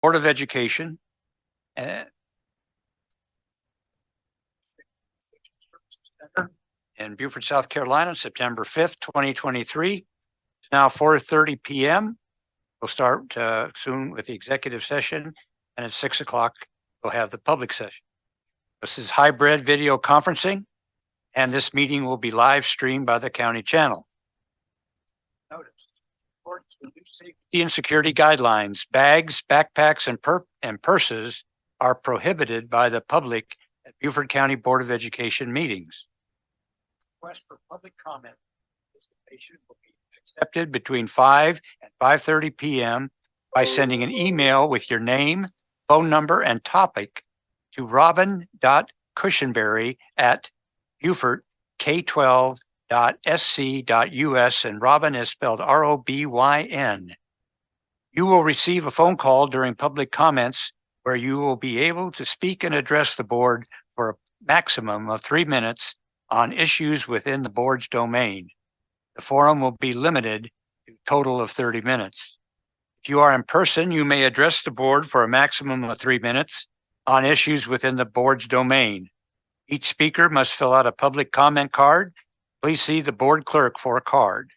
Board of Education. uh, in Beaufort, South Carolina, September 5th, 2023. It's now 4:30 p.m. We'll start soon with the executive session, and at 6 o'clock, we'll have the public session. This is hybrid video conferencing, and this meeting will be live streamed by the county channel. Notice, accordance with new safety and security guidelines, bags, backpacks, and purses are prohibited by the public at Beaufort County Board of Education meetings. Request for public comment participation will be accepted between 5 and 5:30 p.m. by sending an email with your name, phone number, and topic to robin.cushionberry@beaufortk12.sc.us, and Robin is spelled ROBYN. You will receive a phone call during public comments where you will be able to speak and address the board for a maximum of 3 minutes on issues within the board's domain. The forum will be limited to a total of 30 minutes. If you are in person, you may address the board for a maximum of 3 minutes on issues within the board's domain. Each speaker must fill out a public comment card. Please see the board clerk for a card.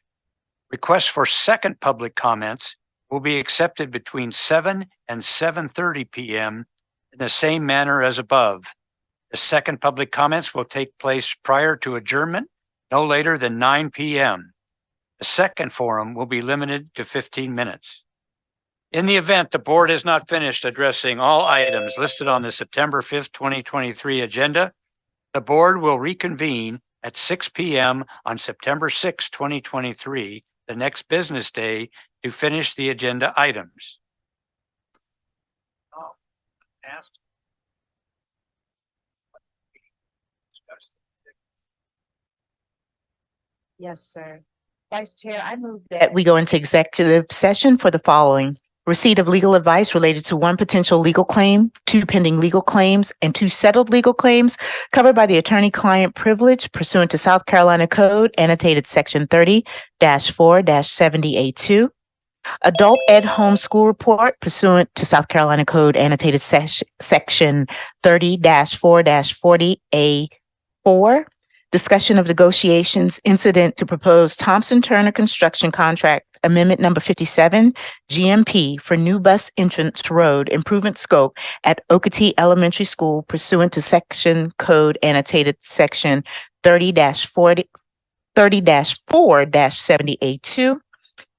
Requests for second public comments will be accepted between 7 and 7:30 p.m. in the same manner as above. The second public comments will take place prior to adjournment, no later than 9 p.m. The second forum will be limited to 15 minutes. In the event the board has not finished addressing all items listed on the September 5th, 2023 agenda, the board will reconvene at 6 p.m. on September 6, 2023, the next business day, to finish the agenda items. Yes, sir. Vice Chair, I move that we go into executive session for the following: receipt of legal advice related to 1 potential legal claim, 2 pending legal claims, and 2 settled legal claims covered by the attorney-client privilege pursuant to South Carolina Code annotated Section 30-4-70A2. Adult Ed Home School Report pursuant to South Carolina Code annotated Section 30-4-40A4. Discussion of negotiations incident to proposed Thompson Turner Construction Contract Amendment Number 57, GMP, for new bus entrance road improvement scope at Okatee Elementary School pursuant to Section Code annotated Section 30-4-70A2.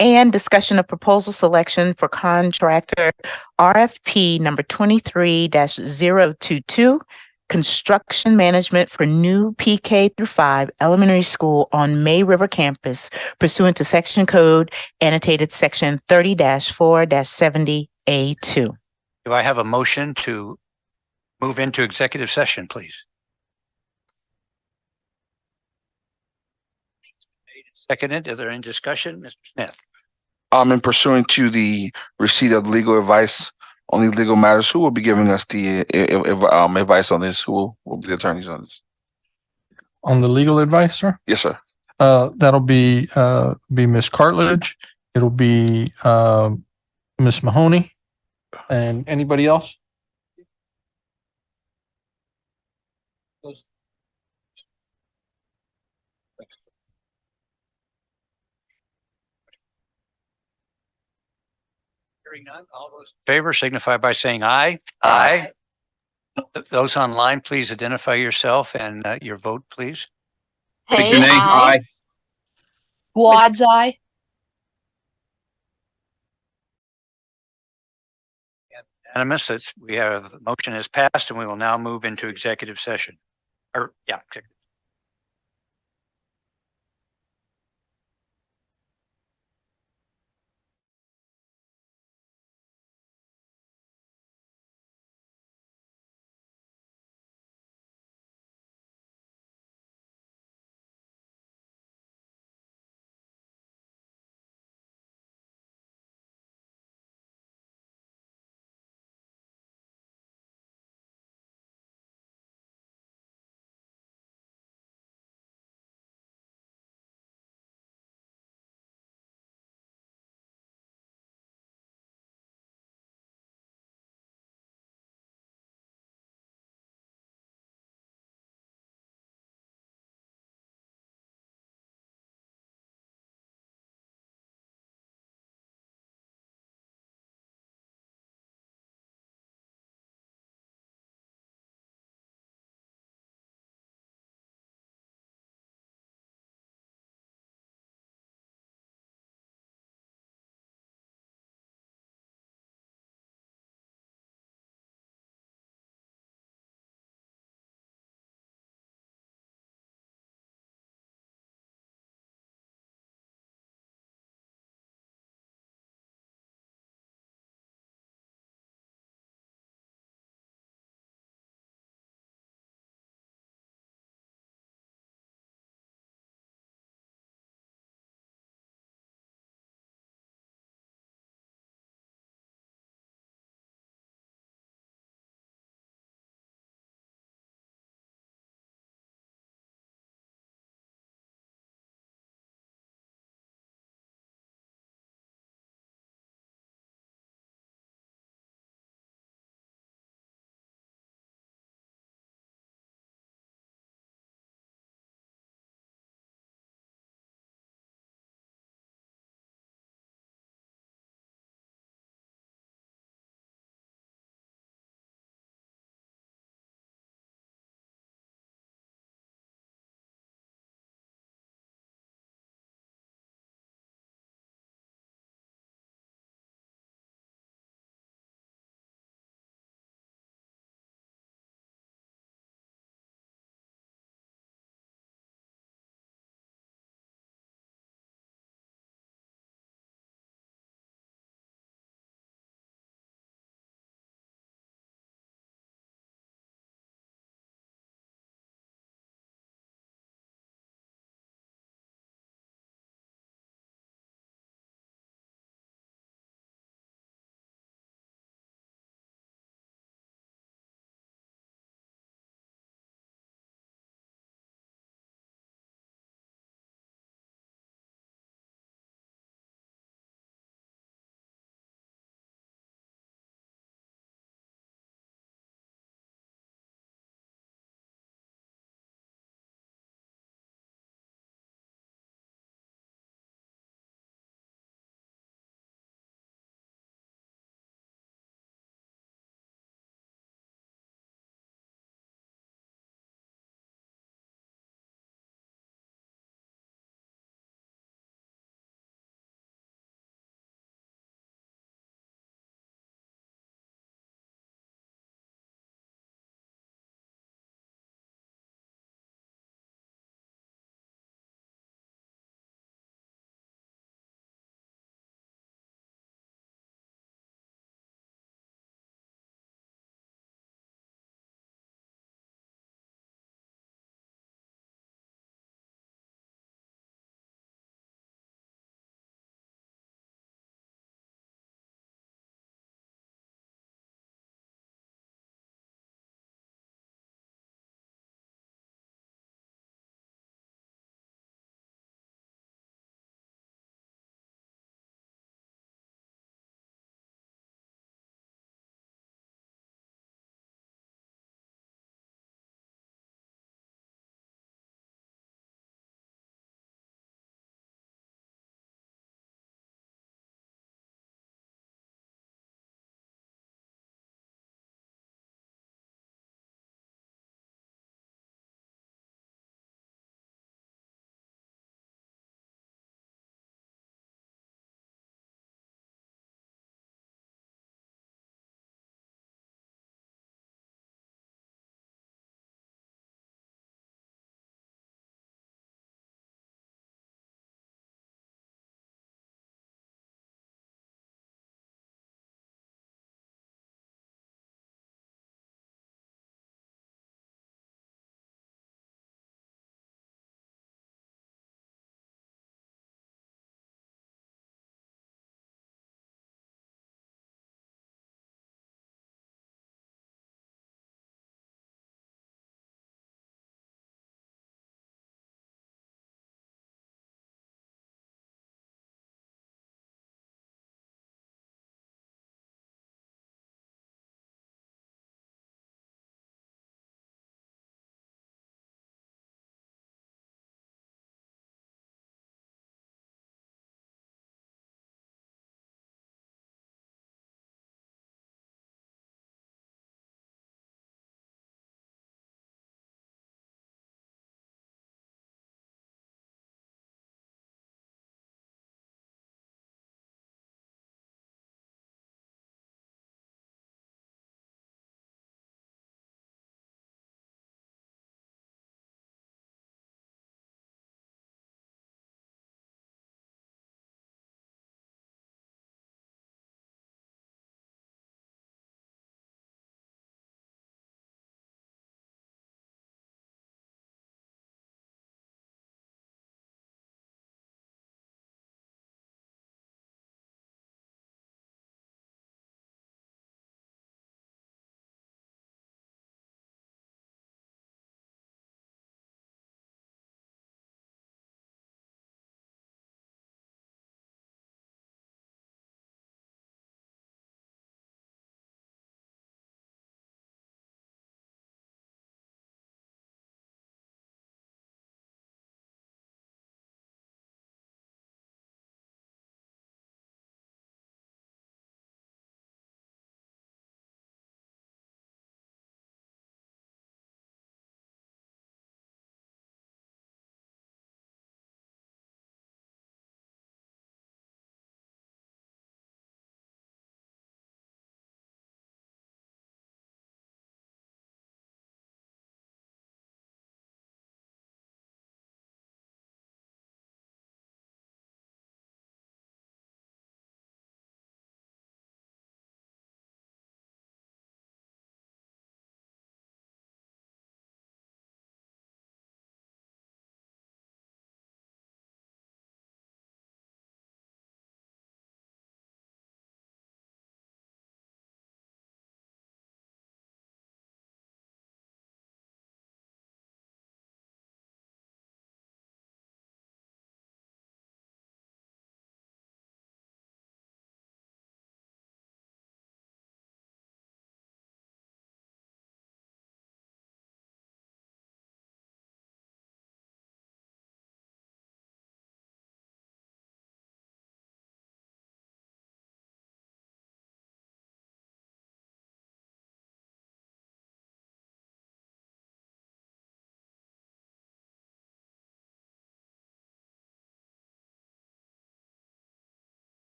And discussion of proposal selection for contractor RFP number 23-022, construction management for new PK-5 elementary school on May River campus pursuant to Section Code annotated Section 30-4-70A2. Do I have a motion to move into executive session, please? Seconded. Is there any discussion? Mr. Smith. In pursuant to the receipt of legal advice on these legal matters, who will be giving us the advice on this? Who will be the attorneys on this? On the legal advice, sir? Yes, sir. That'll be Miss Cartledge. It'll be Miss Mahoney, and anybody else? Hearing none, all those in favor signify by saying aye. Aye. Those online, please identify yourself and your vote, please. Hey, aye. Quads aye. Unanimous. We have motion has passed, and we will now move into executive session. Executive.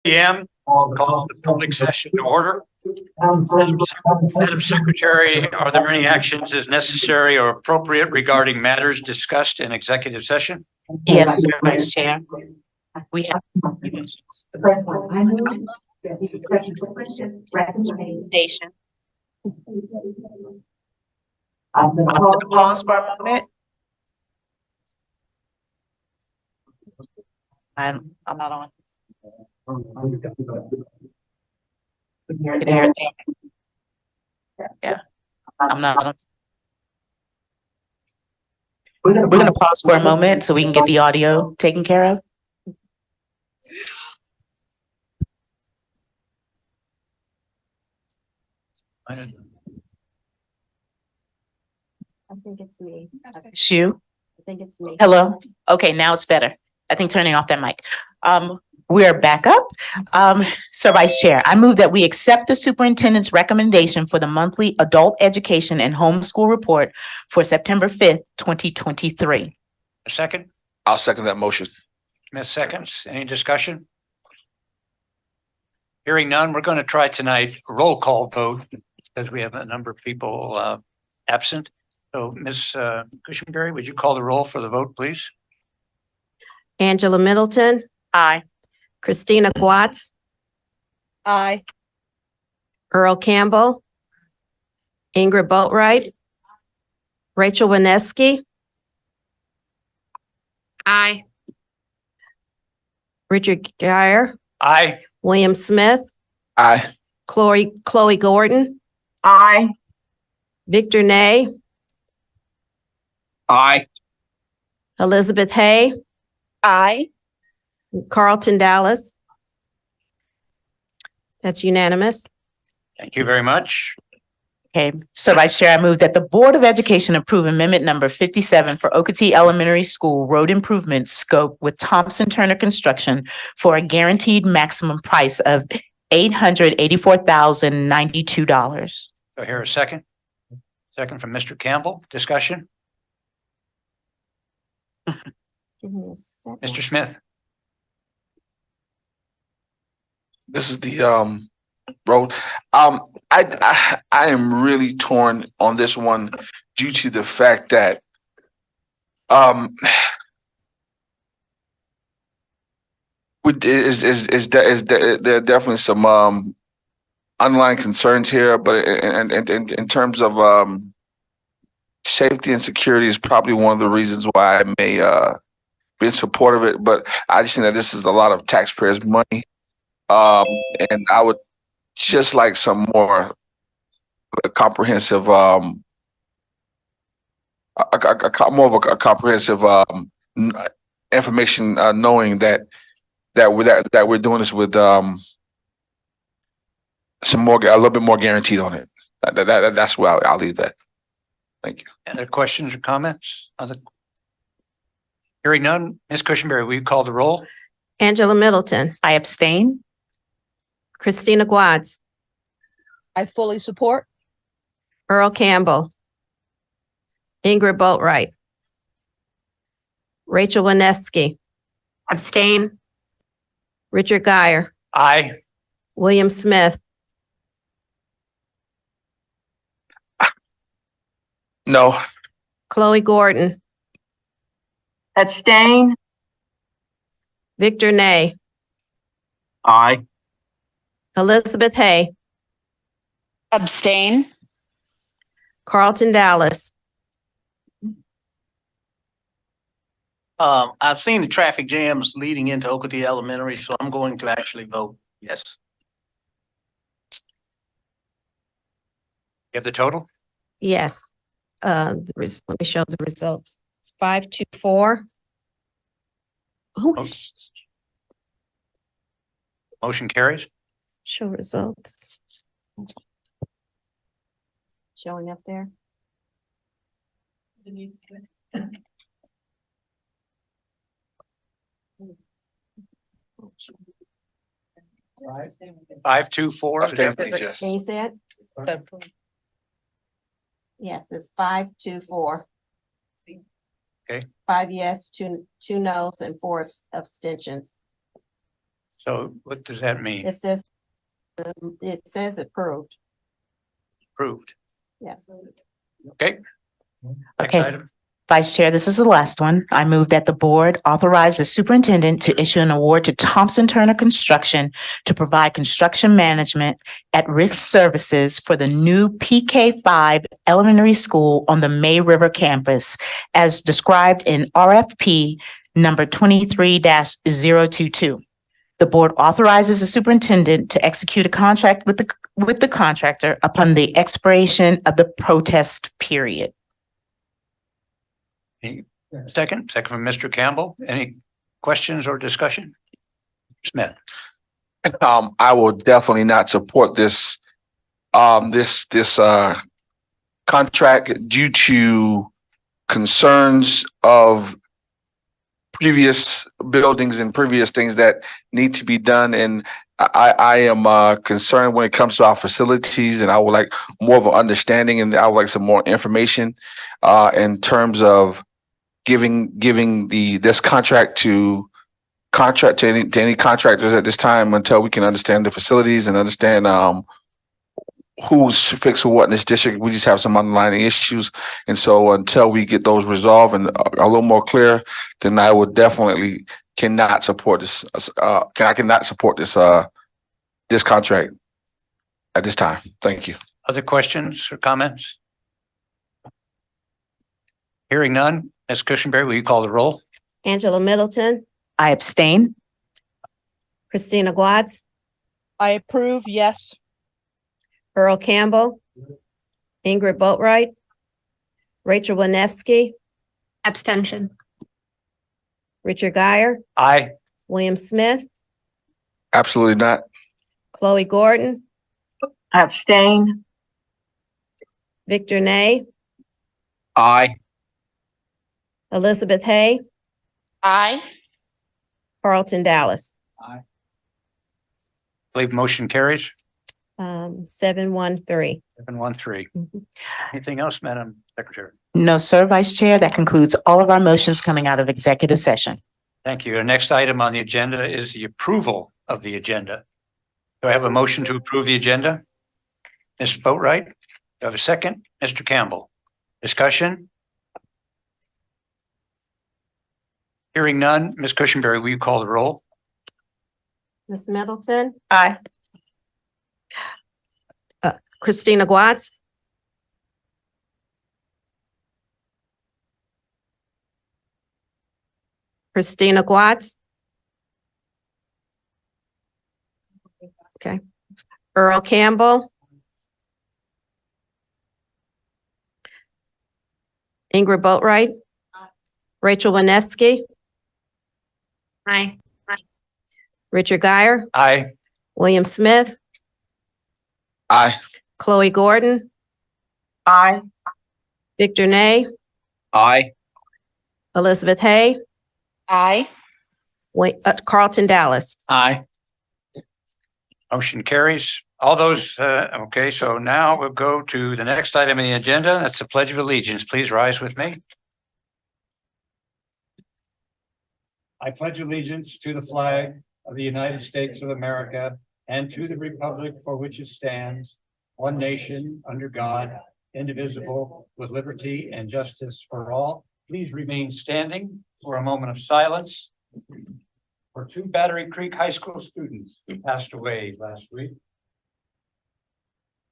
PM, I'll call the public session to order. Madam Secretary, are there any actions as necessary or appropriate regarding matters discussed in executive session? Yes, sir, Vice Chair. We have. Recommendation. I'm going to pause for a moment. I'm not on. Yeah, I'm not on. We're going to pause for a moment so we can get the audio taken care of. I think it's me. It's you. I think it's me. Hello? Okay, now it's better. I think turning off that mic. We are back up. So Vice Chair, I move that we accept the superintendent's recommendation for the monthly adult education and homeschool report for September 5th, 2023. A second? I'll second that motion. Smith seconds. Any discussion? Hearing none, we're going to try tonight roll call vote because we have a number of people absent. So Ms. Cushenberry, would you call the roll for the vote, please? Angela Middleton, Aye. Christina Quatz, Aye. Earl Campbell, Ingrid Boatwright, Rachel Wineski. Aye. Richard Geyer, Aye. William Smith, Aye. Chloe Gordon, Aye. Victor Ney, Aye. Elizabeth Hay, Aye. Carlton Dallas. That's unanimous. Thank you very much. Okay, so Vice Chair, I move that the Board of Education approve amendment number 57 for Okatee Elementary School road improvement scope with Thompson Turner Construction for a guaranteed maximum price of $884,092. Do I hear a second? Second from Mr. Campbell. Discussion? Give me a second. Mr. Smith? This is the road. I am really torn on this one due to the fact that there are definitely some underlying concerns here, but in terms of safety and security is probably one of the reasons why I may be in support of it. But I just think that this is a lot of taxpayers' money. And I would just like some more comprehensive, more of a comprehensive information, knowing that we're doing this with some more, a little bit more guaranteed on it. That's where I'll leave that. Thank you. Other questions or comments? Hearing none, Ms. Cushenberry, will you call the roll? Angela Middleton, I abstain. Christina Quatz, I fully support. Earl Campbell, Ingrid Boatwright, Rachel Wineski, Abstain. Richard Geyer, Aye. William Smith, No. Chloe Gordon, Abstain. Victor Ney, Aye. Elizabeth Hay, Abstain. Carlton Dallas. I've seen the traffic jams leading into Okatee Elementary, so I'm going to actually vote yes. You have the total? Yes. Let me show the results. It's 524. Oh, Motion carries. show results. Showing up there. Right. 524. Definitely yes. Can you see it? Yes, it's 524. Okay. 5 yes, two no's, and 4 abstentions. So what does that mean? It says approved. Approved. Yes. Okay. Next Okay. item. Vice Chair, this is the last one. I move that the board authorize the superintendent to issue an award to Thompson Turner Construction to provide construction management at risk services for the new PK5 elementary school on the May River campus as described in RFP number 23-022. The board authorizes the superintendent to execute a contract with the contractor upon the expiration of the protest period. Second from Mr. Campbell. Any questions or discussion? Smith. I will definitely not support this contract due to concerns of previous buildings and previous things that need to be done. And I am concerned when it comes to our facilities, and I would like more of an understanding, and I would like some more information in terms of giving this contract to any contractors at this time until we can understand the facilities and understand who's fixing what in this district. We just have some underlying issues, and so until we get those resolved and a little more clear, then I would definitely cannot support this. I cannot support this contract at this time. Thank you. Other questions or comments? Hearing none. Ms. Cushenberry, will you call the roll? Angela Middleton, I abstain. Christina Watts, I approve, yes. Earl Campbell, Ingrid Boatright, Rachel Winefsky, Abstention. Richard Guyer, Aye. William Smith, Absolutely not. Chloe Gordon, Abstain. Victor Ney, Aye. Elizabeth Hay, Aye. Carlton Dallas. I believe motion carries. 713. 713. Anything else, Madam Secretary? No, sir, Vice Chair. That concludes all of our motions coming out of executive session. Thank you. Our next item on the agenda is the approval of the agenda. Do I have a motion to approve the agenda? Ms. Boatright, do I have a second? Mr. Campbell, discussion? Hearing none. Ms. Cushenberry, will you call the roll? Ms. Middleton, Aye. Christina Watts, Christina Watts. Okay. Earl Campbell, Ingrid Boatright, Rachel Winefsky, Aye. Richard Guyer, Aye. William Smith, Aye. Chloe Gordon, Aye. Victor Ney, Aye. Elizabeth Hay, Aye. Carlton Dallas. Aye. Motion carries. All those, okay, so now we'll go to the next item on the agenda. That's the Pledge of Allegiance. Please rise with me. I pledge allegiance to the flag of the United States of America and to the republic for which it stands, one nation, under God, indivisible, with liberty and justice for all. Please remain standing for a moment of silence for two Battery Creek High School students who passed away last week.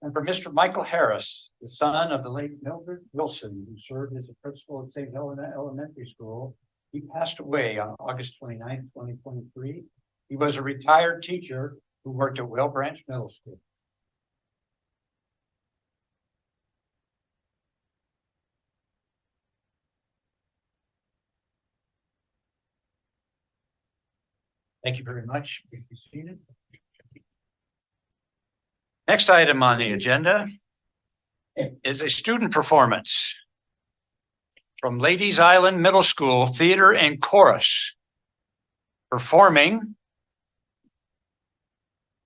And for Mr. Michael Harris, the son of the late Mildred Wilson, who served as a principal at St. Helena Elementary School. He passed away on August 29th, 2023. He was a retired teacher who worked at Well Branch Middle School. Thank you very much. Please be seated. Next item on the agenda is a student performance from Ladies Island Middle School Theater and Chorus, performing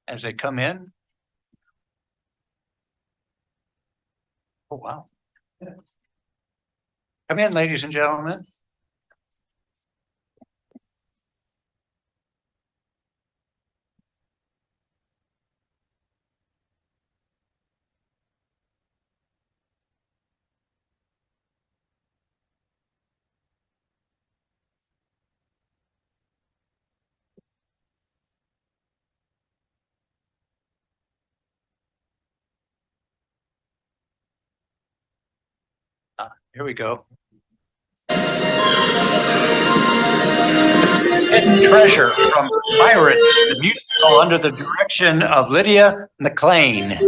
as they come in. Oh, wow. Come in, ladies and gentlemen. Here we go. Hidden Treasure from Pirates, the musical under the direction of Lydia McLean.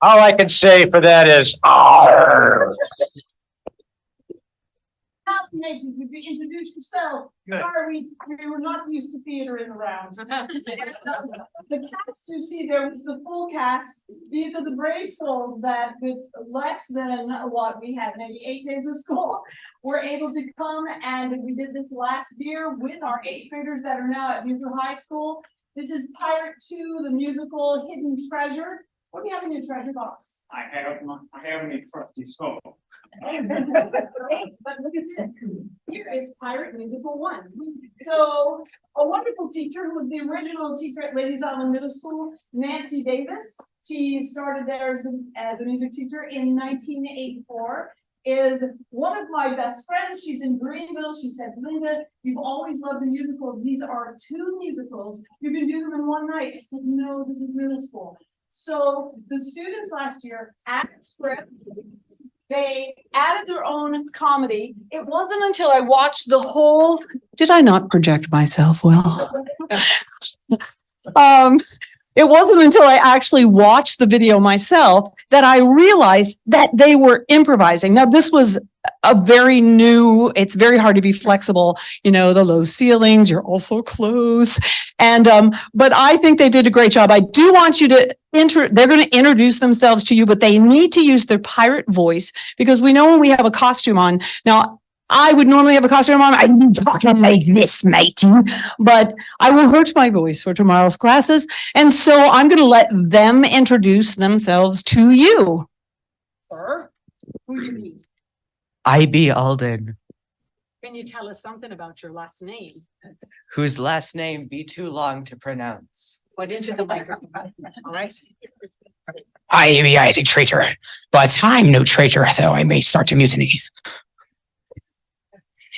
All I can say for that is, "Arr." Nathan, could you introduce yourself? Good. Sorry, we were not used to theater in the round. The cast you see there was the full cast. These are the brave souls that with less than what we had, maybe 8 days of school, were able to come, and we did this last year with our 8th graders that are now at Beaufort High School. This is Pirate 2, the musical Hidden Treasure. What do you have in your treasure box? I have a trusty skull. But look at this. Here is Pirate Musical 1. So a wonderful teacher who was the original teacher at Ladies Island Middle School, Nancy Davis. She started there as a music teacher in 1984. Is one of my best friends. She's in Greenville. She said, Linda, you've always loved the musicals. These are 2 musicals. You can do them in one night. I said, no, this is middle school. So the students last year added script. They added their own comedy. It wasn't until I watched the whole. Did I not project myself well? It wasn't until I actually watched the video myself that I realized that they were improvising. Now, this was a very new, it's very hard to be flexible, the low ceilings, you're also close. And, but I think they did a great job. I do want you to they're going to introduce themselves to you, but they need to use their pirate voice because we know when we have a costume on. Now, I would normally have a costume on. I'm talking like this, matey, but I will hurt my voice for tomorrow's classes. And so I'm going to let them introduce themselves to you. Sir, who you meet? I be Alden, Can you tell us something about your last name? whose last name be too long to pronounce. What into the microphone? All right. I be Isaac Traitor, but I'm no traitor, though I may start a mutiny.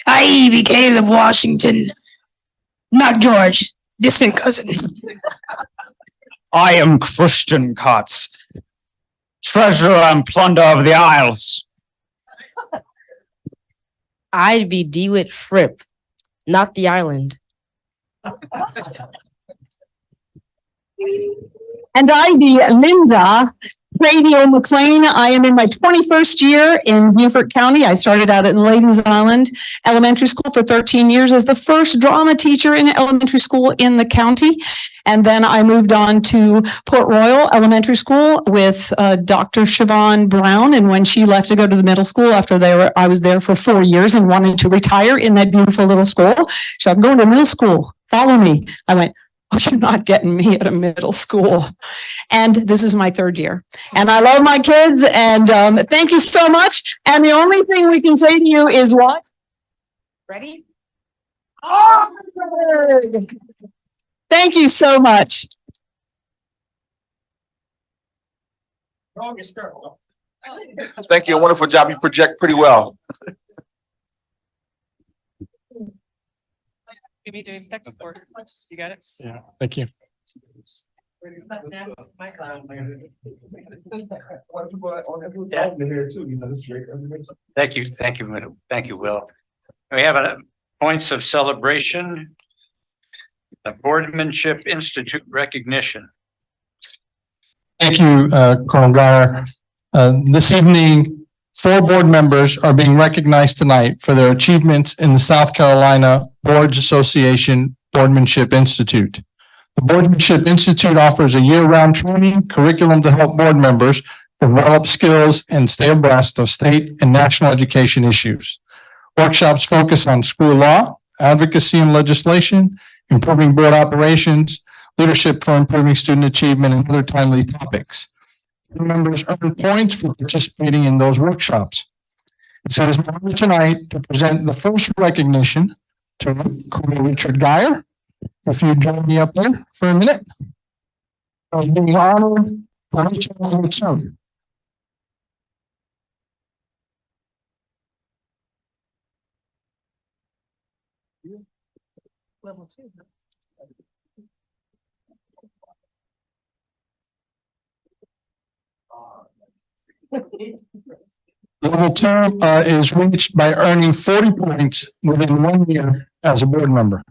I be Caleb Washington, not George, distant cousin. I am Christian Cotts, treasurer and plunder of the Isles. I'd be DeWitt Fripp, not the island. And I be Linda, Radio McLean. I am in my 21st year in Beaufort County. I started out at Layton's Island Elementary School for 13 years as the first drama teacher in elementary school in the county. And then I moved on to Port Royal Elementary School with Dr. Siobhan Brown. And when she left to go to the middle school after I was there for 4 years and wanted to retire in that beautiful little school, she said, I'm going to middle school. Follow me. I went, oh, you're not getting me at a middle school. And this is my 3rd year. And I love my kids and thank you so much. And the only thing we can say to you is what? Ready? Onward! Thank you so much. Thank you. A wonderful job. You project pretty well. Maybe doing tech support. You got it? Yeah, thank you. Thank you, thank you, thank you, Will. We have points of celebration. The Boardmanship Institute recognition. Thank you, Colonel Geyer. This evening, 4 board members are being recognized tonight for their achievements in the South Carolina Boards Association Boardmanship Institute. The Boardmanship Institute offers a year-round training curriculum to help board members develop skills and stay abreast of state and national education issues. Workshops focus on school law, advocacy and legislation, improving board operations, leadership for improving student achievement, and other timely topics. Members earn points for participating in those workshops. So it is my honor tonight to present the first recognition to Colonel Richard Geyer. If you join me up there for a minute. I'm being honored for each of its own. Level 2. Level 2 is reached by earning 40 points within 1 year as a board member.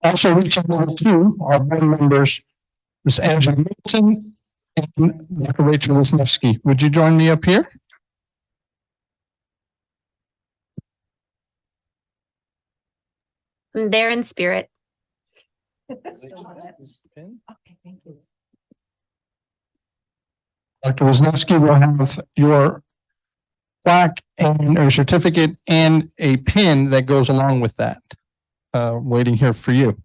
Also reaching level 2 are board members Ms. Angela Milton and Dr. Rachel Wisniewski. Would you join me up here? I'm there in spirit. Okay, thank you. Dr. Wisniewski will have your plaque and a certificate and a pin that goes along with that, waiting here for you.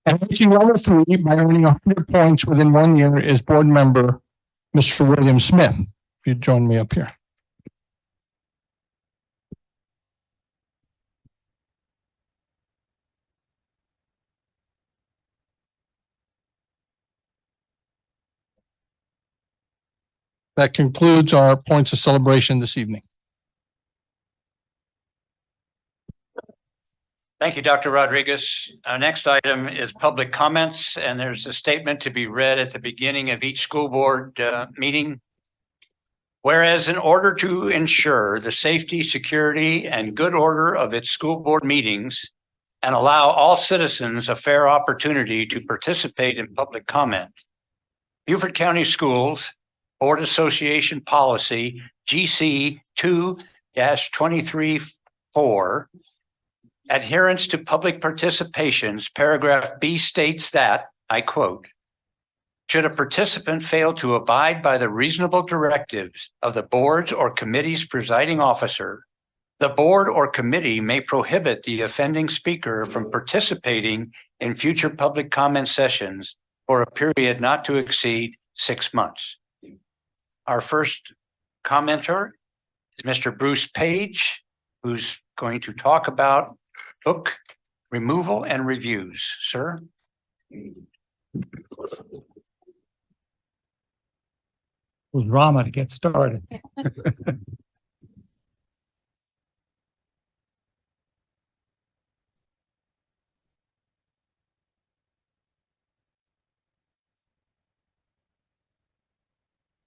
And reaching level 3 by earning 100 points within 1 year is board member Mr. William Smith. If you'd join me up here. That concludes our points of celebration this evening. Thank you, Dr. Rodriguez. Our next item is public comments, and there's a statement to be read at the beginning of each school board meeting. Whereas in order to ensure the safety, security, and good order of its school board meetings and allow all citizens a fair opportunity to participate in public comment, Beaufort County Schools Board Association Policy GC 2-23-4 adherence to public participations, paragraph B states that, I quote, should a participant fail to abide by the reasonable directives of the board's or committee's presiding officer, the board or committee may prohibit the offending speaker from participating in future public comment sessions for a period not to exceed 6 months. Our first commenter is Mr. Bruce Page, who's going to talk about book removal and reviews. Sir? Was drama to get started.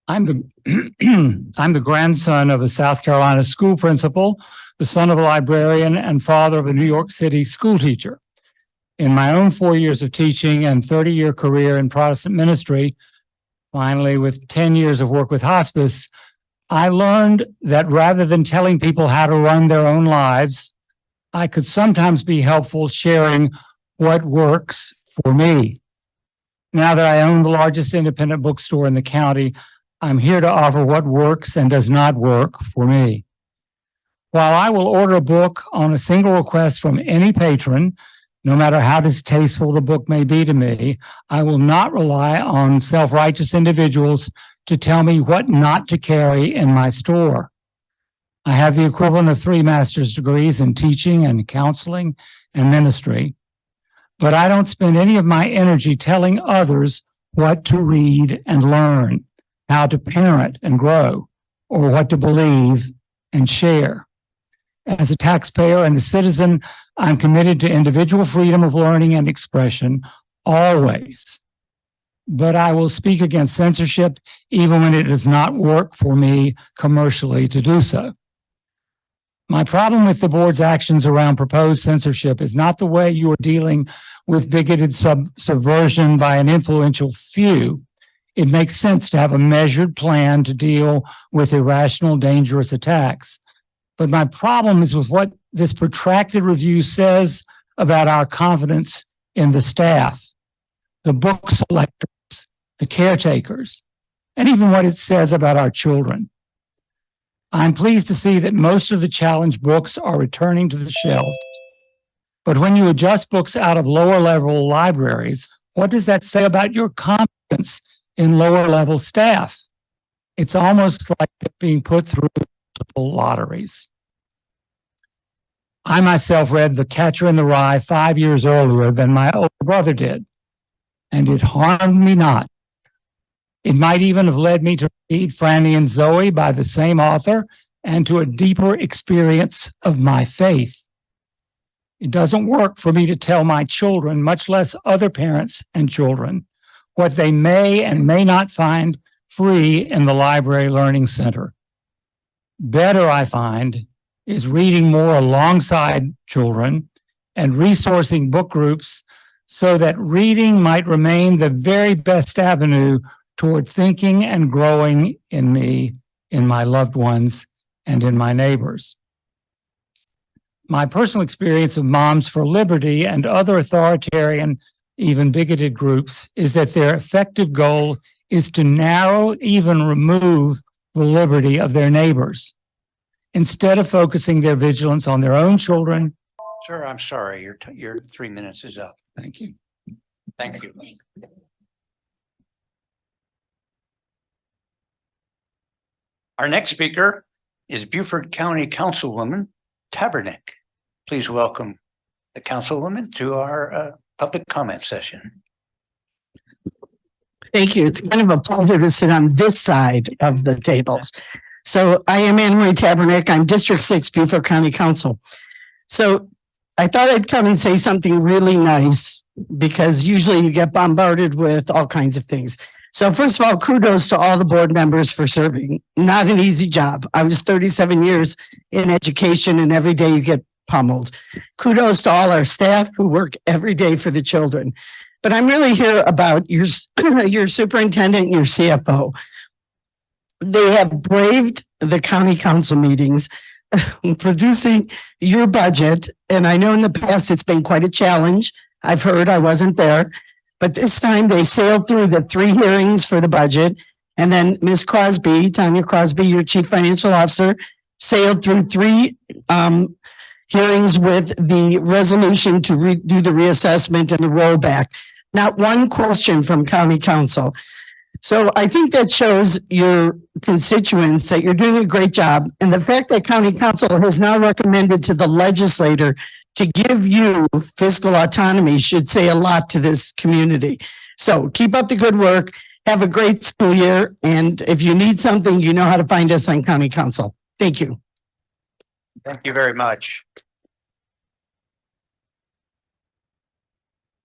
I'm the grandson of a South Carolina school principal, the son of a librarian, and father of a New York City school teacher. In my own 4 years of teaching and 30-year career in Protestant ministry, Finally, with 10 years of work with hospice, I learned that rather than telling people how to run their own lives, I could sometimes be helpful sharing what works for me. Now that I own the largest independent bookstore in the county, I'm here to offer what works and does not work for me. While I will order a book on a single request from any patron, no matter how distasteful the book may be to me, I will not rely on self-righteous individuals to tell me what not to carry in my store. I have the equivalent of 3 master's degrees in teaching and counseling and ministry, but I don't spend any of my energy telling others what to read and learn, how to parent and grow, or what to believe and share. As a taxpayer and a citizen, I'm committed to individual freedom of learning and expression, always. But I will speak against censorship even when it does not work for me commercially to do so. My problem with the board's actions around proposed censorship is not the way you are dealing with bigoted subversion by an influential few. It makes sense to have a measured plan to deal with irrational, dangerous attacks. But my problem is with what this protracted review says about our confidence in the staff, the book selectors, the caretakers, and even what it says about our children. I'm pleased to see that most of the challenge books are returning to the shelves. But when you adjust books out of lower level libraries, what does that say about your confidence in lower level staff? It's almost like they're being put through multiple lotteries. I myself read The Catcher in the Rye 5 years earlier than my older brother did, and it harmed me not. It might even have led me to read Franny and Zoe by the same author and to a deeper experience of my faith. It doesn't work for me to tell my children, much less other parents and children, what they may and may not find free in the library learning center. Better, I find, is reading more alongside children and resourcing book groups so that reading might remain the very best avenue toward thinking and growing in me, in my loved ones, and in my neighbors. My personal experience of Moms for Liberty and other authoritarian, even bigoted groups is that their effective goal is to narrow, even remove the liberty of their neighbors, instead of focusing their vigilance on their own children. Sir, I'm sorry, your 3 minutes is up. Thank you. Thank you. Our next speaker is Beaufort County Councilwoman Tabernick. Please welcome the councilwoman to our public comment session. Thank you. It's kind of a pleasure to sit on this side of the tables. So I am Anne Marie Tabernick. I'm District 6 Beaufort County Council. So I thought I'd come and say something really nice because usually you get bombarded with all kinds of things. So first of all, kudos to all the board members for serving. Not an easy job. I was 37 years in education and every day you get pummeled. Kudos to all our staff who work every day for the children. But I'm really here about your superintendent and your CFO. They have braved the county council meetings, producing your budget. And I know in the past it's been quite a challenge. I've heard, I wasn't there. But this time they sailed through the 3 hearings for the budget. And then Ms. Crosby, Tanya Crosby, your chief financial officer, sailed through 3 hearings with the resolution to do the reassessment and the rollback. Not one question from county council. So I think that shows your constituents that you're doing a great job. And the fact that county council has now recommended to the legislator to give you fiscal autonomy should say a lot to this community. So keep up the good work. Have a great school year. And if you need something, you know how to find us on county council. Thank you. Thank you very much.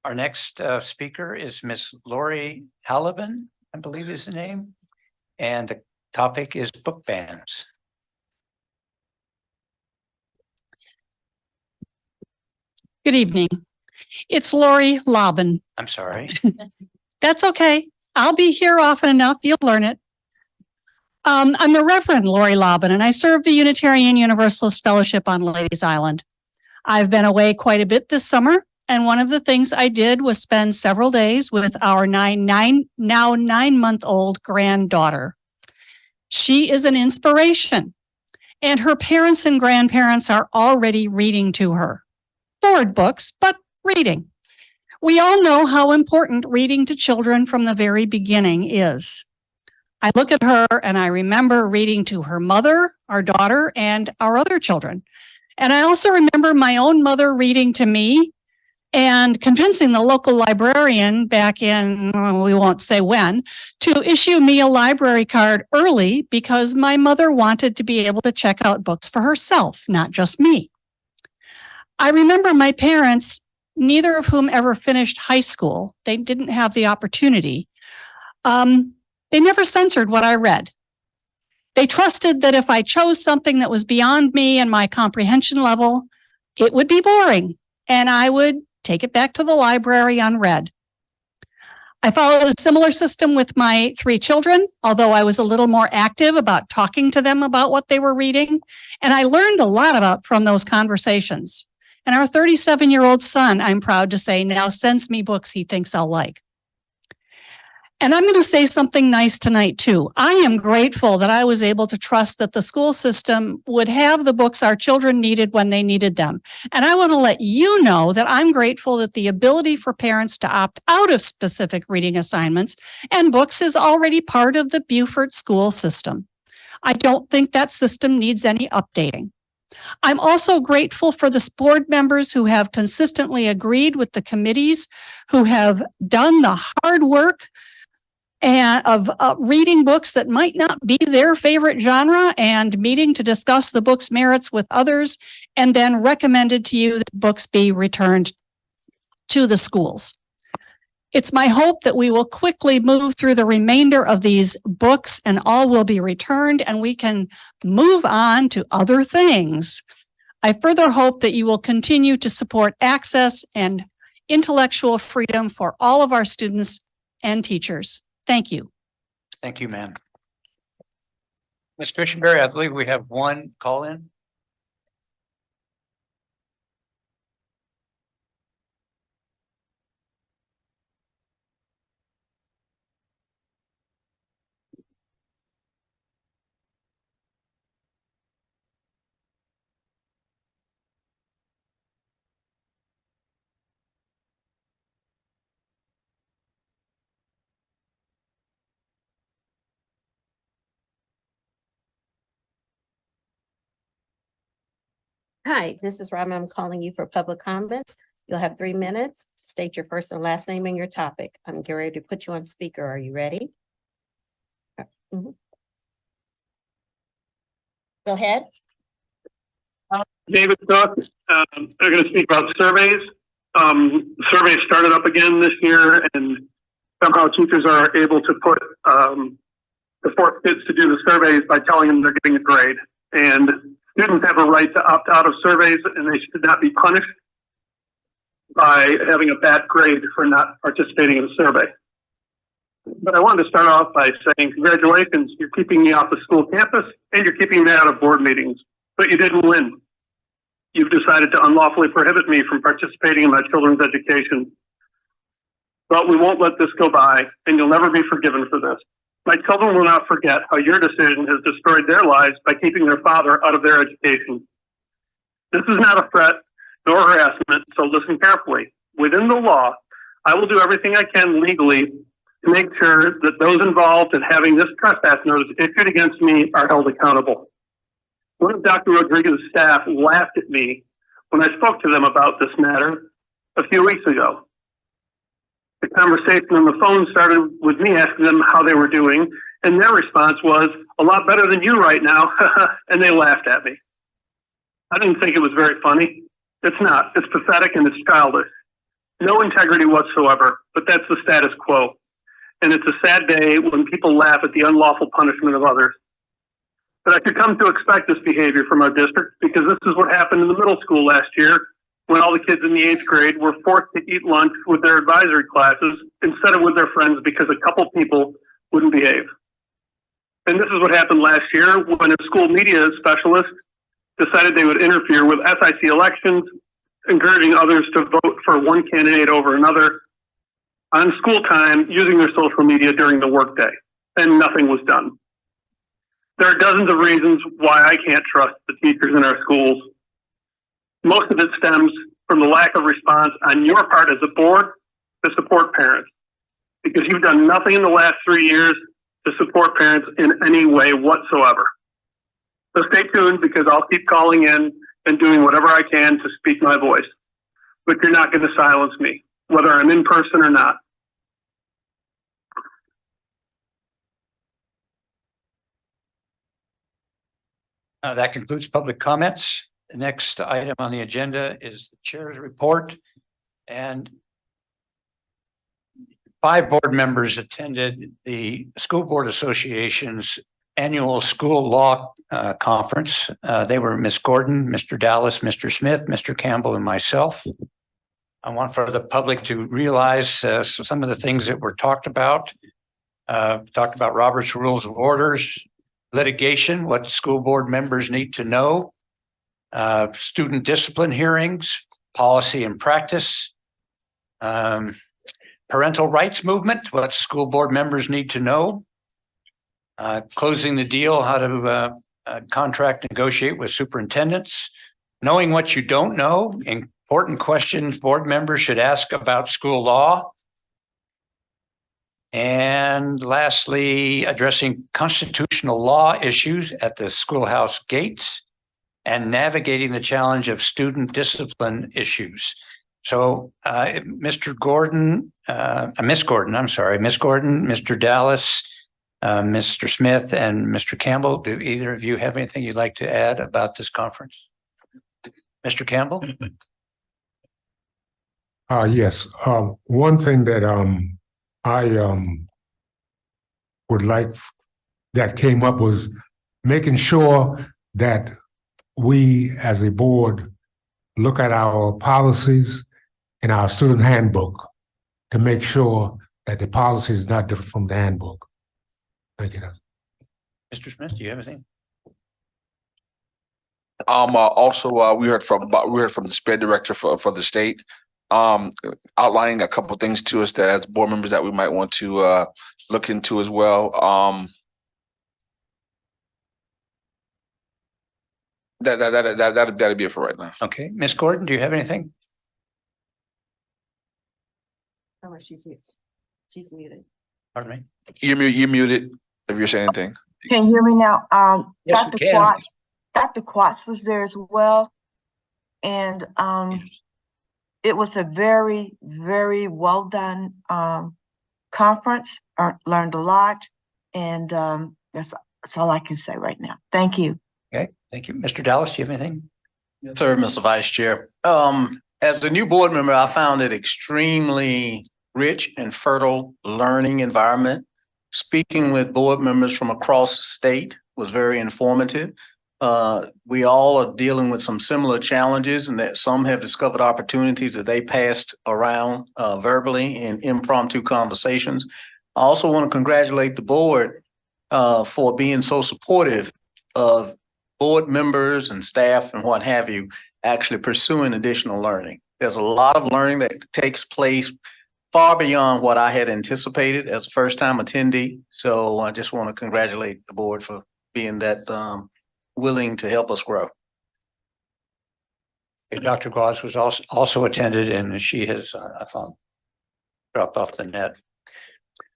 Our next speaker is Miss Lori Halliban, I believe is the name. And the topic is book bans. Good evening. It's Lori Lobbin. I'm sorry. That's okay. I'll be here often enough. You'll learn it. I'm the Reverend Lori Lobbin, and I serve the Unitarian Universalist Fellowship on Ladies Island. I've been away quite a bit this summer, and one of the things I did was spend several days with our now 9-month-old granddaughter. She is an inspiration, and her parents and grandparents are already reading to her. Board books, but reading. We all know how important reading to children from the very beginning is. I look at her and I remember reading to her mother, our daughter, and our other children. And I also remember my own mother reading to me and convincing the local librarian back in, we won't say when, to issue me a library card early because my mother wanted to be able to check out books for herself, not just me. I remember my parents, neither of whom ever finished high school. They didn't have the opportunity. They never censored what I read. They trusted that if I chose something that was beyond me and my comprehension level, it would be boring, and I would take it back to the library unread. I followed a similar system with my 3 children, although I was a little more active about talking to them about what they were reading, and I learned a lot from those conversations. And our 37-year-old son, I'm proud to say, now sends me books he thinks I'll like. And I'm going to say something nice tonight, too. I am grateful that I was able to trust that the school system would have the books our children needed when they needed them. And I want to let you know that I'm grateful that the ability for parents to opt out of specific reading assignments and books is already part of the Beaufort school system. I don't think that system needs any updating. I'm also grateful for the board members who have consistently agreed with the committees, who have done the hard work and of reading books that might not be their favorite genre and meeting to discuss the book's merits with others, and then recommended to you that books be returned to the schools. It's my hope that we will quickly move through the remainder of these books and all will be returned and we can move on to other things. I further hope that you will continue to support access and intellectual freedom for all of our students and teachers. Thank you. Thank you, ma'am. Ms. Fishenberry, I believe we have one call in. Hi, this is Robin. I'm calling you for public comments. You'll have 3 minutes to state your first and last name and your topic. I'm getting ready to put you on speaker. Are you ready? Mhm. Go ahead. David Cook. I'm going to speak about surveys. Surveys started up again this year, and somehow teachers are able to put the force kids to do the surveys by telling them they're getting a grade. And students have a right to opt out of surveys, and they should not be punished by having a bad grade for not participating in a survey. But I wanted to start off by saying congratulations, you're keeping me off the school campus and you're keeping me out of board meetings, but you didn't win. You've decided to unlawfully prohibit me from participating in my children's education. But we won't let this go by, and you'll never be forgiven for this. My children will not forget how your decision has destroyed their lives by keeping their father out of their education. This is not a threat nor harassment, so listen carefully. Within the law, I will do everything I can legally to make sure that those involved in having this trespass notice issued against me are held accountable. One of Dr. Rodriguez's staff laughed at me when I spoke to them about this matter a few weeks ago. The conversation on the phone started with me asking them how they were doing, and their response was, "A lot better than you right now," and they laughed at me. I didn't think it was very funny. It's not. It's pathetic and it's childish. No integrity whatsoever, but that's the status quo. And it's a sad day when people laugh at the unlawful punishment of others. But I could come to expect this behavior from our district because this is what happened in the middle school last year when all the kids in the 8th grade were forced to eat lunch with their advisory classes instead of with their friends because a couple people wouldn't behave. And this is what happened last year when a school media specialist decided they would interfere with SIC elections, encouraging others to vote for one candidate over another on school time using their social media during the workday, and nothing was done. There are dozens of reasons why I can't trust the teachers in our schools. Most of it stems from the lack of response on your part as a board to support parents, because you've done nothing in the last 3 years to support parents in any way whatsoever. So stay tuned, because I'll keep calling in and doing whatever I can to speak my voice. But you're not going to silence me, whether I'm in person or not. That concludes public comments. The next item on the agenda is the chair's report. And 5 board members attended the School Board Association's annual school law conference. They were Ms. Gordon, Mr. Dallas, Mr. Smith, Mr. Campbell, and myself. I want for the public to realize some of the things that were talked about. Talked about Robert's Rules of Orders, litigation, what school board members need to know, student discipline hearings, policy and practice, parental rights movement, what school board members need to know, closing the deal, how to contract negotiate with superintendents, knowing what you don't know, important questions board members should ask about school law, and lastly, addressing constitutional law issues at the schoolhouse gates and navigating the challenge of student discipline issues. So Mr. Gordon, Miss Gordon, Mr. Dallas, Mr. Smith, and Mr. Campbell, do either of you have anything you'd like to add about this conference? Mr. Campbell? Yes. One thing that I would like that came up was making sure that we as a board look at our policies and our student handbook to make sure that the policy is not different from the handbook. Thank you. Mr. Smith, do you have anything? Also, we heard from the SPED director for the state, outlining a couple of things to us that as board members that we might want to look into as well. That'd be it for right now. Okay, Ms. Gordon, do you have anything? Oh, she's muted. Pardon me? You're muted if you're saying anything. Can you hear me now? Yes, Dr. we can. Watts, Dr. Watts was there as well. And it was a very, very well done conference. I learned a lot. And that's all I can say right now. Thank you. Okay, thank you. Mr. Dallas, do you have anything? Yes, sir, Mr. Vice Chair. As a new board member, I found it extremely rich and fertile learning environment. Speaking with board members from across the state was very informative. We all are dealing with some similar challenges, and that some have discovered opportunities that they passed around verbally in impromptu conversations. I also want to congratulate the board for being so supportive of board members and staff and what have you actually pursuing additional learning. There's a lot of learning that takes place far beyond what I had anticipated as a first-time attendee. So I just want to congratulate the board for being that willing to help us grow. Dr. Gauze was also attended, and she has, I found, dropped off the net.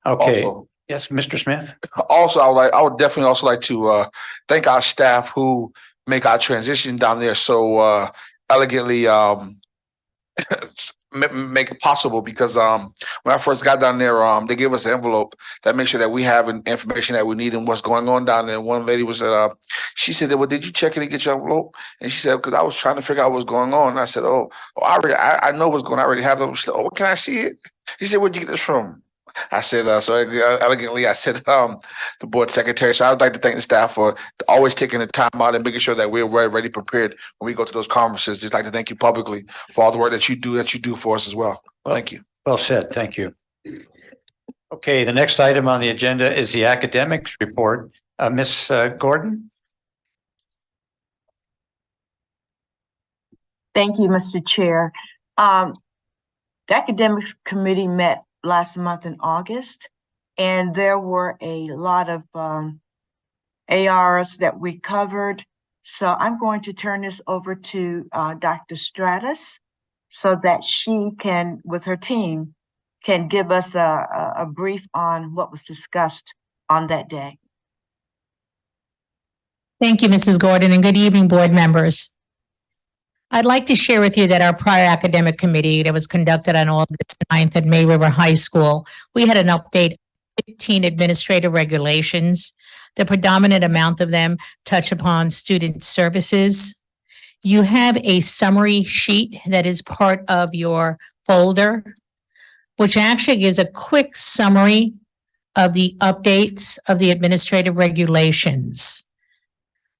Okay. Also, yes, Mr. Smith. Also, I would definitely also like to thank our staff who make our transition down there so elegantly make it possible, because when I first got down there, they gave us an envelope that makes sure that we have information that we need and what's going on down there. And one lady was she said, well, did you check it and get your envelope? And she said, because I was trying to figure out what's going on. And I said, I know what's going on. I already have them. She said, oh, can I see it? He said, where'd you get this from? I said, so elegantly, I said, the board secretary. So I would like to thank the staff for always taking the time out and making sure that we're ready prepared when we go to those conferences. Just like to thank you publicly for all the work that you do for us as well. Thank you. Well said. Thank you. Okay, the next item on the agenda is the academics report. Ms. Gordon? Thank you, Mr. Chair. The academics committee met last month in August, and there were a lot of ARs that we covered. So I'm going to turn this over to Dr. Stratus so that she can, with her team, can give us a brief on what was discussed on that day. Thank you, Mrs. Gordon, and good evening, board members. I'd like to share with you that our prior academic committee that was conducted on August 9th at May River High School, we had an update 15 administrative regulations. The predominant amount of them touch upon student services. You have a summary sheet that is part of your folder, which actually gives a quick summary of the updates of the administrative regulations.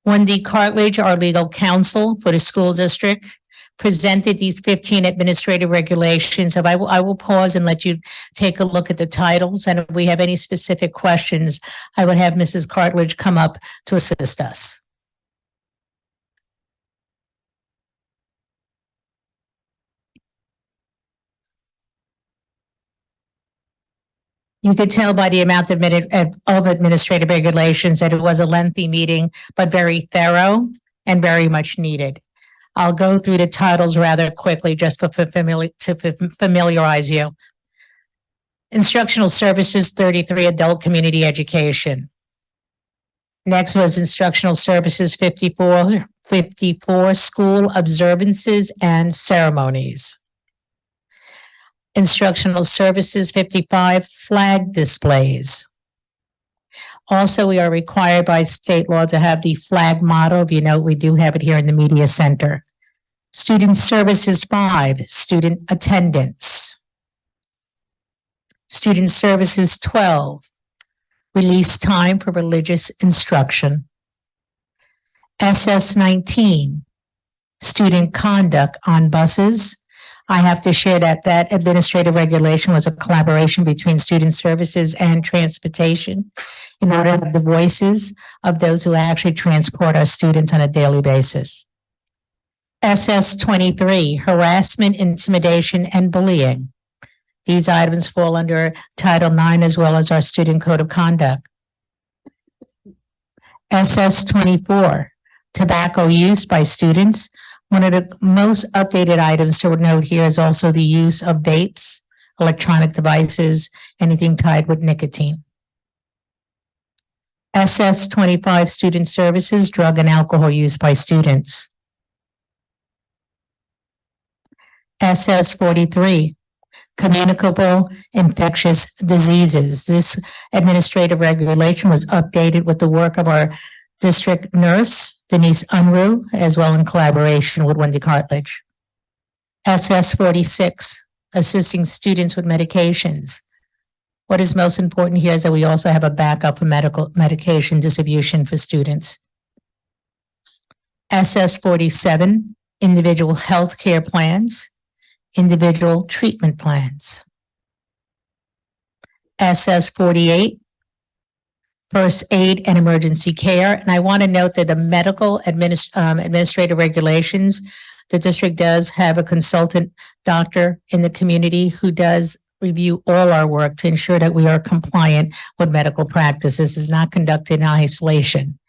Wendy Cartledge, our legal counsel for the school district, presented these 15 administrative regulations. So I will pause and let you take a look at the titles. And if we have any specific questions, I would have Mrs. Cartledge come up to assist us. You could tell by the amount of administrative regulations that it was a lengthy meeting, but very thorough and very much needed. I'll go through the titles rather quickly just to familiarize you. Instructional Services 33, Adult Community Education. Next was Instructional Services 54, School Observances and Ceremonies. Instructional Services 55, flag displays. Also, we are required by state law to have the flag model. If you know, we do have it here in the media center. Student Services 5, student attendance. Student Services 12, release time for religious instruction. SS 19, student conduct on buses. I have to share that that administrative regulation was a collaboration between Student Services and Transportation in order to have the voices of those who actually transport our students on a daily basis. SS 23, harassment, intimidation, and bullying. These items fall under Title IX as well as our Student Code of Conduct. SS 24, tobacco use by students. One of the most updated items to note here is also the use of vapes, electronic devices, anything tied with nicotine. SS 25, Student Services, drug and alcohol use by students. SS 43, communicable infectious diseases. This administrative regulation was updated with the work of our district nurse, Denise Unruh, as well in collaboration with Wendy Cartledge. SS 46, assisting students with medications. What is most important here is that we also have a backup for medication distribution for students. SS 47, individual health care plans, individual treatment plans. SS 48, first aid and emergency care. And I want to note that the medical administrative regulations, the district does have a consultant doctor in the community who does review all our work to ensure that we are compliant with medical practice. This is not conducted in isolation.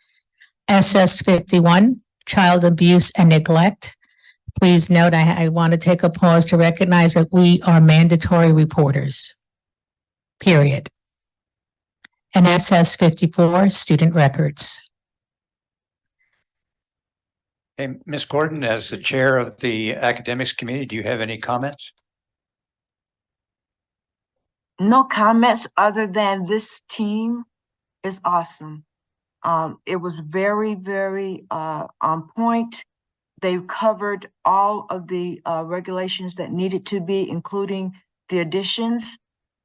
SS 51, child abuse and neglect. Please note, I want to take a pause to recognize that we are mandatory reporters, period. And SS 54, student records. Hey, Ms. Gordon, as the chair of the academics committee, do you have any comments? No comments other than this team is awesome. It was very, very on point. They covered all of the regulations that needed to be, including the additions.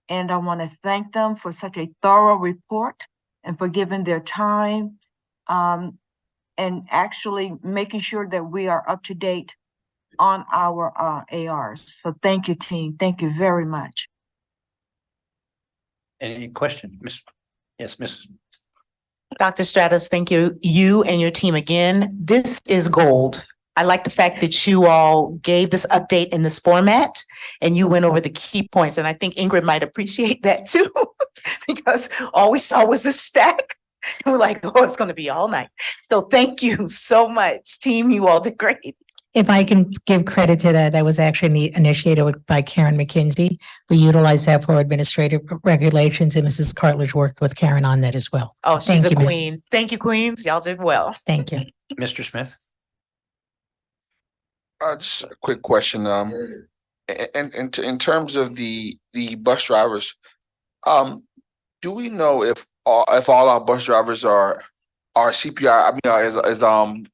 And I want to thank them for such a thorough report and for giving their time and actually making sure that we are up to date on our ARs. So thank you, team. Thank you very much. Any question? Yes, Mrs. Dr. Stratus, thank you and your team again. This is gold. I like the fact that you all gave this update in this format and you went over the key points. And I think Ingrid might appreciate that too, because all we saw was a stack. And we're like, oh, it's going to be all night. So thank you so much, team. You all did great. If I can give credit to that, that was actually initiated by Karen McKinsey. We utilized that for administrative regulations, and Mrs. Cartledge worked with Karen on that as well. Oh, she's Thank a you, ma'am. queen. Thank you, queens. Y'all did well. Thank you. Mr. Smith? Just a quick question. And in terms of the bus drivers, do we know if all our bus drivers are CPR? I mean,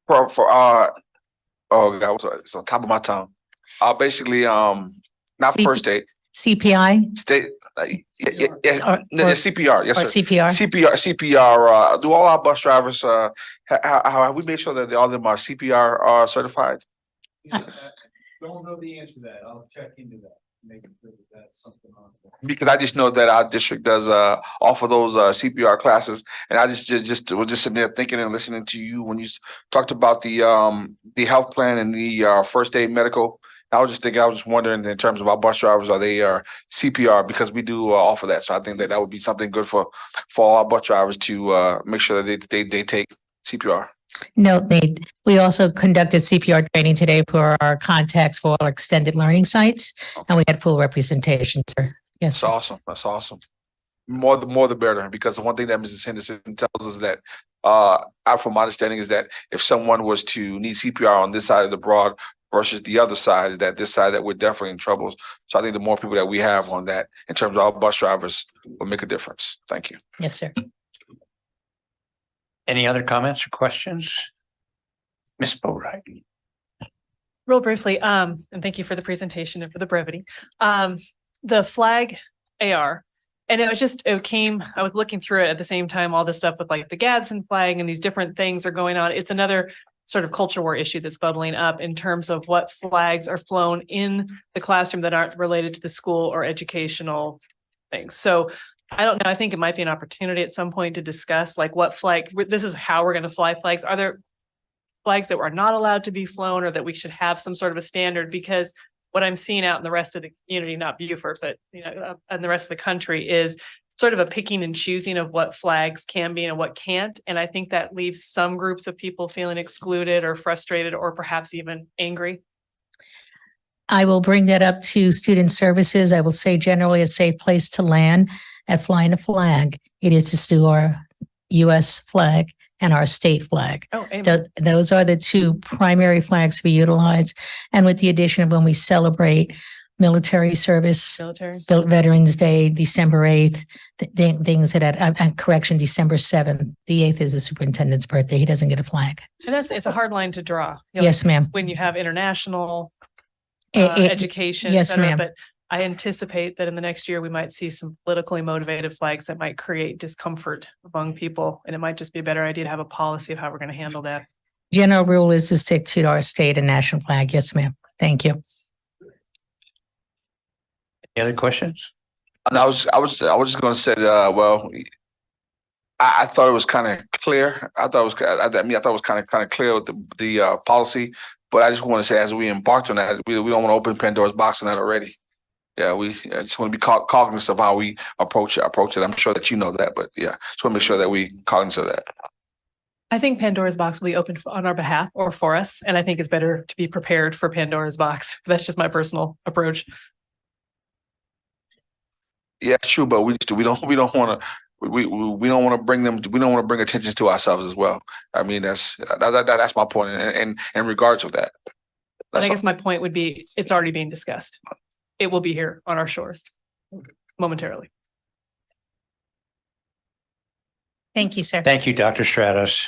for oh God, it's on top of my tongue. Basically, not first aid. CPI? State. Yeah, Or CPR. Yes, or sir. CPR? CPR. Do all our bus drivers? Have we made sure that all of them are CPR certified? Don't know the answer to that. I'll check into that. Make sure that that's something on there. Because I just know that our district does offer those CPR classes, and I was just sitting there thinking and listening to you when you talked about the health plan and the first aid medical. I was just wondering in terms of our bus drivers, are they CPR, because we do offer that. So I think that would be something good for all our bus drivers to make sure that they take CPR. No, we also conducted CPR training today for our contacts for our extended learning sites, and we had full representation, sir. Yes. That's awesome. That's awesome. More the better, because the one thing that Mrs. Henderson tells us that, from my understanding, is that if someone was to need CPR on this side of the broad versus the other side, that this side that we're definitely in trouble. So I think the more people that we have on that in terms of our bus drivers will make a difference. Thank you. Yes, sir. Any other comments or questions? Ms. Boatright? Real briefly, and thank you for the presentation and for the brevity. The flag AR, and I was looking through it at the same time, all this stuff with like the Gadsden flag and these different things are going on. It's another sort of culture war issue that's bubbling up in terms of what flags are flown in the classroom that aren't related to the school or educational things. So I don't know. I think it might be an opportunity at some point to discuss like what flag, this is how we're going to fly flags. Are there flags that are not allowed to be flown, or that we should have some sort of a standard? Because what I'm seeing out in the rest of the community, not Beaufort, but and the rest of the country, is sort of a picking and choosing of what flags can be and what can't. And I think that leaves some groups of people feeling excluded or frustrated or perhaps even angry. I will bring that up to student services. I will say generally a safe place to land at flying a flag. It is to do our U.S. flag and our state flag. Oh, amen. Those are the two primary flags we utilize. And with the addition of when we celebrate military service, Veterans Day, December 8th, things that correction, December 7th. The 8th is the superintendent's birthday. He doesn't get a flag. And it's a hard line to draw. Yes, ma'am. When you have international It- education, yes, et cetera, ma'am. but I anticipate that in the next year, we might see some politically motivated flags that might create discomfort among people. And it might just be a better idea to have a policy of how we're going to handle that. General rule is to stick to our state and national flag. Yes, ma'am. Thank you. Any other questions? And I was just going to say, well, I thought it was kind of clear. I thought it was kind of clear with the policy, but I just want to say, as we embarked on that, we don't want to open Pandora's box on that already. Yeah, I just want to be cognizant of how we approach it. I'm sure that you know that, but yeah, just want to make sure that we cognizant of that. I think Pandora's box will be opened on our behalf or for us. And I think it's better to be prepared for Pandora's box. That's just my personal approach. Yeah, true, but we don't want to bring attention to ourselves as well. I mean, that's my point in regards of that. I guess my point would be, it's already being discussed. It will be here on our shores momentarily. Thank you, sir. Thank you, Dr. Stratus.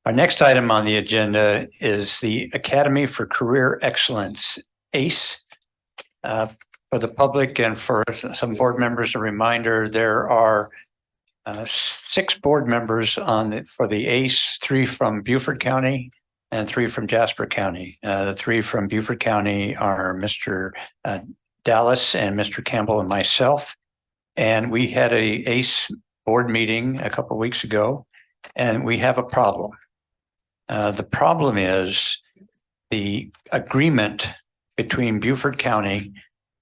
Our next item on the agenda is the Academy for Career Excellence, ACE. For For the public and for some board members, a reminder, there are 6 board members for the ACE, 3 from Beaufort County and 3 from Jasper County. The 3 from Beaufort County are Mr. Dallas and Mr. Campbell and myself. And we had a ACE board meeting a couple of weeks ago, and we have a problem. The problem is the agreement between Beaufort County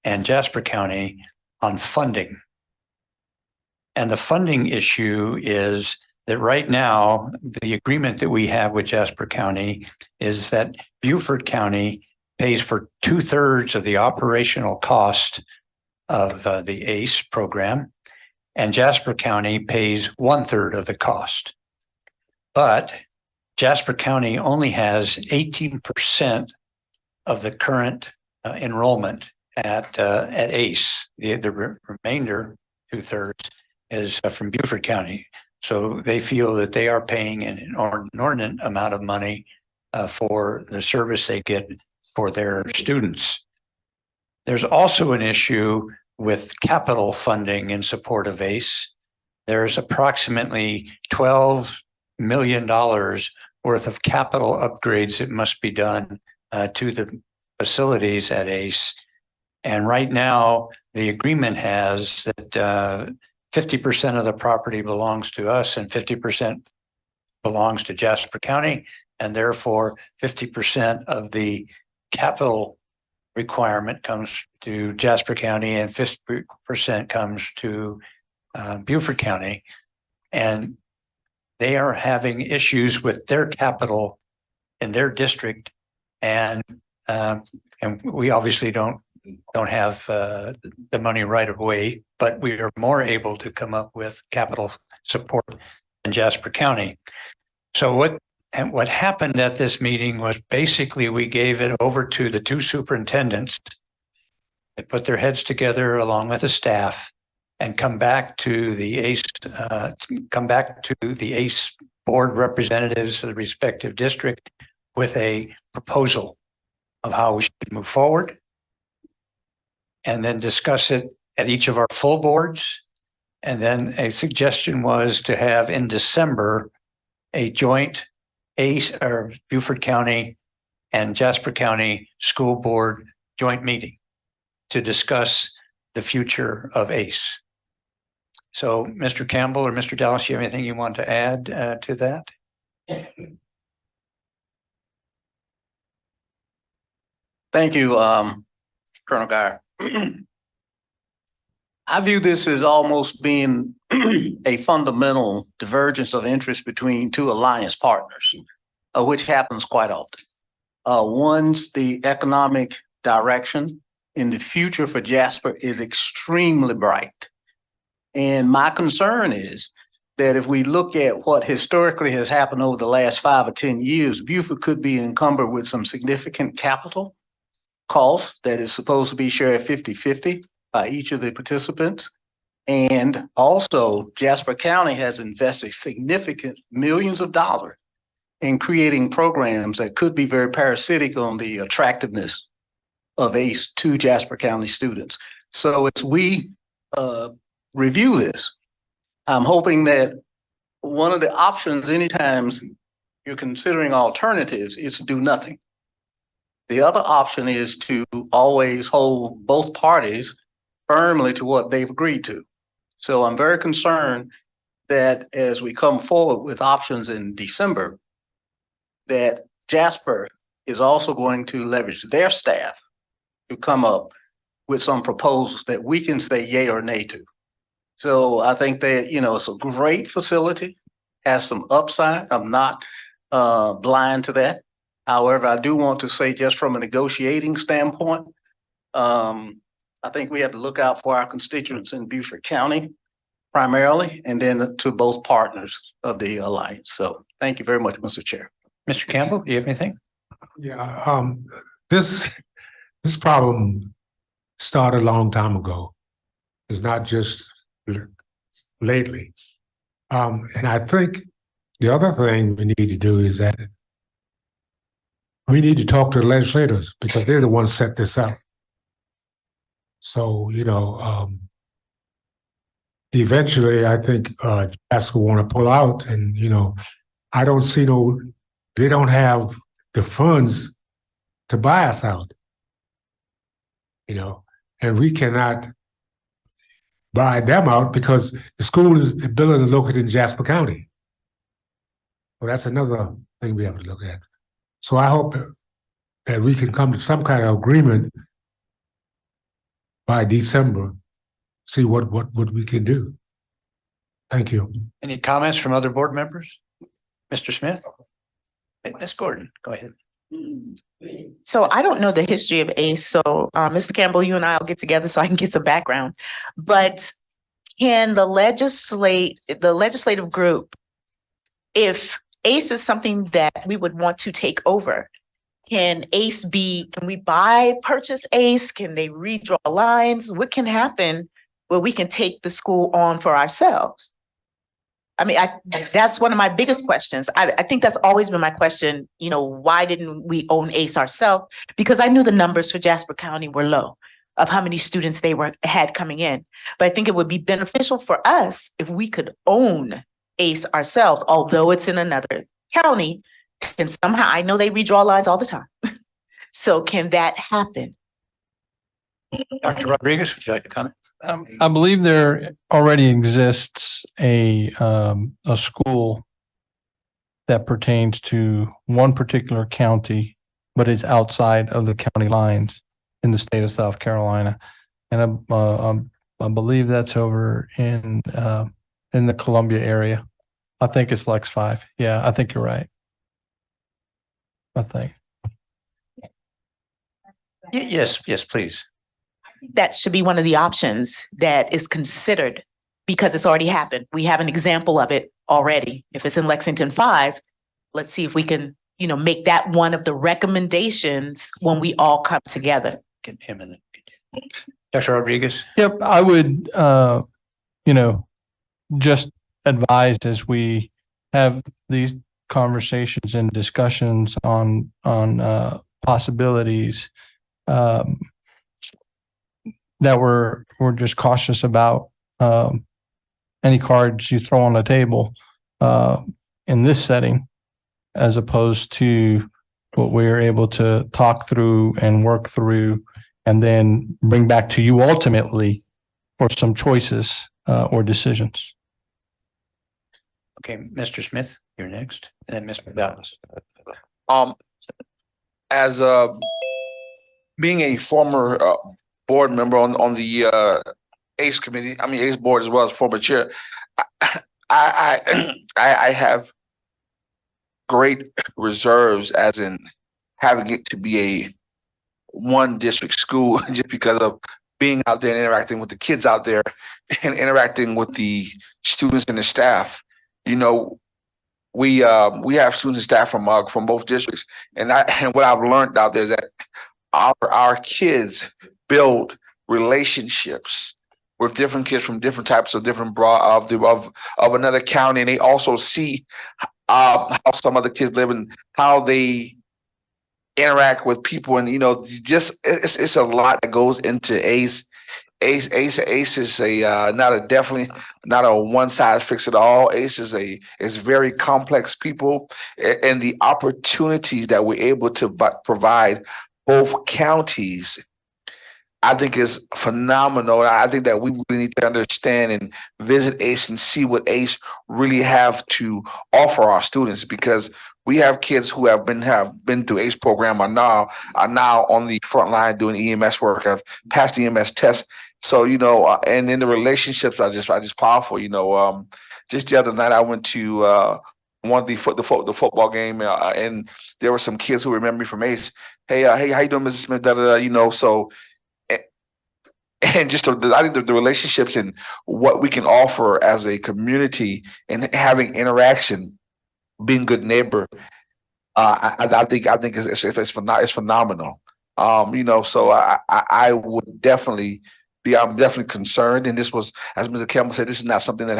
and Jasper County on funding. And the funding issue is that right now, the agreement that we have with Jasper County is that Beaufort County pays for 2/3 of the operational cost of the ACE program, and Jasper County pays 1/3 of the cost. But Jasper County only has 18% of the current enrollment at ACE. The remainder, 2/3, is from Beaufort County. So they feel that they are paying an inordinate amount of money for the service they get for their students. There's also an issue with capital funding in support of ACE. There's approximately $12 million worth of capital upgrades that must be done to the facilities at ACE. And right now, the agreement has that 50% of the property belongs to us and 50% belongs to Jasper County. And therefore, 50% of the capital requirement comes to Jasper County and 50% comes to Beaufort County. And they are having issues with their capital in their district. And we obviously don't have the money right away, but we are more able to come up with capital support in Jasper County. So what happened at this meeting was basically we gave it over to the 2 superintendents. They put their heads together along with the staff and come back to the ACE board representatives of the respective district with a proposal of how we should move forward, and then discuss it at each of our full boards. And then a suggestion was to have in December a joint ACE or Beaufort County and Jasper County School Board joint meeting to discuss the future of ACE. So Mr. Campbell or Mr. Dallas, you have anything you want to add to that? Thank you, Colonel Guy. I view this as almost being a fundamental divergence of interest between 2 alliance partners, which happens quite often. One's the economic direction in the future for Jasper is extremely bright. And my concern is that if we look at what historically has happened over the last 5 or 10 years, Beaufort could be encumbered with some significant capital cost that is supposed to be shared 50-50 by each of the participants. And also Jasper County has invested significant millions of dollars in creating programs that could be very parasitic on the attractiveness of ACE to Jasper County students. So as we review this, I'm hoping that one of the options anytime you're considering alternatives is to do nothing. The other option is to always hold both parties firmly to what they've agreed to. So I'm very concerned that as we come forward with options in December, that Jasper is also going to leverage their staff to come up with some proposals that we can say yay or nay to. So I think that, it's a great facility, has some upside. I'm not blind to that. However, I do want to say just from a negotiating standpoint, I think we have to look out for our constituents in Beaufort County primarily, and then to both partners of the alliance. So thank you very much, Mr. Chair. Mr. Campbell, do you have anything? Yeah, this problem started a long time ago. It's not just lately. And I think the other thing we need to do is that we need to talk to the legislators because they're the ones set this up. So, eventually I think Jasper will want to pull out, and I don't see they don't have the funds to buy us out. And we cannot buy them out because the building is located in Jasper County. So that's another thing we have to look at. So I hope that we can come to some kind of agreement by December, see what we can do. Thank you. Any comments from other board members? Mr. Smith? Ms. Gordon, go ahead. So I don't know the history of ACE. So Mr. Campbell, you and I will get together so I can get some background. But can the legislative group, if ACE is something that we would want to take over, can we purchase ACE? Can they redraw lines? What can happen where we can take the school on for ourselves? I mean, that's one of my biggest questions. I think that's always been my question. Why didn't we own ACE ourselves? Because I knew the numbers for Jasper County were low of how many students they had coming in. But I think it would be beneficial for us if we could own ACE ourselves, although it's in another county. Can somehow, I know they redraw lines all the time. So can that happen? Dr. Rodriguez, would you like to comment? I believe there already exists a school that pertains to one particular county, but is outside of the county lines in the state of South Carolina. And I believe that's over in the Columbia area. I think it's Lex 5. Yeah, I think you're right. I think. Yes, please. That should be one of the options that is considered because it's already happened. We have an example of it already. If it's in Lexington 5, let's see if we can, make that one of the recommendations when we all come together. Get him in the Dr. Rodriguez. Yep, I would, just advise as we have these conversations and discussions on possibilities, that we're just cautious about any cards you throw on the table in this setting, as opposed to what we're able to talk through and work through and then bring back to you ultimately for some choices or decisions. Okay, Mr. Smith, you're next, and then Mr. Dallas. As being a former board member on the ACE committee, ACE board, as well as former chair, I have great reserves as in having it to be a one district school just because of being out there and interacting with the kids out there and interacting with the students and the staff. We have students and staff from both districts, and what I've learned out there is that our kids build relationships with different kids from different types of different of another county, and they also see how some other kids live and how they interact with people, and it's a lot that goes into ACE. ACE is definitely not a one size fits it all. ACE is very complex people, and the opportunities that we're able to provide both counties, I think, is phenomenal. I think that we really need to understand and visit ACE and see what ACE really have to offer our students, because we have kids who have been through ACE program are now on the front line doing EMS work, have passed the EMS test. So and then the relationships are just powerful. Just the other night I went to one of the football game, and there were some kids who remember me from ACE. Hey, how you doing, Mrs. Smith? Da, da, da, so. And just I think the relationships and what we can offer as a community and having interaction, being good neighbor, I think it's phenomenal. So I would definitely I'm definitely concerned. And this was, as Mr. Campbell said, this is not something that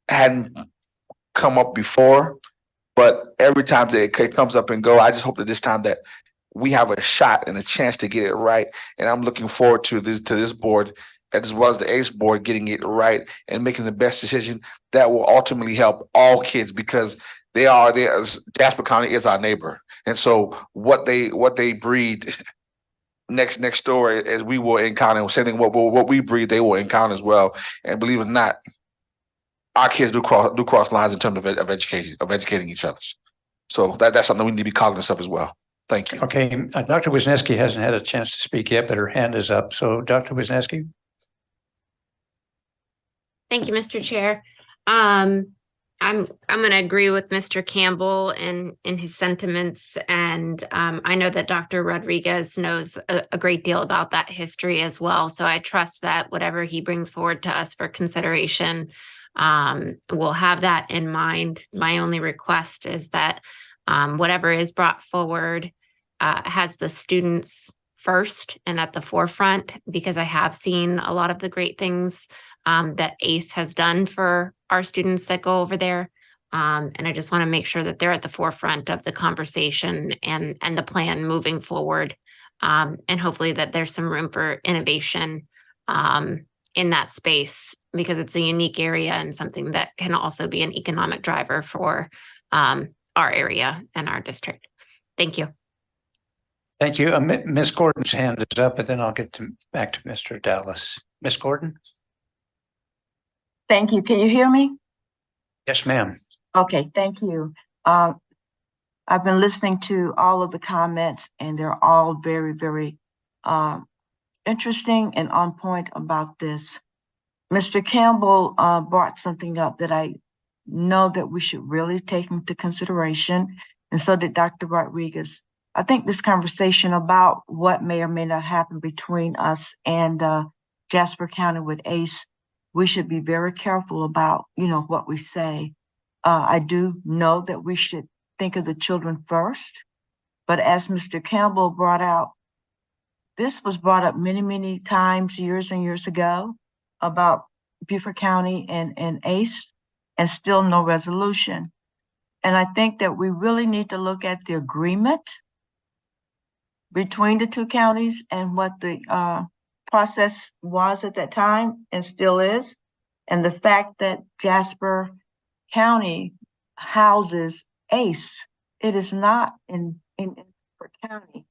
hadn't come up before. But every time that it comes up and go, I just hope that this time that we have a shot and a chance to get it right. And I'm looking forward to this board, as well as the ACE board, getting it right and making the best decision that will ultimately help all kids, because Jasper County is our neighbor. And so what they breed next door as we will encounter, same thing what we breed, they will encounter as well. And believe it or not, our kids do cross lines in terms of educating each other. So that's something we need to be cognizant of as well. Thank you. Okay, Dr. Wisniewski hasn't had a chance to speak yet, but her hand is up. So Dr. Wisniewski? Thank you, Mr. Chair. I'm going to agree with Mr. Campbell in his sentiments, and I know that Dr. Rodriguez knows a great deal about that history as well. So I trust that whatever he brings forward to us for consideration, we'll have that in mind. My only request is that whatever is brought forward has the students first and at the forefront, because I have seen a lot of the great things that ACE has done for our students that go over there. And I just want to make sure that they're at the forefront of the conversation and the plan moving forward. And hopefully that there's some room for innovation in that space, because it's a unique area and something that can also be an economic driver for our area and our district. Thank you. Thank you. Ms. Gordon's hand is up, and then I'll get back to Mr. Dallas. Ms. Gordon? Thank you. Can you hear me? Yes, ma'am. Okay, thank you. I've been listening to all of the comments, and they're all very, very interesting and on point about this. Mr. Campbell brought something up that I know that we should really take into consideration, and so did Dr. Rodriguez. I think this conversation about what may or may not happen between us and Jasper County with ACE, we should be very careful about, what we say. I do know that we should think of the children first, but as Mr. Campbell brought out, this was brought up many, many times, years and years ago, about Beaufort County and ACE, and still no resolution. And I think that we really need to look at the agreement between the two counties and what the process was at that time and still is. And the fact that Jasper County houses ACE, it is not in Beaufort County.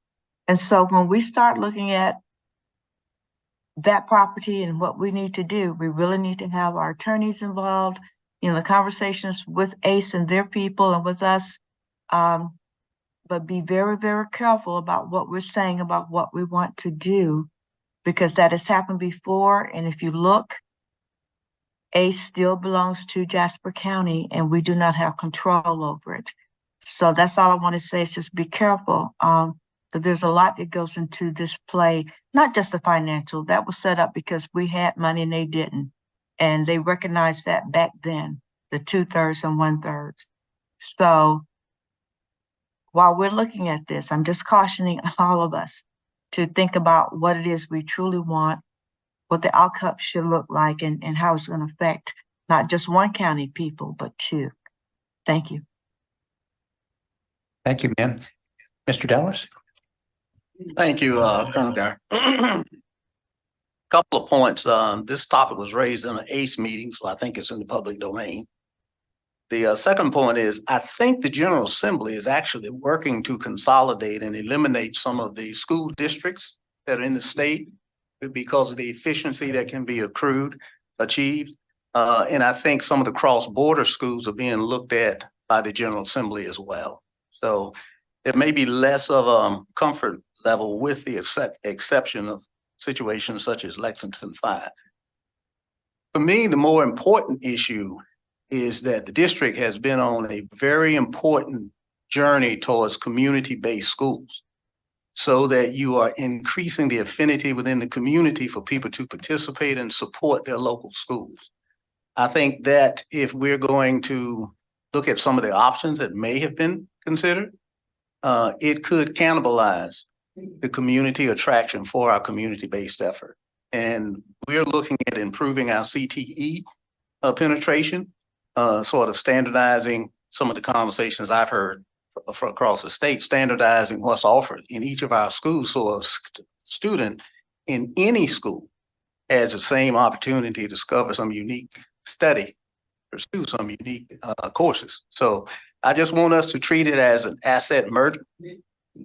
And so when we start looking at that property and what we need to do, we really need to have our attorneys involved in the conversations with ACE and their people and with us. But be very, very careful about what we're saying about what we want to do, because that has happened before. And if you look, ACE still belongs to Jasper County, and we do not have control over it. So that's all I want to say, is just be careful. But there's a lot that goes into this play, not just the financial. That was set up because we had money and they didn't. And they recognized that back then, the 2/3 and 1/3. So while we're looking at this, I'm just cautioning all of us to think about what it is we truly want, what the outcome should look like, and how it's going to affect not just one county people, but two. Thank you. Thank you, ma'am. Mr. Dallas? Thank you, Colonel Guy. Couple of points. This topic was raised in an ACE meeting, so I think it's in the public domain. The second point is, I think the General Assembly is actually working to consolidate and eliminate some of the school districts that are in the state because of the efficiency that can be achieved. And I think some of the cross-border schools are being looked at by the General Assembly as well. So there may be less of a comfort level with the exception of situations such as Lexington 5. For me, the more important issue is that the district has been on a very important journey towards community-based schools, so that you are increasing the affinity within the community for people to participate and support their local schools. I think that if we're going to look at some of the options that may have been considered, it could cannibalize the community attraction for our community-based effort. And we're looking at improving our CTE penetration, sort of standardizing some of the conversations I've heard for across the state, standardizing what's offered in each of our schools. So a student in any school has the same opportunity to discover some unique study, pursue some unique courses. So I just want us to treat it as an asset merger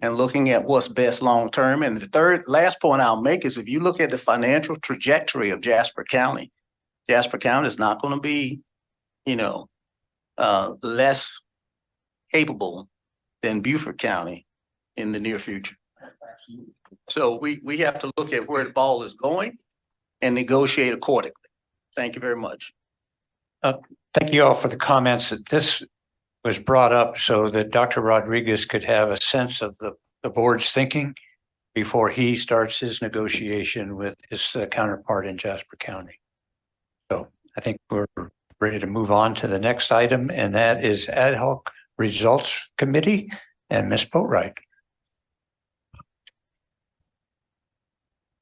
and looking at what's best long-term. And the last point I'll make is if you look at the financial trajectory of Jasper County is not going to be, less capable than Beaufort County in the near future. So we have to look at where the ball is going and negotiate accordingly. Thank you very much. Thank you all for the comments. That this was brought up so that Dr. Rodriguez could have a sense of the board's thinking before he starts his negotiation with his counterpart in Jasper County. So I think we're ready to move on to the next item, and that is Ad hoc Results Committee and Ms. Boatwright.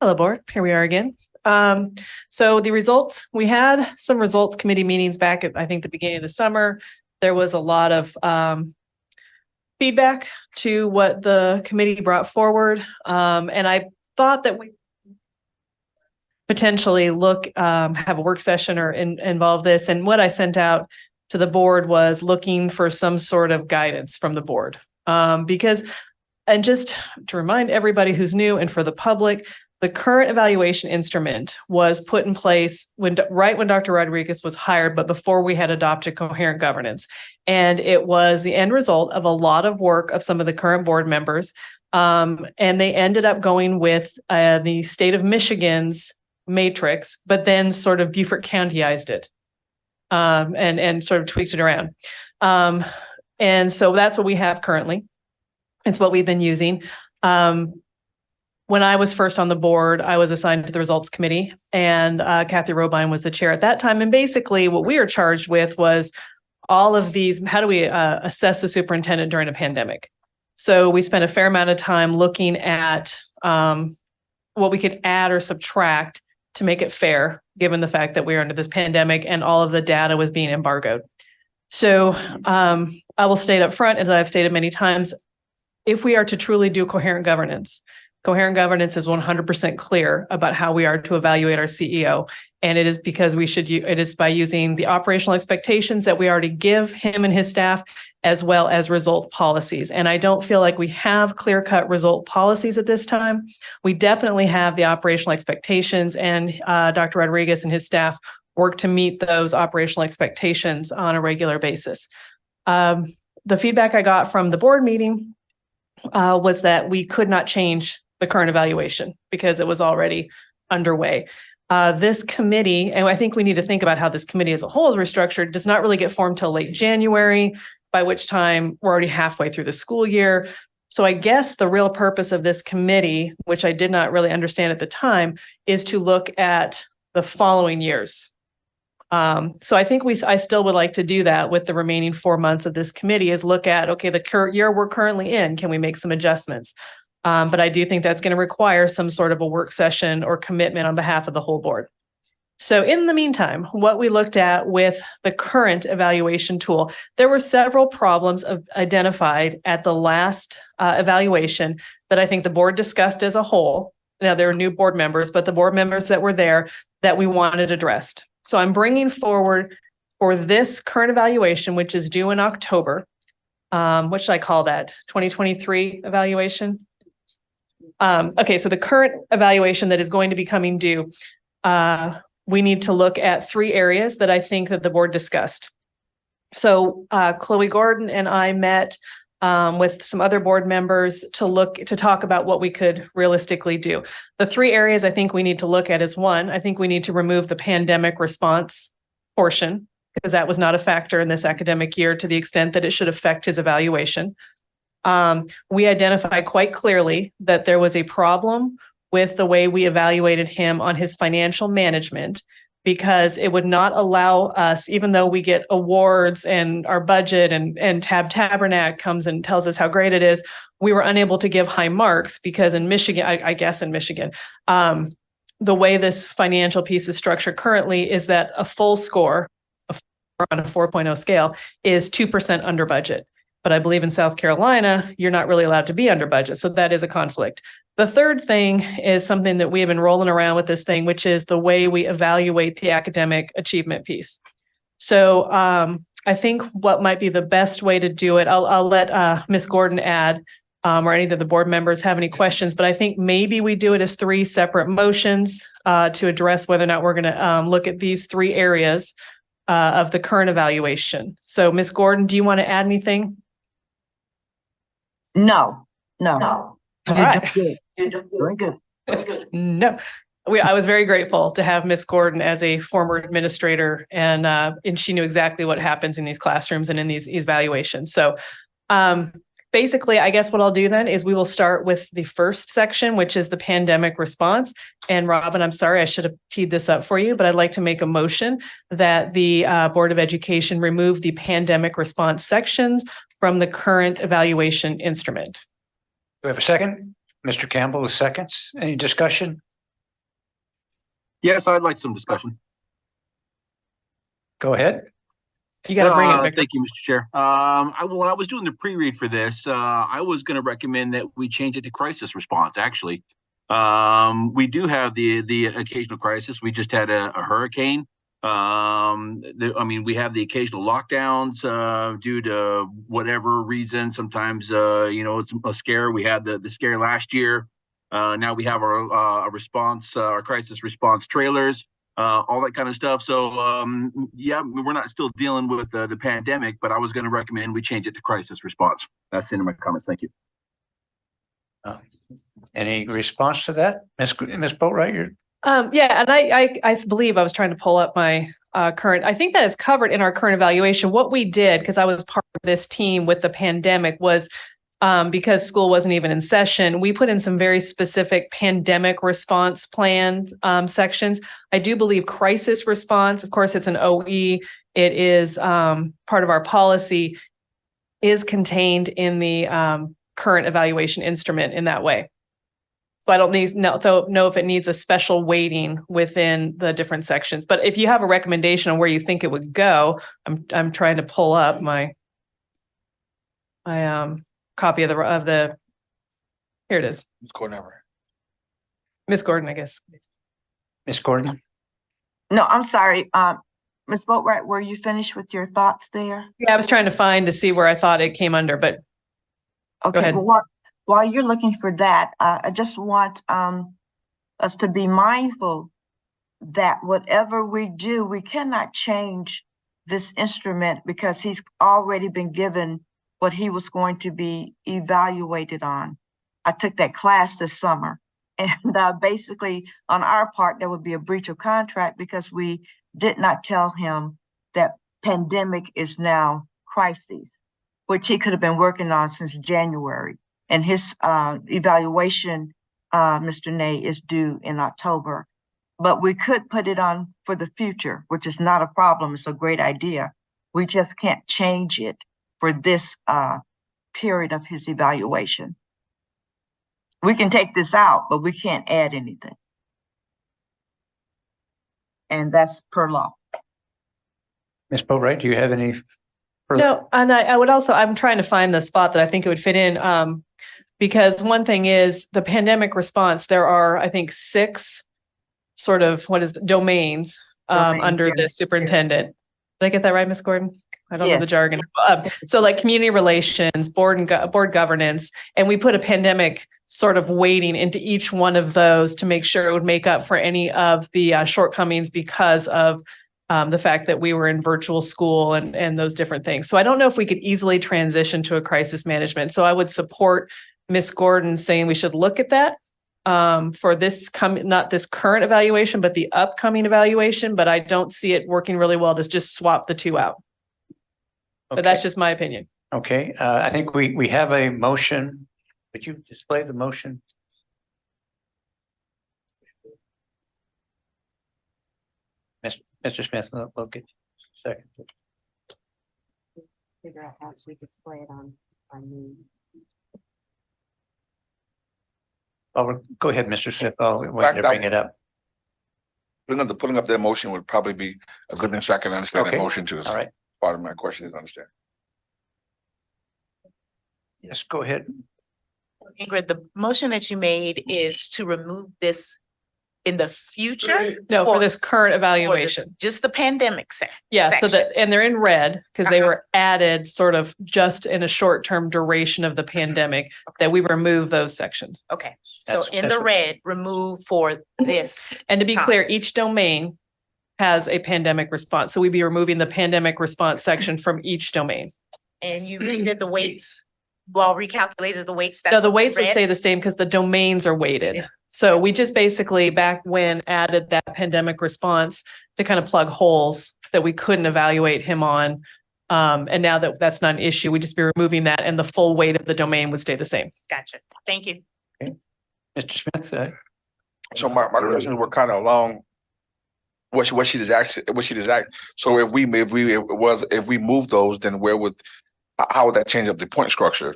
Hello, board. Here we are again. So the results, we had some results committee meetings back at, I think, the beginning of the summer. There was a lot of feedback to what the committee brought forward. And I thought that we potentially have a work session or involve this. And what I sent out to the board was looking for some sort of guidance from the board. Because, and just to remind everybody who's new and for the public, the current evaluation instrument was put in place right when Dr. Rodriguez was hired, but before we had adopted coherent governance. And it was the end result of a lot of work of some of the current board members. And they ended up going with the state of Michigan's matrix, but then sort of Beaufort Countyized it and sort of tweaked it around. And so that's what we have currently. It's what we've been using. When I was first on the board, I was assigned to the results committee, and Kathy Robine was the chair at that time. And basically what we were charged with was all of these, how do we assess the superintendent during a pandemic? So we spent a fair amount of time looking at what we could add or subtract to make it fair, given the fact that we are under this pandemic and all of the data was being embargoed. So I will state up front, as I've stated many times, if we are to truly do coherent governance is 100% clear about how we are to evaluate our CEO. And it is because it is by using the operational expectations that we already give him and his staff, as well as result policies. And I don't feel like we have clear-cut result policies at this time. We definitely have the operational expectations, and Dr. Rodriguez and his staff work to meet those operational expectations on a regular basis. The feedback I got from the board meeting was that we could not change the current evaluation because it was already underway. This committee, and I think we need to think about how this committee as a whole is restructured, does not really get formed till late January, by which time we're already halfway through the school year. So I guess the real purpose of this committee, which I did not really understand at the time, is to look at the following years. So I think I still would like to do that with the remaining 4 months of this committee, is look at, okay, the current year we're currently in, can we make some adjustments? But I do think that's going to require some sort of a work session or commitment on behalf of the whole board. So in the meantime, what we looked at with the current evaluation tool, there were several problems identified at the last evaluation that I think the board discussed as a whole. Now, there are new board members, but the board members that were there that we wanted addressed. So I'm bringing forward for this current evaluation, which is due in October. What should I call that? 2023 evaluation? Okay, so the current evaluation that is going to be coming due, we need to look at 3 areas that I think that the board discussed. So Chloe Gordon and I met with some other board members to talk about what we could realistically do. The 3 areas I think we need to look at is, 1, I think we need to remove the pandemic response portion, because that was not a factor in this academic year to the extent that it should affect his evaluation. We identified quite clearly that there was a problem with the way we evaluated him on his financial management, because it would not allow us, even though we get awards and our budget and Tabernac comes and tells us how great it is, we were unable to give high marks because in Michigan, I guess in Michigan, the way this financial piece is structured currently is that a full score on a 4.0 scale is 2% under budget. But I believe in South Carolina, you're not really allowed to be under budget. So that is a conflict. The third thing is something that we have been rolling around with this thing, which is the way we evaluate the academic achievement piece. So I think what might be the best way to do it, I'll let Ms. Gordon add, or any of the board members have any questions, but I think maybe we do it as 3 separate motions to address whether or not we're going to look at these 3 areas of the current evaluation. So Ms. Gordon, do you want to add anything? No. All You're right. doing good. You're doing good. No, I was very grateful to have Miss Gordon as a former administrator, and she knew exactly what happens in these classrooms and in these evaluations. So basically, I guess what I'll do then is we will start with the first section, which is the pandemic response. And Robin, I'm sorry, I should have teed this up for you, but I'd like to make a motion that the Board of Education remove the pandemic response sections from the current evaluation instrument. Do we have a second? Mr. Campbell with seconds. Any discussion? Yes, I'd like some discussion. Go ahead. You got to bring it. Victor. Thank you, Mr. Chair. When I was doing the pre-read for this, I was going to recommend that we change it to crisis response. Actually, we do have the occasional crisis. We just had a hurricane. I mean, we have the occasional lockdowns due to whatever reason. Sometimes, it's a scare. We had the scare last year. Now we have our response, our crisis response trailers. All that kind of stuff. So, yeah, we're not still dealing with the pandemic, but I was going to recommend we change it to crisis response. That's the end of my comments. Thank you. Any response to that? Ms. Boatwright? Yeah, and I believe I was trying to pull up my current, I think that is covered in our current evaluation. What we did, because I was part of this team with the pandemic, was because school wasn't even in session, we put in some very specific pandemic response plan sections. I do believe crisis response, of course, it's an OE. It is part of our policy, is contained in the current evaluation instrument in that way. So I don't know if it needs a special weighting within the different sections. But if you have a recommendation on where you think it would go, I'm trying to pull up my copy of the here it is. Ms. Gordon, Miss Gordon, I guess. Miss Gordon? No, I'm sorry. Ms. Boatwright, were you finished with your thoughts there? Yeah, I was trying to see where I thought it came under, but okay, go ahead. Well, while you're looking for that, I just want us to be mindful that whatever we do, we cannot change this instrument because he's already been given what he was going to be evaluated on. I took that class this summer, and basically on our part, there would be a breach of contract because we did not tell him that pandemic is now crises, which he could have been working on since January. And his evaluation, Mr. Ney, is due in October. But we could put it on for the future, which is not a problem. It's a great idea. We just can't change it for this period of his evaluation. We can take this out, but we can't add anything. And that's per law. Ms. Boatwright, do you have any? No, and I would also, I'm trying to find the spot that I think it would fit in. Because one thing is the pandemic response, there are, I think, 6 sort of, domains under the superintendent. Did I get that right, Ms. Gordon? I don't know the jargon. So like community relations, board governance, and we put a pandemic sort of weighting into each one of those to make sure it would make up for any of the shortcomings because of the fact that we were in virtual school and those different things. So I don't know if we could easily transition to a crisis management. So I would support Ms. Gordon saying we should look at that for this not this current evaluation, but the upcoming evaluation. But I don't see it working really well to just swap the 2 out. Okay. But that's just my opinion. Okay, I think we have a motion. Would you display the motion? Mr. Smith, we'll get you a second. Figure out how we could display it on me. Oh, go ahead, Mr. Smith. Oh, we want you to bring it up. Putting up that motion would probably be a good thing so I can understand Okay. that motion too. All right. Part of my question is understand. Yes, go ahead. Ingrid, the motion that you made is to remove this in the future? No, for Or this current for evaluation. just the pandemic Yeah, so section? that, and they're in red because they were added sort of just in a short-term duration of the pandemic that we remove those sections. Okay, so That's- in that's the what- red, remove for this. And to be time. clear, each domain has a pandemic response. So we'd be removing the pandemic response section from each domain. And you did the weights, well, recalculated the weights. No, that's the what's in weights would red? stay the same because the domains are weighted. So we just basically back when added that pandemic response to kind of plug holes that we couldn't evaluate him on. And now that that's not an issue, we'd just be removing that and the full weight of the domain would stay the same. Gotcha, thank you. Mr. Smith, So my questions were kind of along what she just asked. So if we move those, then how would that change up the point structure?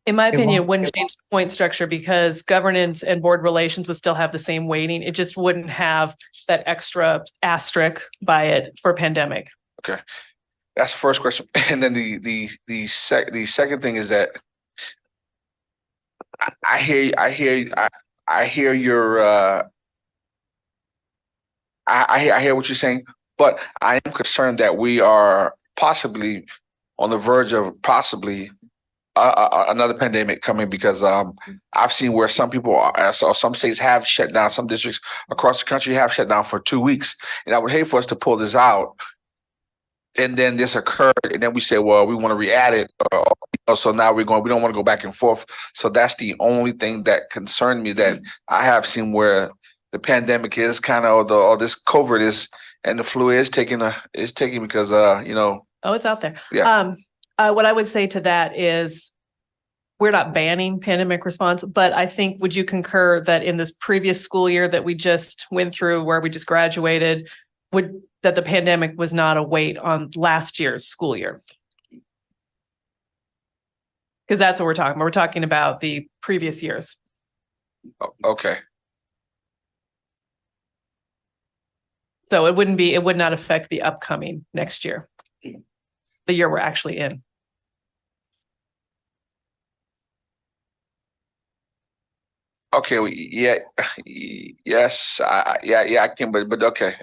In my It opinion, it won't- wouldn't change the point structure because governance and board relations would still have the same weighting. It just wouldn't have that extra asterisk by it for pandemic. Okay, that's the first question, and then the second thing is that I hear your I hear what you're saying, but I am concerned that we are possibly on the verge of possibly another pandemic coming because I've seen where some people are, so some states have shut down, some districts across the country have shut down for 2 weeks, and I would hate for us to pull this out. And then this occurred, and then we say, well, we want to re-add it. So now we don't want to go back and forth. So that's the only thing that concerned me that I have seen where the pandemic is kind of, or this COVID is, and the flu is taking because, Oh, it's out there. Yeah. What I would say to that is we're not banning pandemic response, but I think, would you concur that in this previous school year that we just went through, where we just graduated, that the pandemic was not a weight on last year's school year? Because that's what we're talking about. We're talking about the previous years. Okay. So it would not affect the upcoming next year, the year we're actually in. Okay, yeah, yes, yeah, I can, but okay,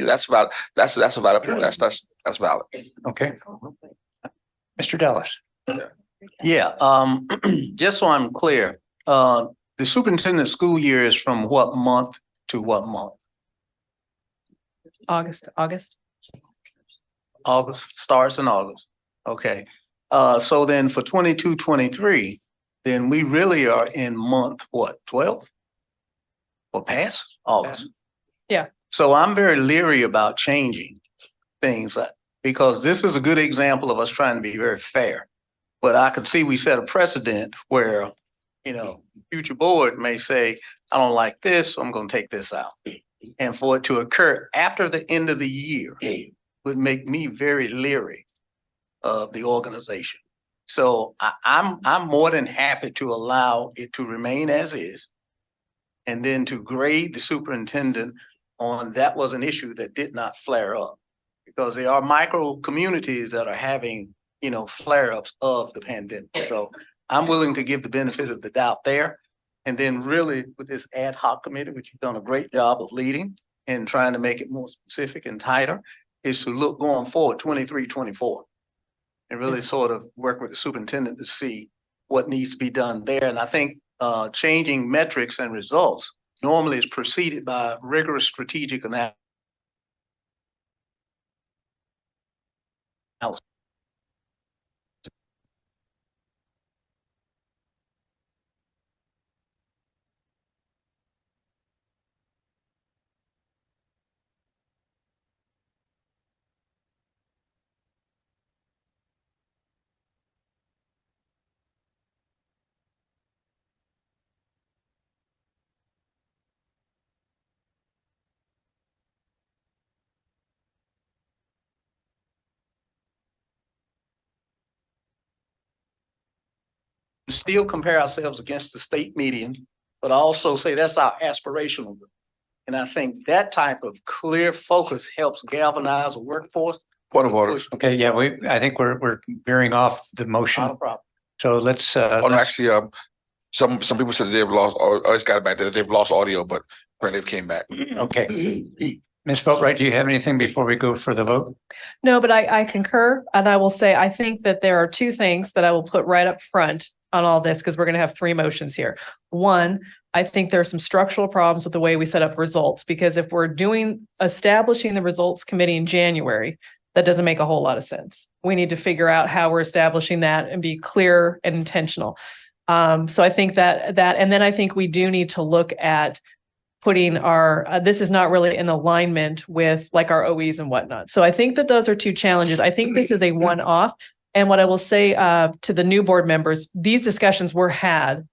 that's valid. That's a valid point. That's valid. Okay. Mr. Dallas. Yeah, just so I'm clear, the superintendent school year is from what month to what month? August. August, starts in August. Okay. So then for 22-23, then we really are in month, what, 12? Or past August? Yeah. So I'm very leery about changing things because this is a good example of us trying to be very fair. But I can see we set a precedent where, future board may say, I don't like this, so I'm going to take this out. And for it to occur after the end of the year would make me very leery of the organization. So I'm more than happy to allow it to remain as is. And then to grade the superintendent on that was an issue that did not flare up. Because there are micro communities that are having, flare-ups of the pandemic. So I'm willing to give the benefit of the doubt there. And then really with this ad hoc committee, which you've done a great job of leading and trying to make it more specific and tighter, is to look going forward 23-24. And really sort of work with the superintendent to see what needs to be done there. And I think changing metrics and results normally is preceded by rigorous strategic analysis. Still compare ourselves against the state median, but also say that's our aspirational group. And I think that type of clear focus helps galvanize a workforce. Point of order. Okay, yeah, I think we're veering off the motion. Not a problem. So let's, Oh, no, actually, some people said that they've lost, or it's got it back there, they've lost audio, but apparently they've came back. okay. Ms. Boatright, do you have anything before we go for the vote? No, but I concur. And I will say, I think that there are two things that I will put right up front on all this, because we're going to have three motions here. One, I think there are some structural problems with the way we set up results, because if we're establishing the results committee in January, that doesn't make a whole lot of sense. We need to figure out how we're establishing that and be clear and intentional. So I think that, and then I think we do need to look at putting our, this is not really in alignment with like our OEs and whatnot. So I think that those are two challenges. I think this is a one-off. And what I will say to the new board members, these discussions were had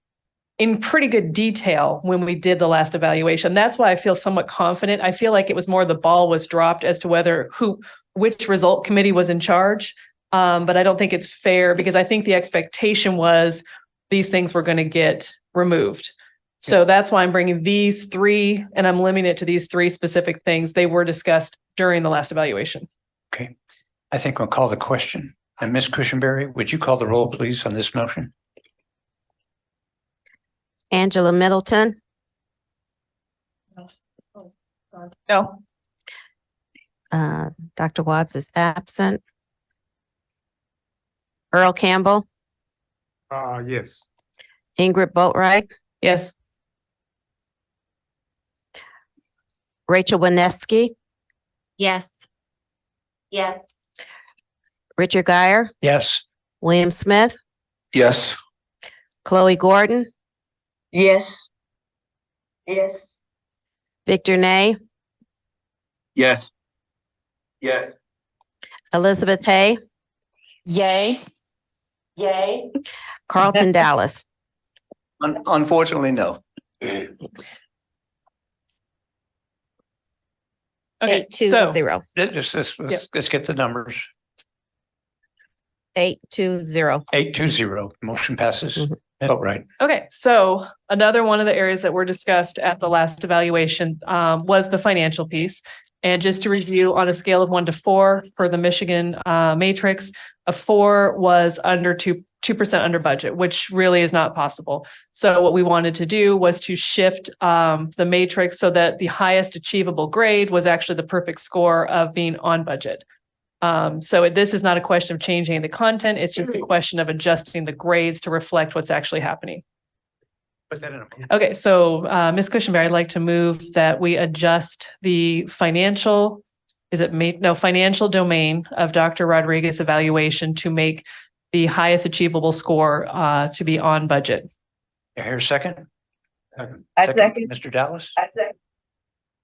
in pretty good detail when we did the last evaluation. That's why I feel somewhat confident. I feel like it was more the ball was dropped as to which result committee was in charge. But I don't think it's fair, because I think the expectation was these things were going to get removed. So that's why I'm bringing these three, and I'm limiting it to these three specific things. They were discussed during the last evaluation. Okay. I think we'll call the question. And Ms. Cushenberry, would you call the roll, please, on this motion? Angela Middleton, No. Dr. Watts is absent. Earl Campbell, Yes. Ingrid Boatright, Yes. Rachel Wineski, Yes. Yes. Richard Geyer, Yes. William Smith, Yes. Chloe Gordon, Yes. Yes. Victor Ney, Yes. Yes. Elizabeth Hay, Yay. Yay. Carlton Dallas. Unfortunately, no. Okay, 8-2-0. Let's get the numbers. 8-2-0. 8-2-0. Motion passes. Oh, right. Okay, so another one of the areas that were discussed at the last evaluation was the financial piece. And just to review, on a scale of 1 to 4 for the Michigan matrix, a 4 was under 2% under budget, which really is not possible. So what we wanted to do was to shift the matrix so that the highest achievable grade was actually the perfect score of being on budget. So this is not a question of changing the content. It's just a question of adjusting the grades to reflect what's actually happening. Put that in a. Okay, so Ms. Cushenberry, I'd like to move that we adjust the financial domain of Dr. Rodriguez evaluation to make the highest achievable score to be on budget. Here's a second. I second. Mr. Dallas? I second.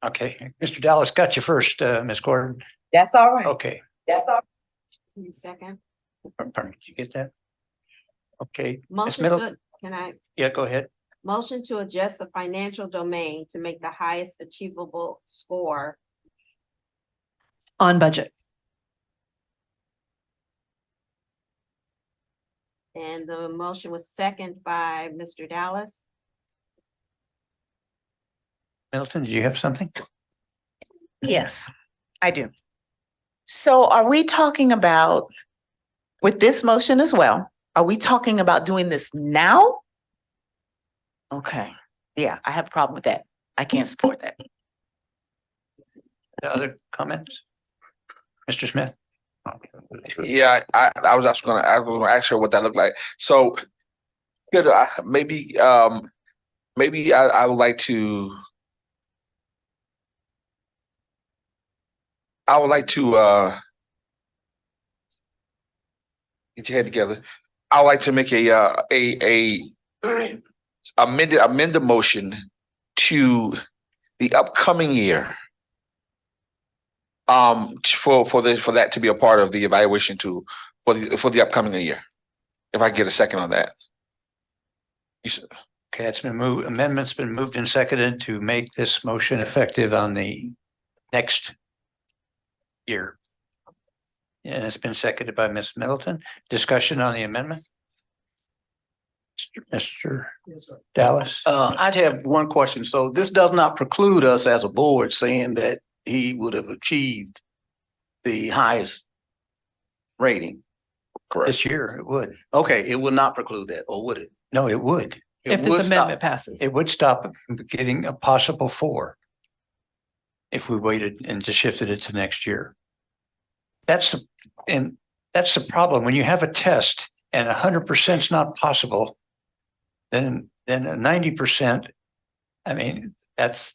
Okay, Mr. Dallas got you first, Ms. Gordon. That's all right. Okay. That's all. Second. Pardon, did you get that? Okay. Ms. Motion Middleton? can I? Yeah, go ahead. Motion to adjust the financial domain to make the highest achievable score. On budget. And the motion was second by Mr. Dallas. Middleton, did you have something? Yes, I do. So are we talking about, with this motion as well, are we talking about doing this now? Okay, yeah, I have a problem with that. I can't support that. Other comments? Mr. Smith? Yeah, I was actually gonna ask her what that looked like. So, good. Maybe I would like to. I would like to get your head together. I would like to make amend the motion to the upcoming year. For that to be a part of the evaluation tool for the upcoming year. If I get a second on that. Okay, it's been moved, amendment's been moved and seconded to make this motion effective on the next year. And it's been seconded by Ms. Middleton. Discussion on the amendment? Mr. Dallas? I'd have one question. So this does not preclude us as a board saying that he would have achieved the highest rating. This year, it would. Okay, it will not preclude that, or would it? No, it would. It If this would stop. amendment passes. It would stop getting a possible 4 if we waited and just shifted it to next year. That's the problem. When you have a test and 100% is not possible, then a 90%, I mean, that's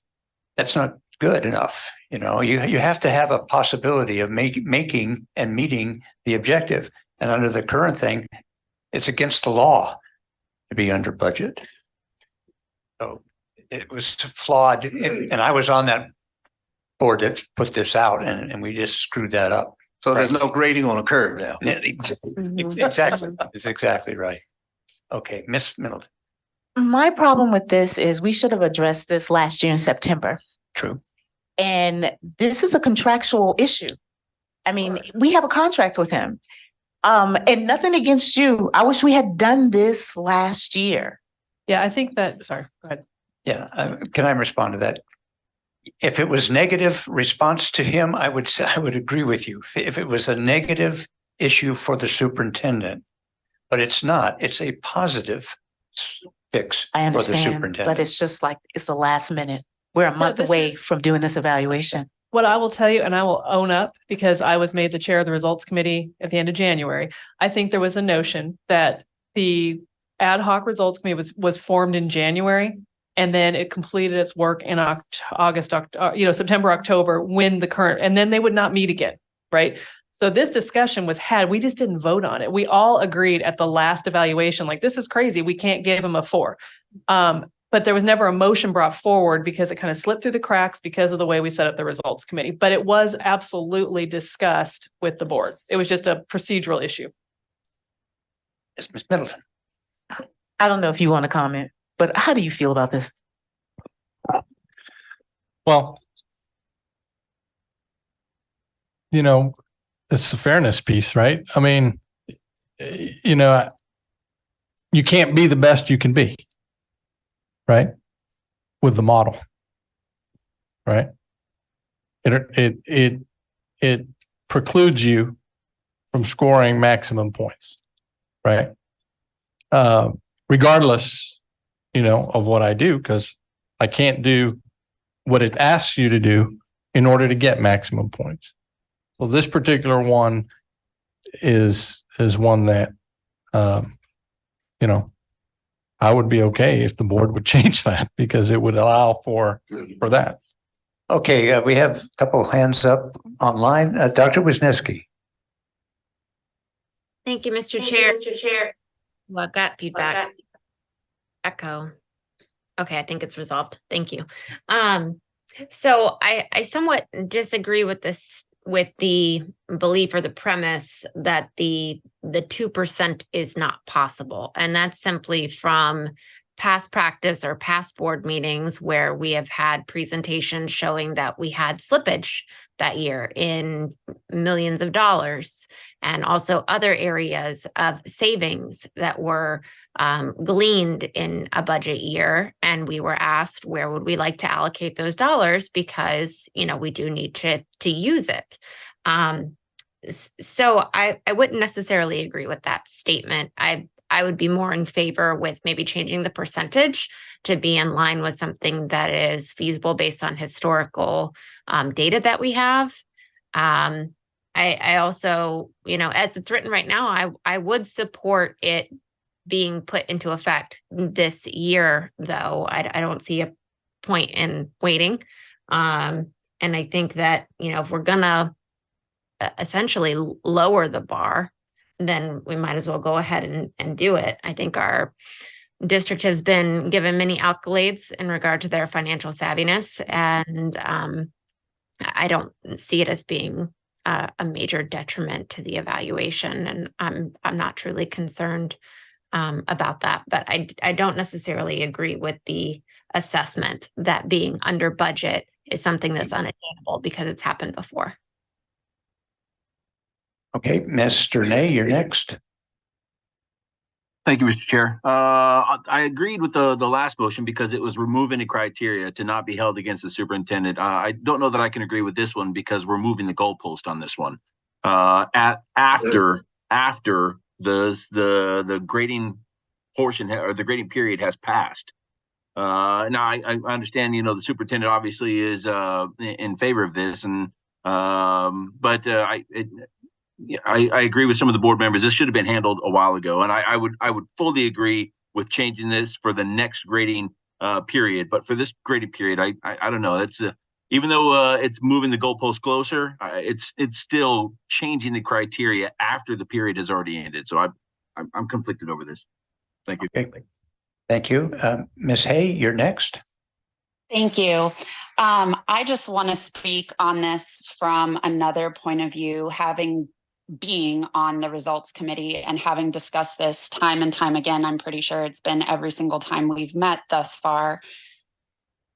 not good enough. You know, you have to have a possibility of making and meeting the objective. And under the current thing, it's against the law to be under budget. So it was flawed. And I was on that board that put this out, and we just screwed that up. So there's no grading on a curve now. Exactly. It's exactly right. Okay, Miss Middleton. My problem with this is we should have addressed this last year in September. True. And this is a contractual issue. I mean, we have a contract with him. And nothing against you. I wish we had done this last year. Yeah, I think that, sorry, go ahead. Yeah, can I respond to that? If it was negative response to him, I would say I would agree with you. If it was a negative issue for the superintendent, but it's not. It's a positive fix I for the understand, superintendent. but it's just like, it's the last minute. We're a month this away is- from doing this evaluation. What I will tell you, and I will own up because I was made the chair of the results committee at the end of January. I think there was a notion that the ad hoc results committee was formed in January, and then it completed its work in September, October, when the current, and then they would not meet again, right? So this discussion was had, we just didn't vote on it. We all agreed at the last evaluation, like, this is crazy, we can't give him a 4. But there was never a motion brought forward because it kind of slipped through the cracks because of the way we set up the results committee. But it was absolutely discussed with the board. It was just a procedural issue. Yes, Ms. Middleton. I don't know if you want to comment, but how do you feel about this? Well, you know, it's the fairness piece, right? I mean, you know, you can't be the best you can be, right? With the model, right? It precludes you from scoring maximum points, right? Regardless, you know, of what I do, because I can't do what it asks you to do in order to get maximum points. So this particular one is one that, you know, I would be okay if the board would change that because it would allow for that. Okay, we have a couple hands up online. Dr. Wisniewski. Thank you, Mr. Chair. Well, I got feedback. Echo. Okay, I think it's resolved. Thank you. So I somewhat disagree with this, with the belief or the premise that the 2% is not possible. And that's simply from past practice or past board meetings where we have had presentations showing that we had slippage that year in millions of dollars, and also other areas of savings that were gleaned in a budget year. And we were asked, where would we like to allocate those dollars? Because, you know, we do need to use it. So I wouldn't necessarily agree with that statement. I would be more in favor with maybe changing the percentage to be in line with something that is feasible based on historical data that we have. I also, you know, as it's written right now, I would support it being put into effect this year, though. I don't see a point in waiting. And I think that, you know, if we're gonna essentially lower the bar, then we might as well go ahead and do it. I think our district has been given many accolades in regard to their financial savviness, and I don't see it as being a major detriment to the evaluation, and I'm not truly concerned about that. But I don't necessarily agree with the assessment that being under budget is something that's unattainable because it's happened before. Okay, Mr. Nay, you're next. Thank you, Mr. Chair. I agreed with the last motion because it was removing the criteria to not be held against the superintendent. I don't know that I can agree with this one because we're moving the goalpost on this one. After after the grading portion or the grading period has passed. Now I understand, the superintendent obviously is in favor of this, and but I agree with some of the board members. This should have been handled a while ago, and I would fully agree with changing this for the next grading period. But for this grading period, I don't know. That's even though it's moving the goalpost closer, it's still changing the criteria after the period has already ended. So I'm conflicted over this. Thank you. Okay. Thank you. Ms. Hay, you're next. Thank you. I just want to speak on this from another point of view, being on the results committee and having discussed this time and time again. I'm pretty sure it's been every single time we've met thus far.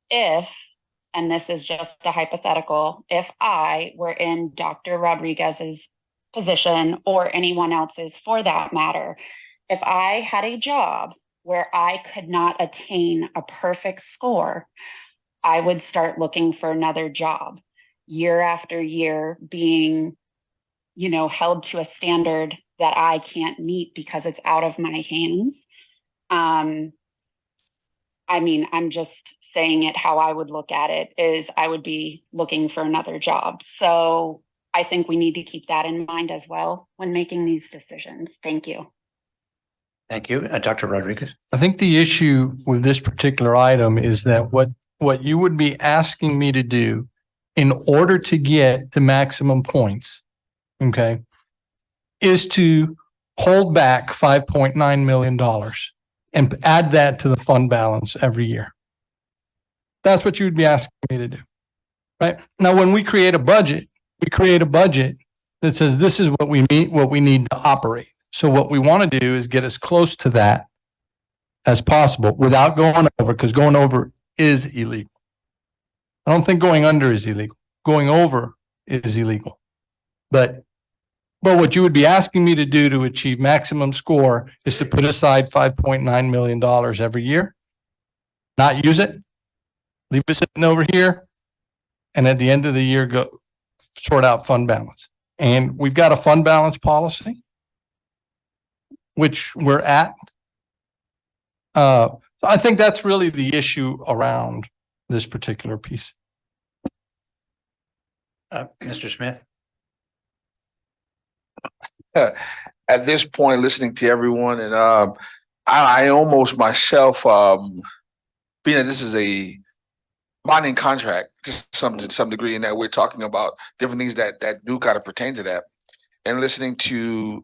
If, and this is just a hypothetical, if I were in Dr. Rodriguez's position, or anyone else's for that matter, if I had a job where I could not attain a perfect score, I would start looking for another job year after year, being, held to a standard that I can't meet because it's out of my hands. I'm just saying it how I would look at it is I would be looking for another job. So I think we need to keep that in mind as well when making these decisions. Thank you. Thank you. Dr. Rodriguez. I think the issue with this particular item is that what you would be asking me to do in order to get the maximum points, okay, is to hold back $5.9 million and add that to the fund balance every year. That's what you would be asking me to do, right? Now, when we create a budget that says this is what we need to operate. So what we want to do is get as close to that as possible without going over, because going over is illegal. I don't think going under is illegal. Going over is illegal. But what you would be asking me to do to achieve maximum score is to put aside $5.9 million every year, not use it, leave it sitting over here, and at the end of the year, go sort out fund balance. And we've got a fund balance policy, which we're at. I think that's really the issue around this particular piece. Mr. Smith. At this point, listening to everyone, and I almost myself, being that this is a binding contract to some degree, and that we're talking about different things that do kind of pertain to that, and listening to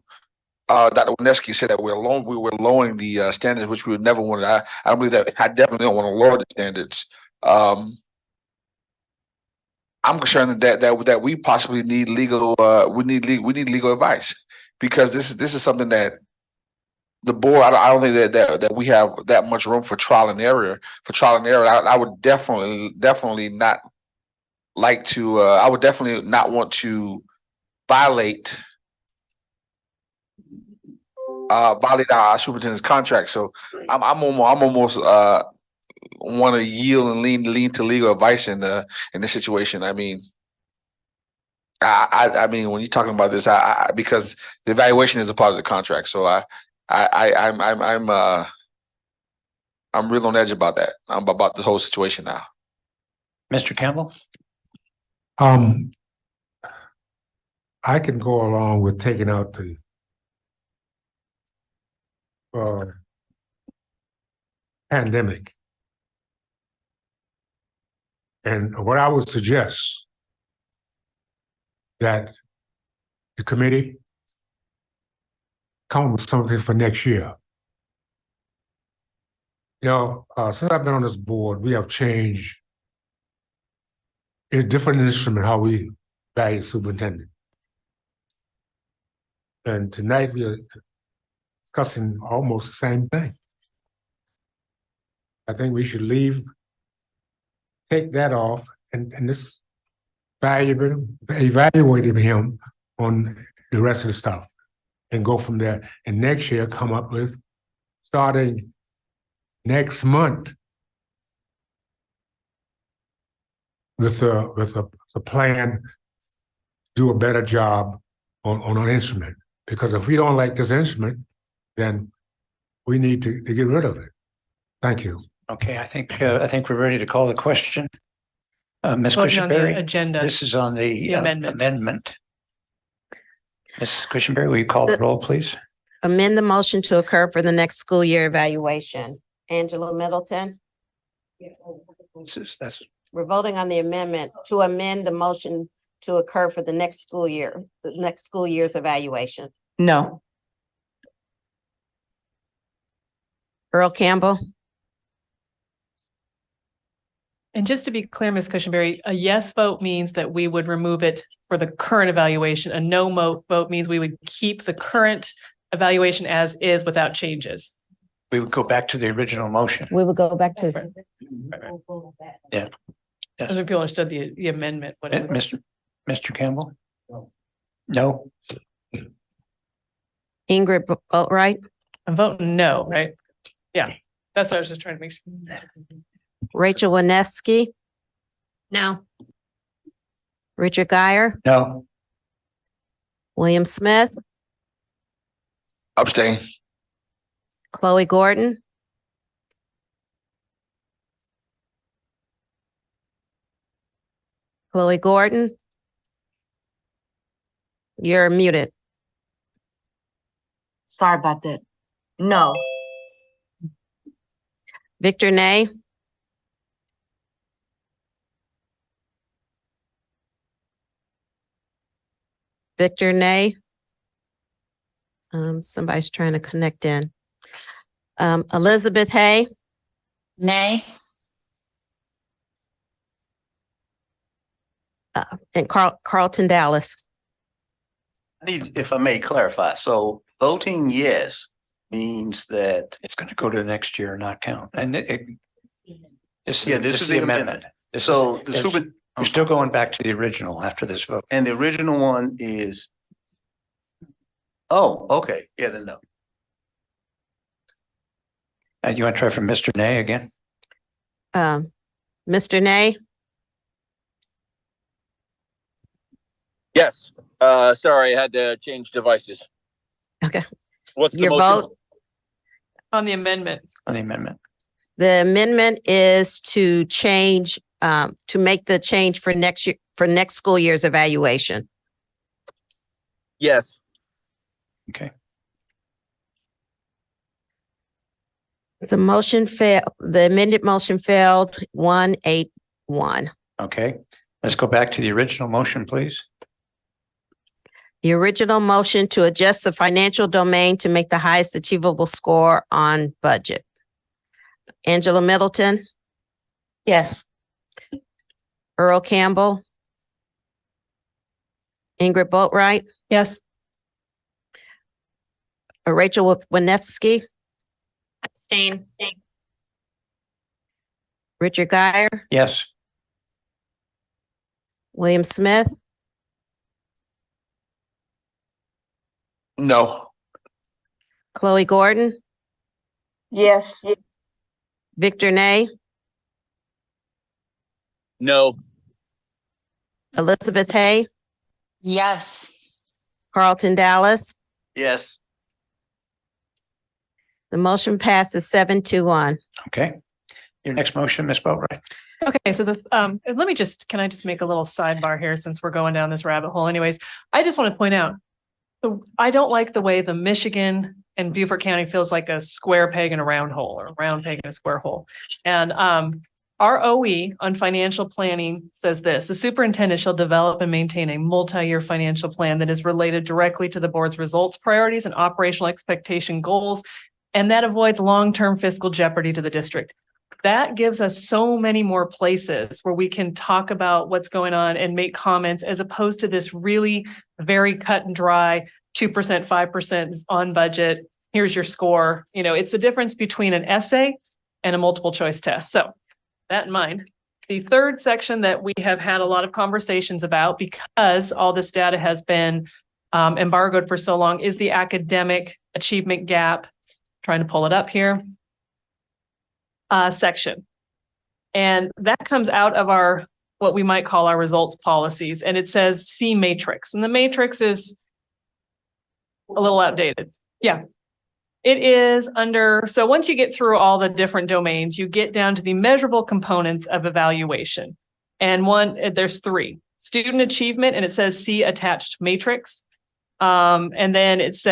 Dr. Wineski said that we were lowering the standards, which we would never want. I don't believe that. I definitely don't want to lower the standards. I'm concerned that we possibly need legal. We need legal advice, because this is something that the board. I don't think that we have that much room for trial and error. I would definitely not like to. I would definitely not want to violate our superintendent's contract. So I'm almost want to yield and lean to legal advice in this situation. I mean, I mean, when you're talking about this, because the evaluation is a part of the contract. So I'm real on edge about that. I'm about the whole situation now. Mr. Campbell. I can go along with taking out the pandemic. And what I would suggest that the committee come up with something for next year. Since I've been on this board, we have changed a different instrument how we value superintendent. And tonight we are discussing almost the same thing. I think we should take that off and just evaluating him on the rest of the stuff and go from there. And next year come up with, starting next month, with a plan, do a better job on an instrument. Because if we don't like this instrument, then we need to get rid of it. Thank you. Okay, I think we're ready to call the question. Ms. Voting on the Cushenberry, agenda. this is on the The amendment. amendment. Ms. Cushenberry, will you call the roll, please? Amend the motion to occur for the next school year evaluation. Angela Middleton, That's we're voting on the amendment to amend the motion to occur for the next school year, the next school year's evaluation. No. Earl Campbell, And just to be clear, Ms. Cushenberry, a yes vote means that we would remove it for the current evaluation. A no vote means we would keep the current evaluation as is without changes. we would go back to the original motion. we would go back to. Yeah. I don't know if you understood the amendment. What it was. Mr. Campbell? No. Ingrid Boatright, I'm voting no, right? Yeah, that's what I was just trying to make sure. Rachel Winefsky, No. Richard Geyer, No. William Smith, Abstain. Chloe Gordon, Chloe Gordon, you're muted. Sorry about that. No. Victor Nay, Victor Nay. Somebody's trying to connect in. Elizabeth Hay, Nay. and Carlton Dallas. If I may clarify, so voting yes means that, It's going to go to the next year and not count. And this is the amendment. So the super, You're still going back to the original after this vote. and the original one is, oh, okay, yeah, then no. And you want to try for Mr. Nay again? Mr. Nay, Yes, sorry, I had to change devices. okay. What's the Your motion? vote? On the amendment. On the amendment. The amendment is to change, to make the change for next year, for next school year's evaluation. Yes. Okay. The motion failed, the amended motion failed 181. Okay. Let's go back to the original motion, please. The original motion to adjust the financial domain to make the highest achievable score on budget. Angela Middleton, Yes. Earl Campbell, Ingrid Boatright, Yes. Rachel Winefsky, Abstain. Richard Geyer, Yes. William Smith, No. Chloe Gordon, Yes. Victor Nay, No. Elizabeth Hay, Yes. Carlton Dallas. Yes. The motion passes 7-1. Okay. Your next motion, Ms. Boatright. Okay, so can I just make a little sidebar here since we're going down this rabbit hole anyways? I just want to point out, I don't like the way the Michigan and Beaufort County feels like a square peg in a round hole, or a round peg in a square hole. And our OE on financial planning says this: the superintendent shall develop and maintain a multi-year financial plan that is related directly to the board's results, priorities, and operational expectation goals, and that avoids long-term fiscal jeopardy to the district. That gives us so many more places where we can talk about what's going on and make comments, as opposed to this really very cut and dry 2%, 5% on budget. Here's your score. You know, it's the difference between an essay and a multiple choice test. So that in mind, the third section that we have had a lot of conversations about, because all this data has been embargoed for so long, is the academic achievement gap. Trying to pull it up here. Section. And that comes out of our, what we might call our results policies. And it says C matrix. And the matrix is a little outdated. Yeah. It is under, so once you get through all the different domains, you get down to the measurable components of evaluation. And there's three: student achievement, and it says see attached matrix. And then it's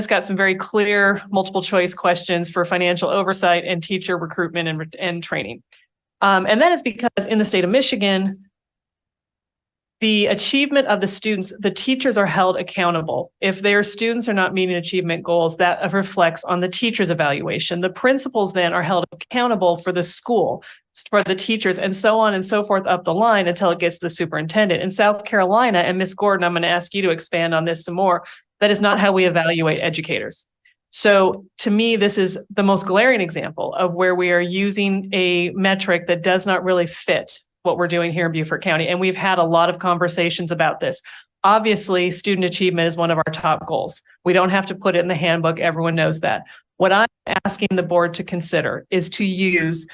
got some very clear multiple choice questions for financial oversight and teacher recruitment and training. And that is because in the state of Michigan, the achievement of the students, the teachers are held accountable. If their students are not meeting achievement goals, that reflects on the teacher's evaluation. The principals then are held accountable for the school, for the teachers, and so on and so forth up the line until it gets to the superintendent. In South Carolina, and Ms. Gordon, I'm going to ask you to expand on this some more, that is not how we evaluate educators. So to me, this is the most glaring example of where we are using a metric that does not really fit what we're doing here in Beaufort County. And we've had a lot of conversations about this. Obviously, student achievement is one of our top goals. We don't have to put it in the handbook. Everyone knows that. What I'm asking the board to consider is to use,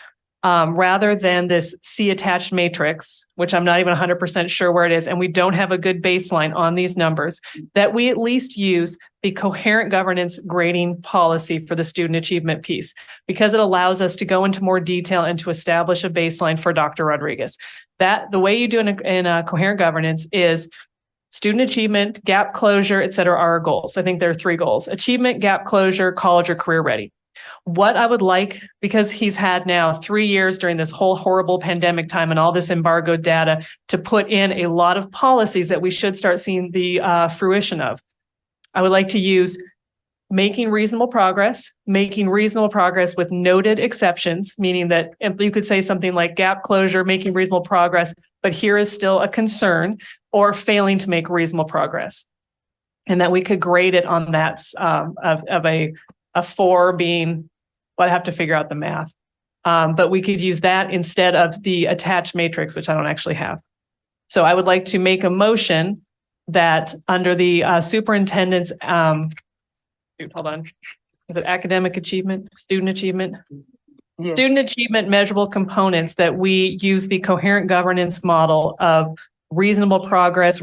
rather than this C attached matrix, which I'm not even 100% sure where it is, and we don't have a good baseline on these numbers, that we at least use the coherent governance grading policy for the student achievement piece, because it allows us to go into more detail and to establish a baseline for Dr. Rodriguez. That the way you do in a coherent governance is student achievement, gap closure, et cetera, are our goals. I think there are three goals: achievement, gap closure, college or career ready. What I would like, because he's had now 3 years during this whole horrible pandemic time and all this embargoed data, to put in a lot of policies that we should start seeing the fruition of. I would like to use making reasonable progress with noted exceptions, meaning that if you could say something like gap closure, making reasonable progress, but here is still a concern, or failing to make reasonable progress. And that we could grade it on that of a 4 being, well, I have to figure out the math. But we could use that instead of the attached matrix, which I don't actually have. So I would like to make a motion that under the superintendent's, hold on, is it academic achievement, student achievement? Yes. Student achievement measurable components, that we use the coherent governance model of reasonable progress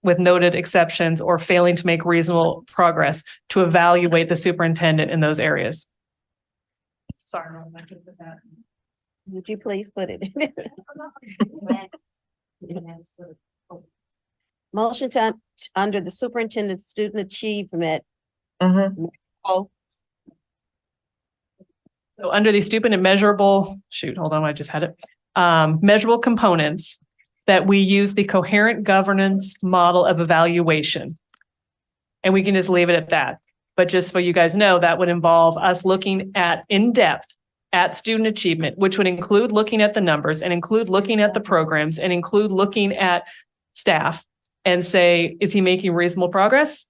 with noted exceptions, or failing to make reasonable progress, to evaluate the superintendent in those areas. Sorry, Ron, I couldn't put that. Would you please put it? Motion to under the superintendent's student achievement. Oh. So under the stupid and measurable, hold on, I just had it. Measurable components, that we use the coherent governance model of evaluation. And we can just leave it at that. But just so you guys know, that would involve us looking at in depth at student achievement, which would include looking at the numbers and include looking at the programs and include looking at staff and say, is he making reasonable progress?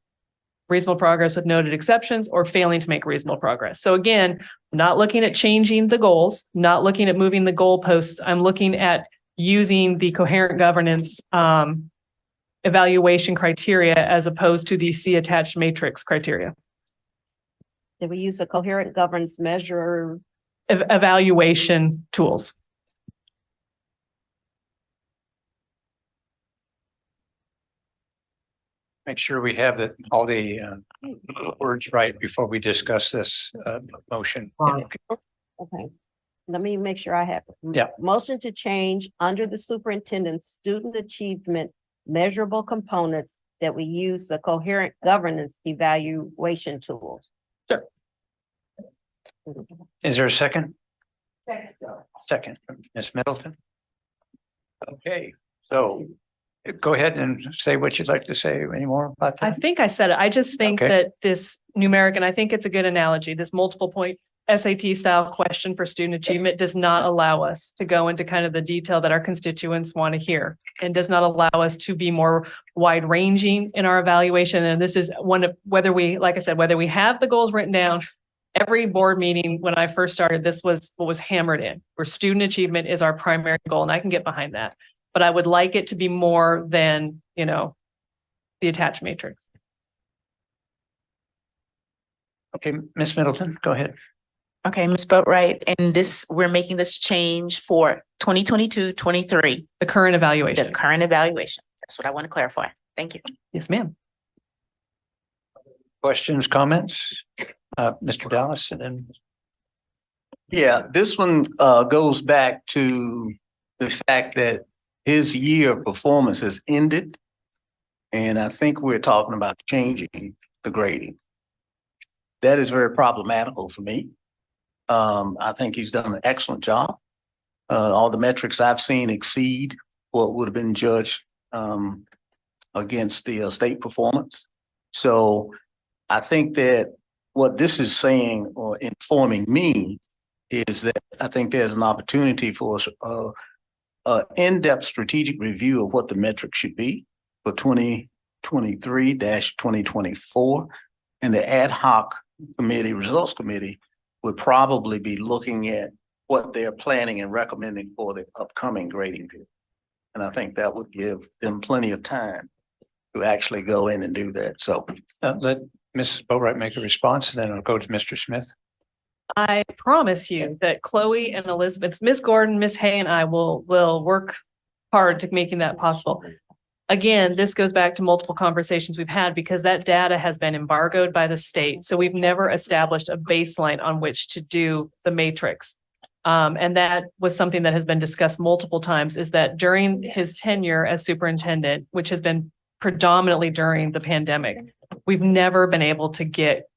Reasonable progress with noted exceptions, or failing to make reasonable progress. So again, not looking at changing the goals, not looking at moving the goalposts. I'm looking at using the coherent governance evaluation criteria as opposed to the C attached matrix criteria. Did we use a coherent governance measure? Evaluation tools. Make sure we have all the words right before we discuss this motion. Okay. Let me make sure I have it. Yeah. Motion to change under the superintendent's student achievement measurable components, that we use the coherent governance evaluation tool. Sure. Is there a second? Second, Ms. Middleton. Okay, so go ahead and say what you'd like to say anymore about that. I think I said it. I just think that this numeric, and I think it's a good analogy, this multiple point SAT style question for student achievement does not allow us to go into kind of the detail that our constituents want to hear, and does not allow us to be more wide ranging in our evaluation. And this is one of, whether we, like I said, whether we have the goals written down, every board meeting when I first started, this was what was hammered in, where student achievement is our primary goal. And I can get behind that, but I would like it to be more than, the attached matrix. Okay, Ms. Middleton, go ahead. Okay, Ms. Boatright, and we're making this change for 2022-23. The current evaluation. The current evaluation. That's what I want to clarify. Thank you. Yes, ma'am. Questions, comments? Mr. Dallas and then. Yeah, this one goes back to the fact that his year of performance has ended. And I think we're talking about changing the grading. That is very problematical for me. I think he's done an excellent job. All the metrics I've seen exceed what would have been judged against the state performance. So I think that what this is saying or informing me is that I think there's an opportunity for an in-depth strategic review of what the metrics should be for 2023-2024. And the ad hoc committee, results committee, would probably be looking at what they're planning and recommending for the upcoming grading period. And I think that would give them plenty of time to actually go in and do that. So Let Mrs. Boatright make a response, and then I'll go to Mr. Smith. I promise you that Chloe and Elizabeth, Miss Gordon, Miss Hay, and I will work hard to making that possible. Again, this goes back to multiple conversations we've had because that data has been embargoed by the state. So we've never established a baseline on which to do the matrix. And that was something that has been discussed multiple times, is that during his tenure as superintendent, which has been predominantly during the pandemic, we've never been able to get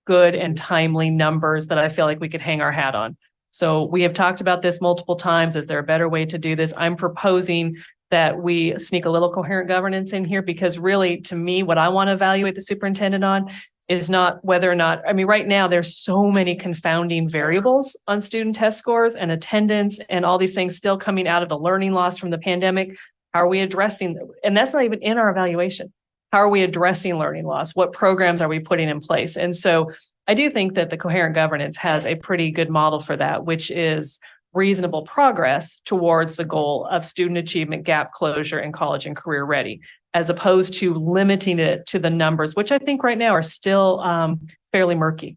good and timely numbers that I feel like we could hang our hat on. So we have talked about this multiple times. Is there a better way to do this? I'm proposing that we sneak a little coherent governance in here, because really, to me, what I want to evaluate the superintendent on is not whether or not, I mean, right now there's so many confounding variables on student test scores and attendance and all these things still coming out of the learning loss from the pandemic. How are we addressing, and that's not even in our evaluation. How are we addressing learning loss? What programs are we putting in place? And so I do think that the coherent governance has a pretty good model for that, which is reasonable progress towards the goal of student achievement gap closure and college and career ready, as opposed to limiting it to the numbers, which I think right now are still fairly murky.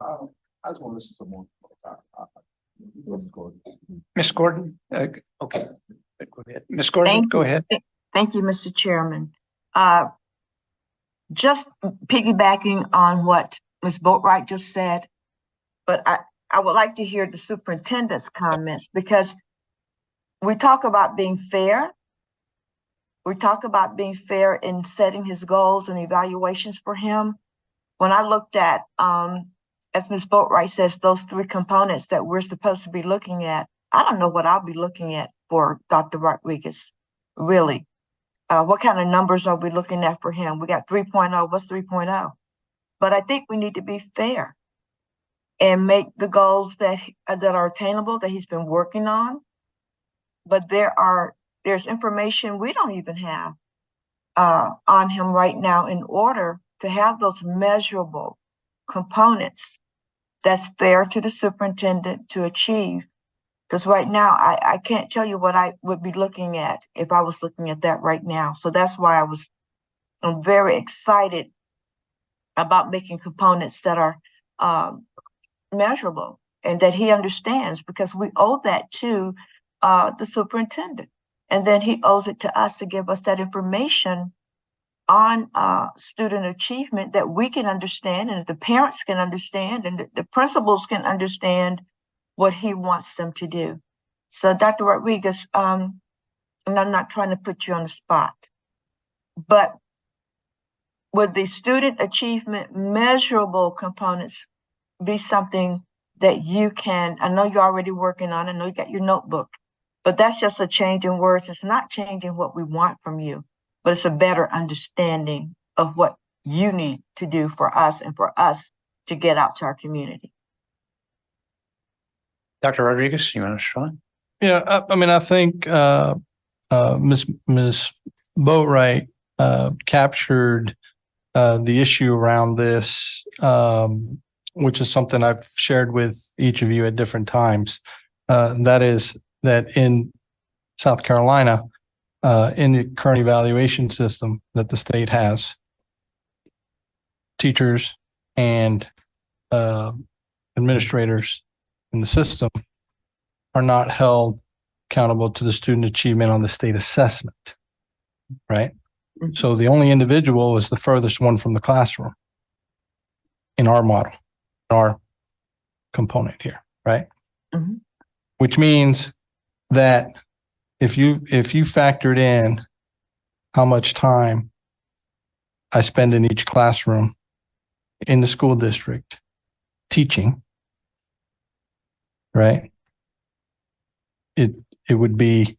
I just want to listen to some more. Ms. Gordon, okay. Go ahead. Ms. Gordon, go ahead. Thank you, Mr. Chairman. Just piggybacking on what Ms. Boatright just said, but I would like to hear the superintendent's comments, because we talk about being fair. We talk about being fair in setting his goals and evaluations for him. When I looked at, as Ms. Boatright says, those three components that we're supposed to be looking at, I don't know what I'll be looking at for Dr. Rodriguez, really. What kind of numbers are we looking at for him? We got 3.0, what's 3.0? But I think we need to be fair and make the goals that are attainable, that he's been working on. But there's information we don't even have on him right now in order to have those measurable components that's fair to the superintendent to achieve. Because right now, I can't tell you what I would be looking at if I was looking at that right now. So that's why I'm very excited about making components that are measurable and that he understands, because we owe that to the superintendent. And then he owes it to us to give us that information on student achievement that we can understand, and the parents can understand, and the principals can understand what he wants them to do. So Dr. Rodriguez, and I'm not trying to put you on the spot, but would the student achievement measurable components be something that you can, I know you're already working on, I know you got your notebook, but that's just a change in words. It's not changing what we want from you, but it's a better understanding of what you need to do for us and for us to get out to our community. Dr. Rodriguez, you want to respond? Yeah, I mean, I think Ms. Boatright captured the issue around this, which is something I've shared with each of you at different times. That is that in South Carolina, in the current evaluation system that the state has, teachers and administrators in the system are not held accountable to the student achievement on the state assessment. right? So the only individual is the furthest one from the classroom in our model, our component here, right? Which means that if you factored in how much time I spend in each classroom in the school district teaching, right? It would be,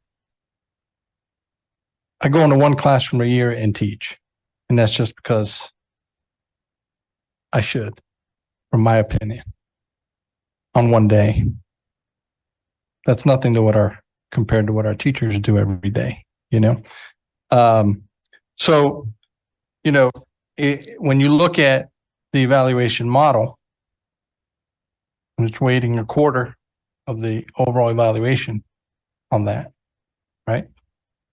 I go into one classroom a year and teach. And that's just because I should, from my opinion, on one day. That's nothing to compared to what our teachers do every day, you know? So, you know, when you look at the evaluation model, and it's weighting a quarter of the overall evaluation on that, right?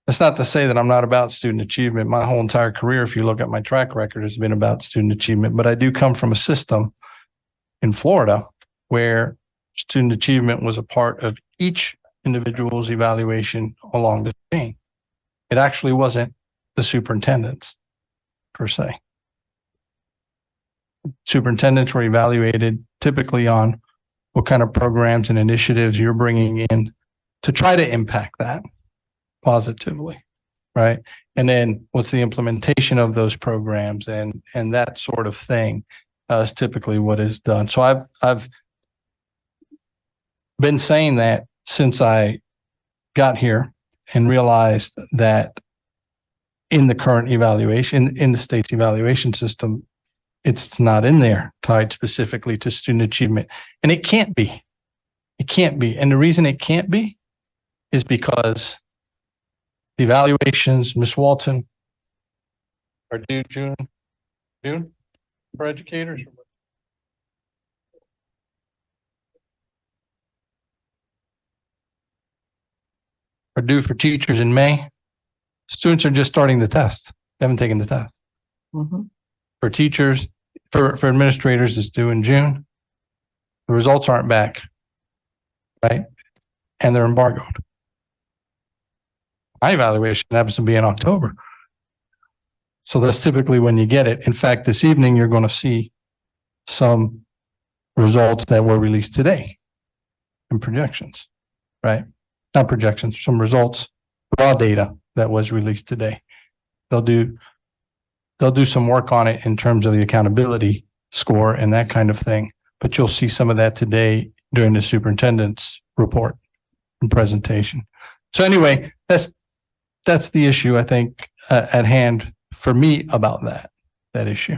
That's not to say that I'm not about student achievement. My whole entire career, if you look at my track record, has been about student achievement, but I do come from a system in Florida where student achievement was a part of each individual's evaluation along the chain. It actually wasn't the superintendent's per se. Superintendents were evaluated typically on what kind of programs and initiatives you're bringing in to try to impact that positively, right? And then what's the implementation of those programs and that sort of thing is typically what is done. So I've been saying that since I got here and realized that in the current evaluation, in the state's evaluation system, it's not in there tied specifically to student achievement. And it can't be. It can't be. And the reason it can't be is because the evaluations, Ms. Walton, are due June for educators. Are due for teachers in May. Students are just starting the test. They haven't taken the test. For teachers, for administrators, it's due in June. The results aren't back, right? And they're embargoed. My evaluation happens to be in October. So that's typically when you get it. In fact, this evening, you're going to see some results that were released today and projections, right? Not projections, some results, raw data that was released today. They'll do some work on it in terms of the accountability score and that kind of thing. But you'll see some of that today during the superintendent's report and presentation. So anyway, that's the issue, I think, at hand for me about that issue.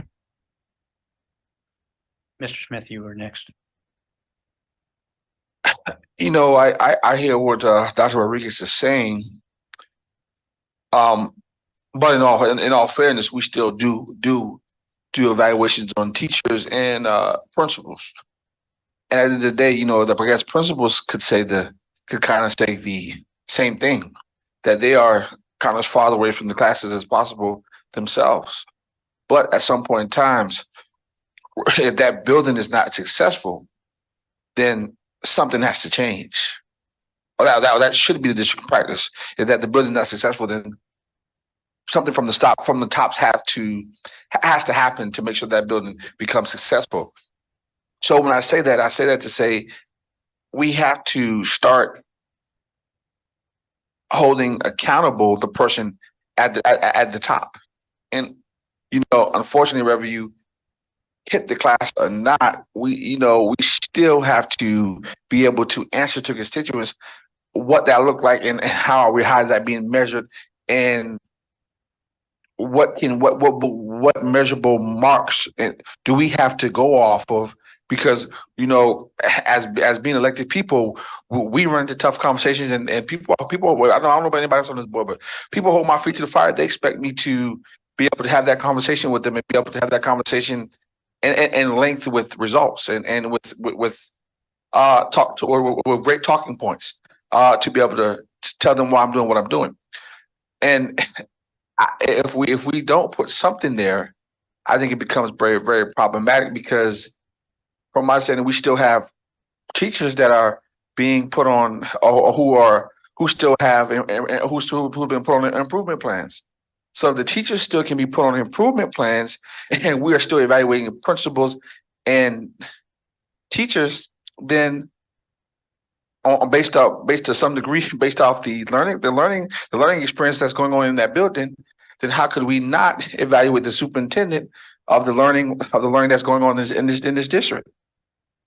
Mr. Smith, you were next. You know, I hear what Dr. Rodriguez is saying. But in all fairness, we still do evaluations on teachers and principals. And at the end of the day, you know, I guess principals could kind of say the same thing, that they are kind of as far away from the classes as possible themselves. But at some point in times, if that building is not successful, then something has to change. That should be the district practice. If that the building is not successful, then something from the tops has to happen to make sure that building becomes successful. So when I say that to say we have to start holding accountable the person at the top. And you know, unfortunately, whether you hit the class or not, we still have to be able to answer to constituents what that looked like and how is that being measured, and what measurable marks do we have to go off of? Because, you know, as being elected people, we run into tough conversations, and people. I don't know about anybody else on this board, but people hold my feet to the fire. They expect me to be able to have that conversation with them and be able to have that conversation in length with results and with talk to or with great talking points to be able to tell them why I'm doing what I'm doing. And if we don't put something there, I think it becomes very, very problematic, because from my understanding, we still have teachers that are being put on, or who've been put on improvement plans. So the teachers still can be put on improvement plans, and we are still evaluating principals and teachers, then based to some degree, based off the learning experience that's going on in that building, then how could we not evaluate the superintendent of the learning that's going on in this district?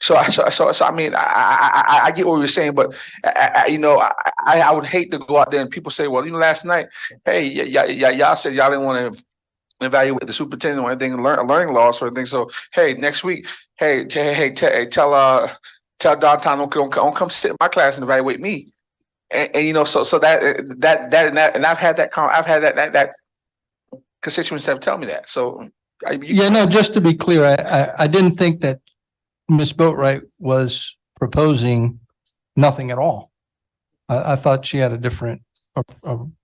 So I mean, I get what you're saying, but I would hate to go out there and people say, well, last night, hey, y'all said y'all didn't want to evaluate the superintendent or anything, learning loss or anything. So hey, next week, tell downtown don't come sit in my class and evaluate me. And so that and I've had that constituents have tell me that. So just to be clear, I didn't think that Ms. Boatwright was proposing nothing at all. I thought she had a different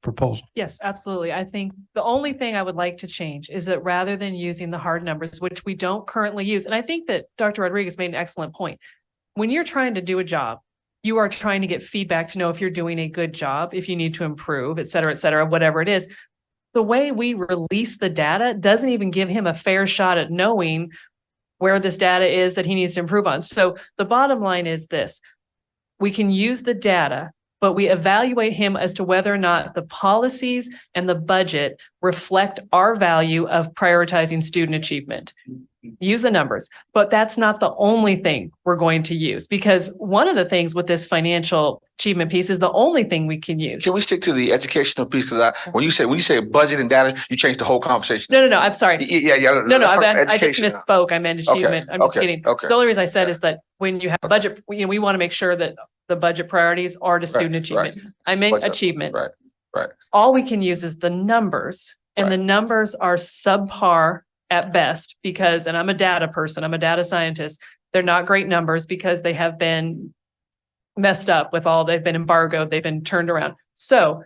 proposal. Yes, absolutely. I think the only thing I would like to change is that rather than using the hard numbers, which we don't currently use, and I think that Dr. Rodriguez made an excellent point. When you're trying to do a job, you are trying to get feedback to know if you're doing a good job, if you need to improve, et cetera, whatever it is. The way we release the data doesn't even give him a fair shot at knowing where this data is that he needs to improve on. So the bottom line is this: we can use the data, but we evaluate him as to whether or not the policies and the budget reflect our value of prioritizing student achievement. Use the numbers, but that's not the only thing we're going to use, because one of the things with this financial achievement piece is the only thing we can use. Can we stick to the educational piece? Because when you say budget and data, you change the whole conversation. No, I'm sorry. Yeah. No, I just misspoke. I meant achievement. Okay, I'm just kidding. okay. The only reason I said is that when you have budget, we want to make sure that the budget priorities are to student achievement. I meant Budget, achievement. Right. All we can use is the numbers, and the numbers are subpar at best because, and I'm a data person, I'm a data scientist. They're not great numbers because they have been messed up with they've been embargoed, they've been turned around. So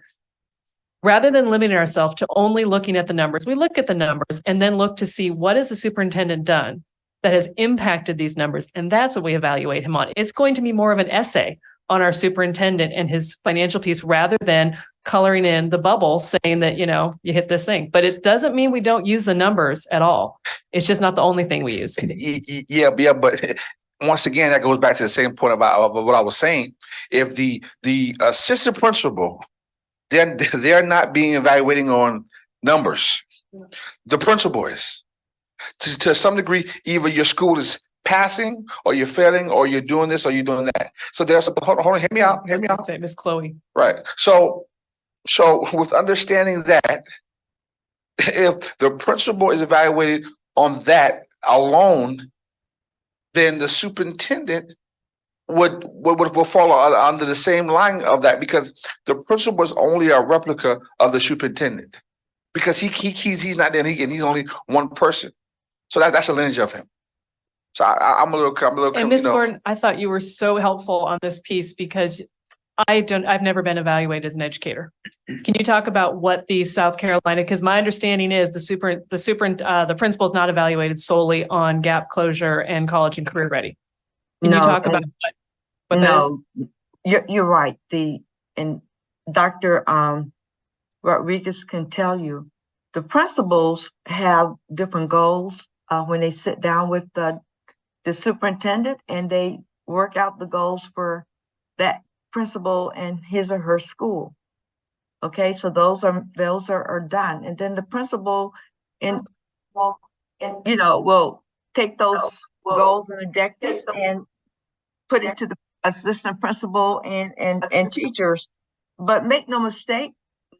rather than limiting ourselves to only looking at the numbers, we look at the numbers and then look to see what has the superintendent done that has impacted these numbers. And that's what we evaluate him on. It's going to be more of an essay on our superintendent and his financial piece rather than coloring in the bubble saying that, you hit this thing. But it doesn't mean we don't use the numbers at all. It's just not the only thing we use. Yeah, but once again, that goes back to the same point of what I was saying. If the assistant principal, they're not being evaluating on numbers. The principal is. To some degree, either your school is passing or you're failing or you're doing this or you're doing that. So there's hold on, hear me out. Say Miss Chloe. Right. So with understanding that, if the principal is evaluated on that alone, then the superintendent would fall under the same line of that, because the principal is only a replica of the superintendent, because he's not there and he's only one person. So that's a lineage of him. So I'm a little. And Ms. Gordon, I thought you were so helpful on this piece because I've never been evaluated as an educator. Can you talk about what the South Carolina, because my understanding is the principal is not evaluated solely on gap closure and college and career ready. Can you talk about what that is? You're right. And Dr. Rodriguez can tell you, the principals have different goals when they sit down with the superintendent and they work out the goals for that principal and his or her school. Okay, so those are done, and then the principal will take those goals and objectives and put it to the assistant principal and teachers. But make no mistake,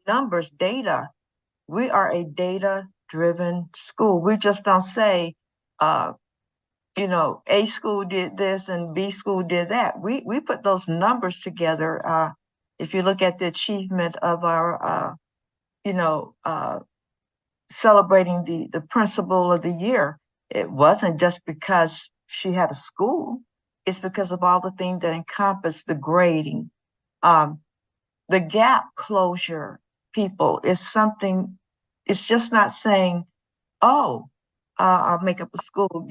numbers, data. We are a data-driven school. We just don't say, A school did this and B school did that. We put those numbers together. If you look at the achievement of our, celebrating the principal of the year, it wasn't just because she had a school. It's because of all the things that encompass the grading. The gap closure, people, is something. It's just not saying, I'll make up a school.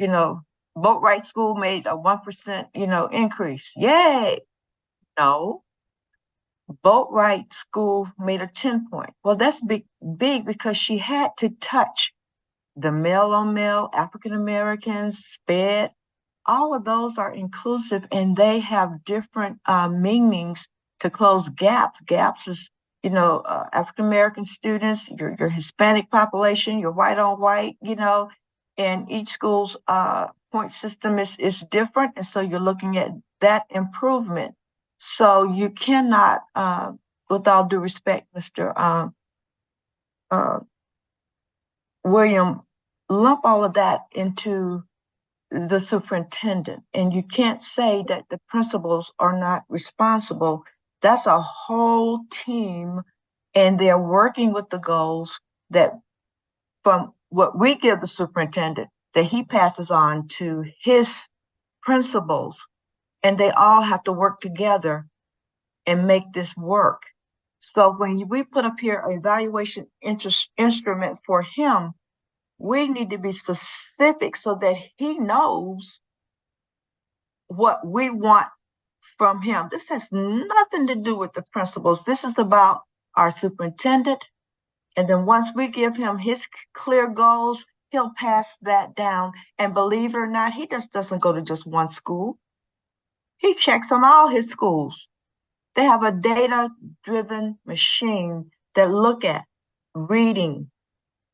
Boatwright School made a 1%, increase. Yay! No, Boatwright School made a 10 point. Well, that's big because she had to touch the male on male, African Americans, SPED. All of those are inclusive and they have different meanings to close gaps. Gaps is, African American students, your Hispanic population, your white on white, and each school's point system is different. And so you're looking at that improvement. So you cannot, with all due respect, Mr. William, lump all of that into the superintendent. And you can't say that the principals are not responsible. That's a whole team, and they're working with the goals that from what we give the superintendent, that he passes on to his principals, and they all have to work together and make this work. So when we put up here an evaluation instrument for him, we need to be specific so that he knows what we want from him. This has nothing to do with the principals. This is about our superintendent. And then once we give him his clear goals, he'll pass that down. And believe it or not, he just doesn't go to just one school. He checks on all his schools. They have a data-driven machine that look at reading,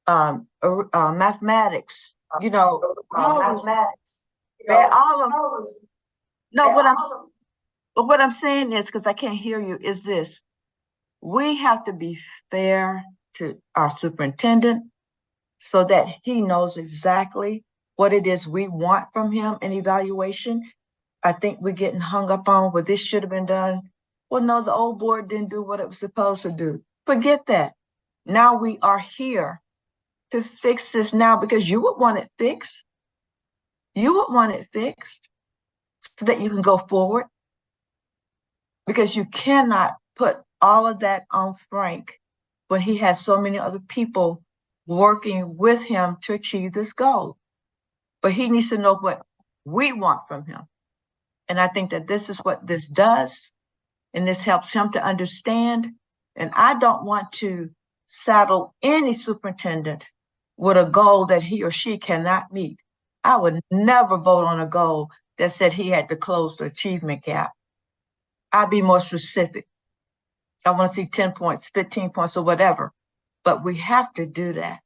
mathematics, mathematics. What I'm saying is, because I can't hear you, is this: we have to be fair to our superintendent so that he knows exactly what it is we want from him in evaluation. I think we're getting hung up on, well, this should have been done. Well, no, the old board didn't do what it was supposed to do. Forget that. Now we are here to fix this now, because you would want it fixed. You would want it fixed so that you can go forward, because you cannot put all of that on Frank when he has so many other people working with him to achieve this goal. But he needs to know what we want from him. And I think that this is what this does, and this helps him to understand. And I don't want to saddle any superintendent with a goal that he or she cannot meet. I would never vote on a goal that said he had to close the achievement gap. I'd be more specific. I want to see 10 points, 15 points, or whatever. But we have to do that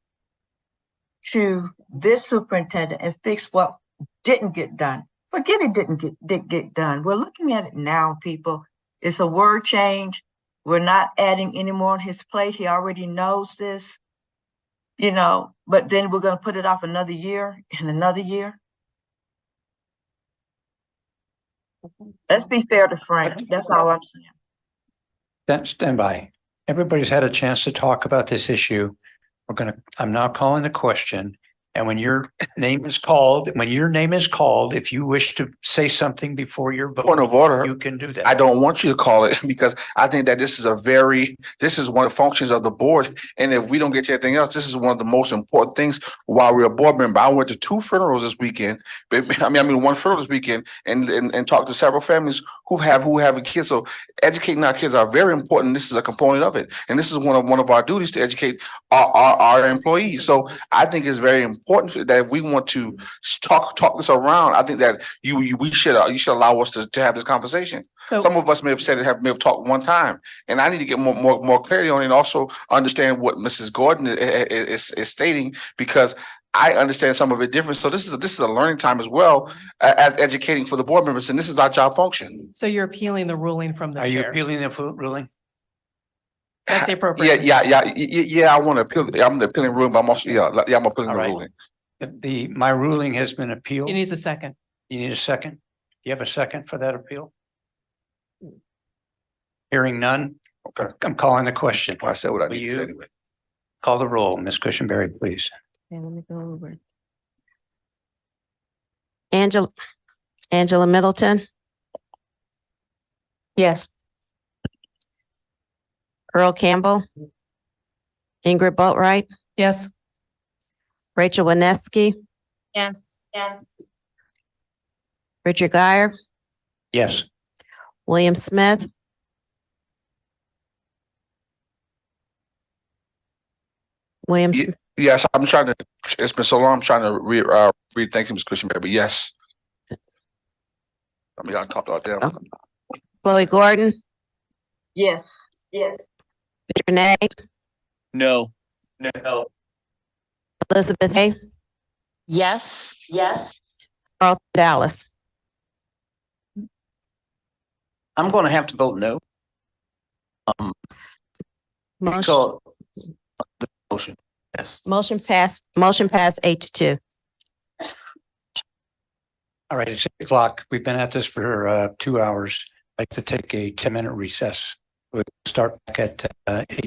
to this superintendent and fix what didn't get done. Forget it didn't get done. We're looking at it now, people. It's a word change. We're not adding any more on his plate. He already knows this, but then we're going to put it off another year and another year. Let's be fair to Frank. That's all I'm saying. Stand by. Everybody's had a chance to talk about this issue. I'm now calling the question. And when your name is called, if you wish to say something before your vote, Point of order. you can do that. I don't want you to call it, because I think that this is one of the functions of the board. And if we don't get to anything else, this is one of the most important things while we're a board member. I went to 2 funerals this weekend. One funeral this weekend, and talked to several families who have kids. So educating our kids are very important. This is a component of it. And this is one of our duties, to educate our employees. So I think it's very important that if we want to talk this around, I think that you should allow us to have this conversation. So, some of us may have said it, may have talked one time, and I need to get more clarity on it, and also understand what Mrs. Gordon is stating, because I understand some of it different. So this is a learning time as well, as educating for the board members, and this is our job function. so you're appealing the ruling from the chair. Are you appealing the ruling? That's the appropriate. Yeah. I want to appeal. I'm the appealing ruling, but I'm also I'm appealing the ruling. My ruling has been appealed. He needs a second. You need a second? You have a second for that appeal? Hearing none. Okay. I'm calling the question. I said what I need to say anyway. Call the roll, Ms. Cushenberry, please. Okay, let me go over. Angela Middleton, Yes. Earl Campbell, Ingrid Boatwright, Yes. Rachel Wineski, Yes. Richard Geyer, Yes. William Smith, Williams. Yes, I'm trying to, it's been so long, I'm trying to read, thank you, Ms. Cushionberry, but yes. I mean, I talked all day. Chloe Gordon, Yes. Yes. Renee, No. No. Elizabeth Hay, Yes. Yes. Carl Dallas. I'm going to have to vote no. Motion, Because the motion, yes. motion passed 8-2. All right, it's 8 o'clock. We've been at this for 2 hours. I'd like to take a 10-minute recess. We'll start back at 8.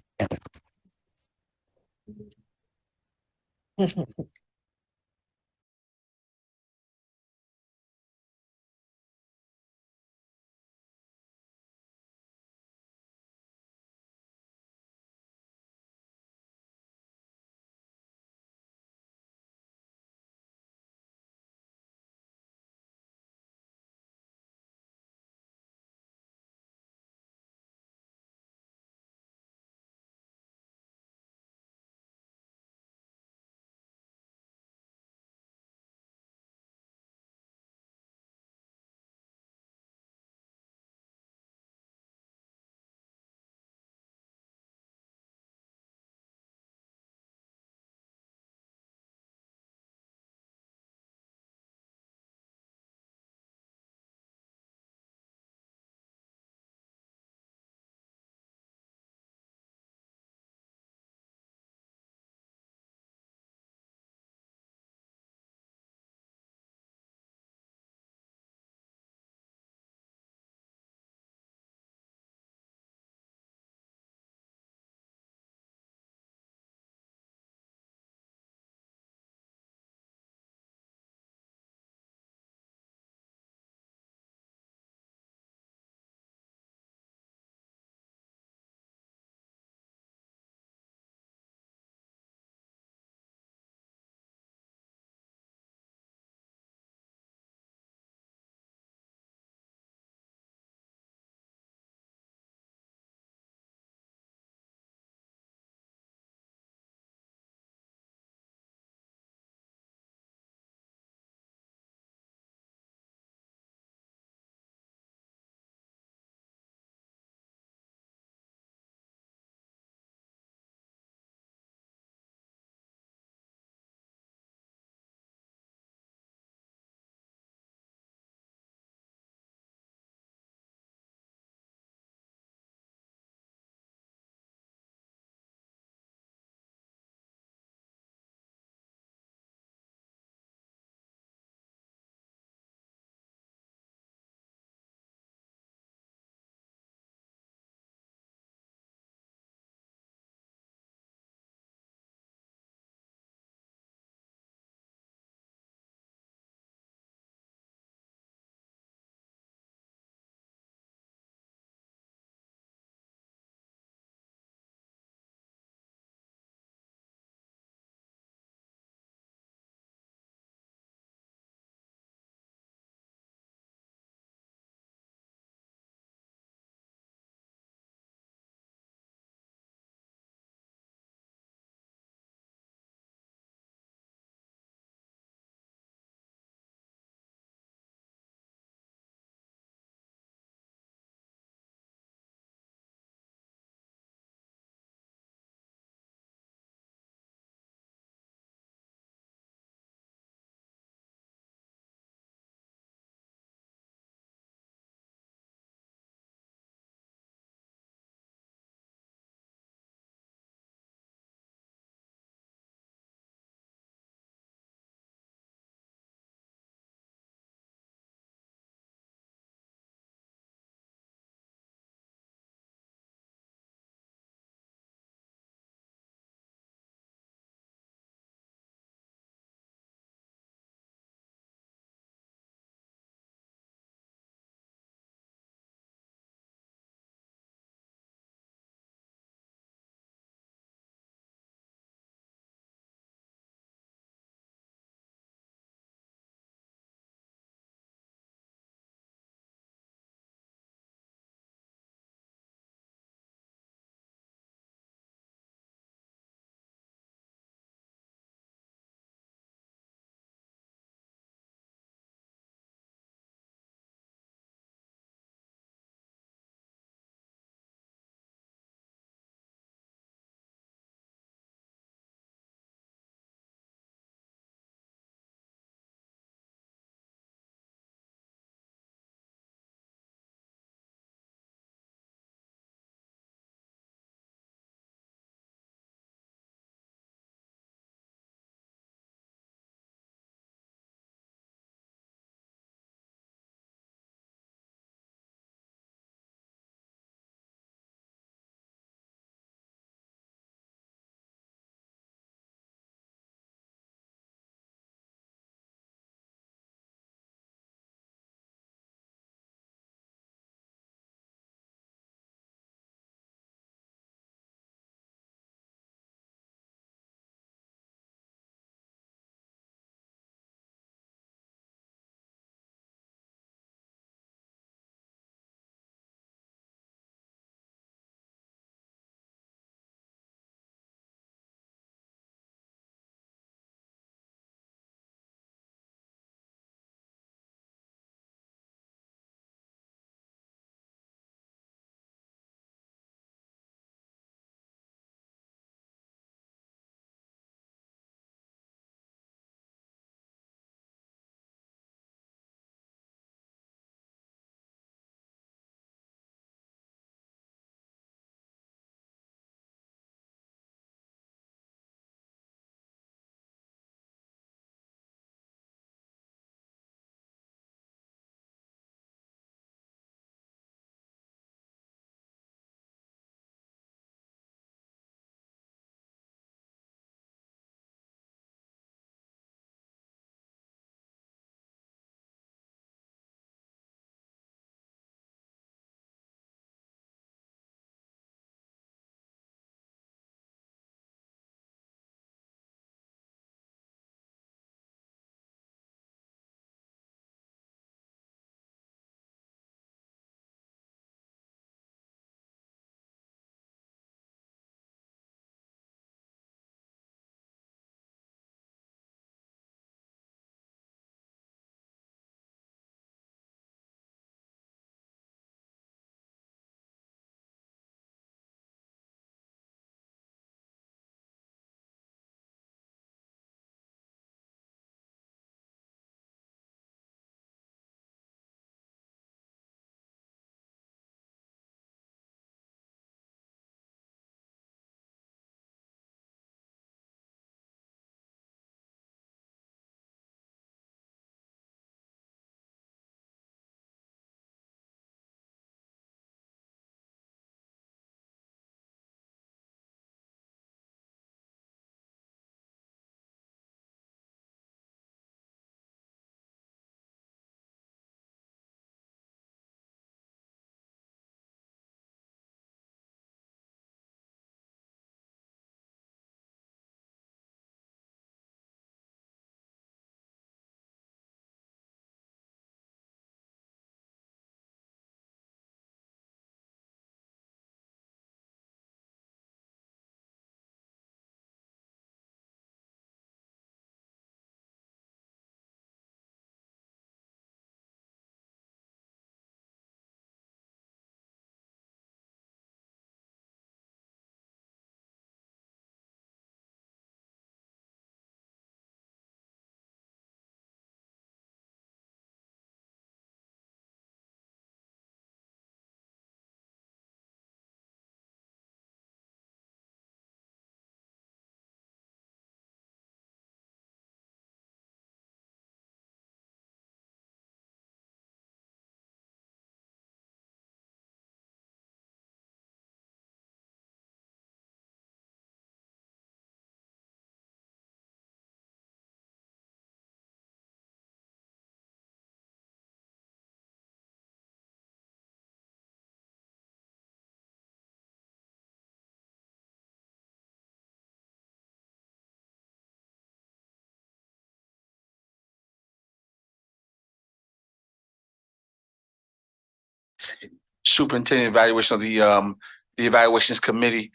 superintendent evaluation of the evaluations committee.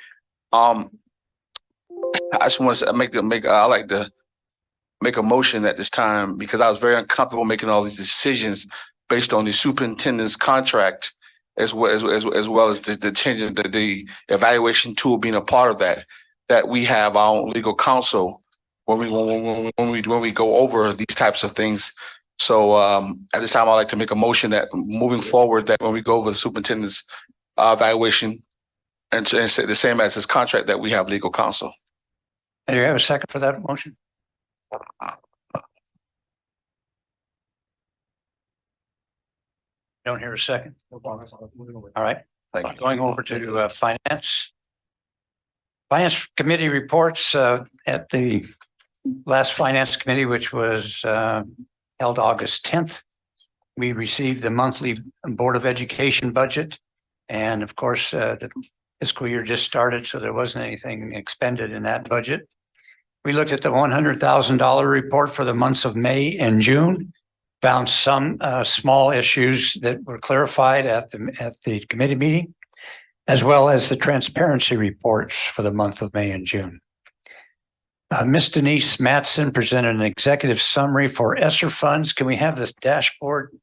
I just want to I like to make a motion at this time because I was very uncomfortable making all these decisions based on the superintendent's contract as well as the changes, the evaluation tool being a part of that. That we have our own legal counsel when we go over these types of things. So at this time, I'd like to make a motion that moving forward, that when we go over the superintendent's evaluation, and say the same as his contract, that we have legal counsel. Do you have a second for that motion? Don't hear a second. All right. Going over to finance. Finance committee reports at the last finance committee, which was held August 10th. We received the monthly Board of Education budget. And of course, the fiscal year just started, so there wasn't anything expended in that budget. We looked at the $100,000 report for the months of May and June, found some small issues that were clarified at the committee meeting, as well as the transparency reports for the month of May and June. Ms. Denise Matson presented an executive summary for ESSER funds. Can we have this dashboard?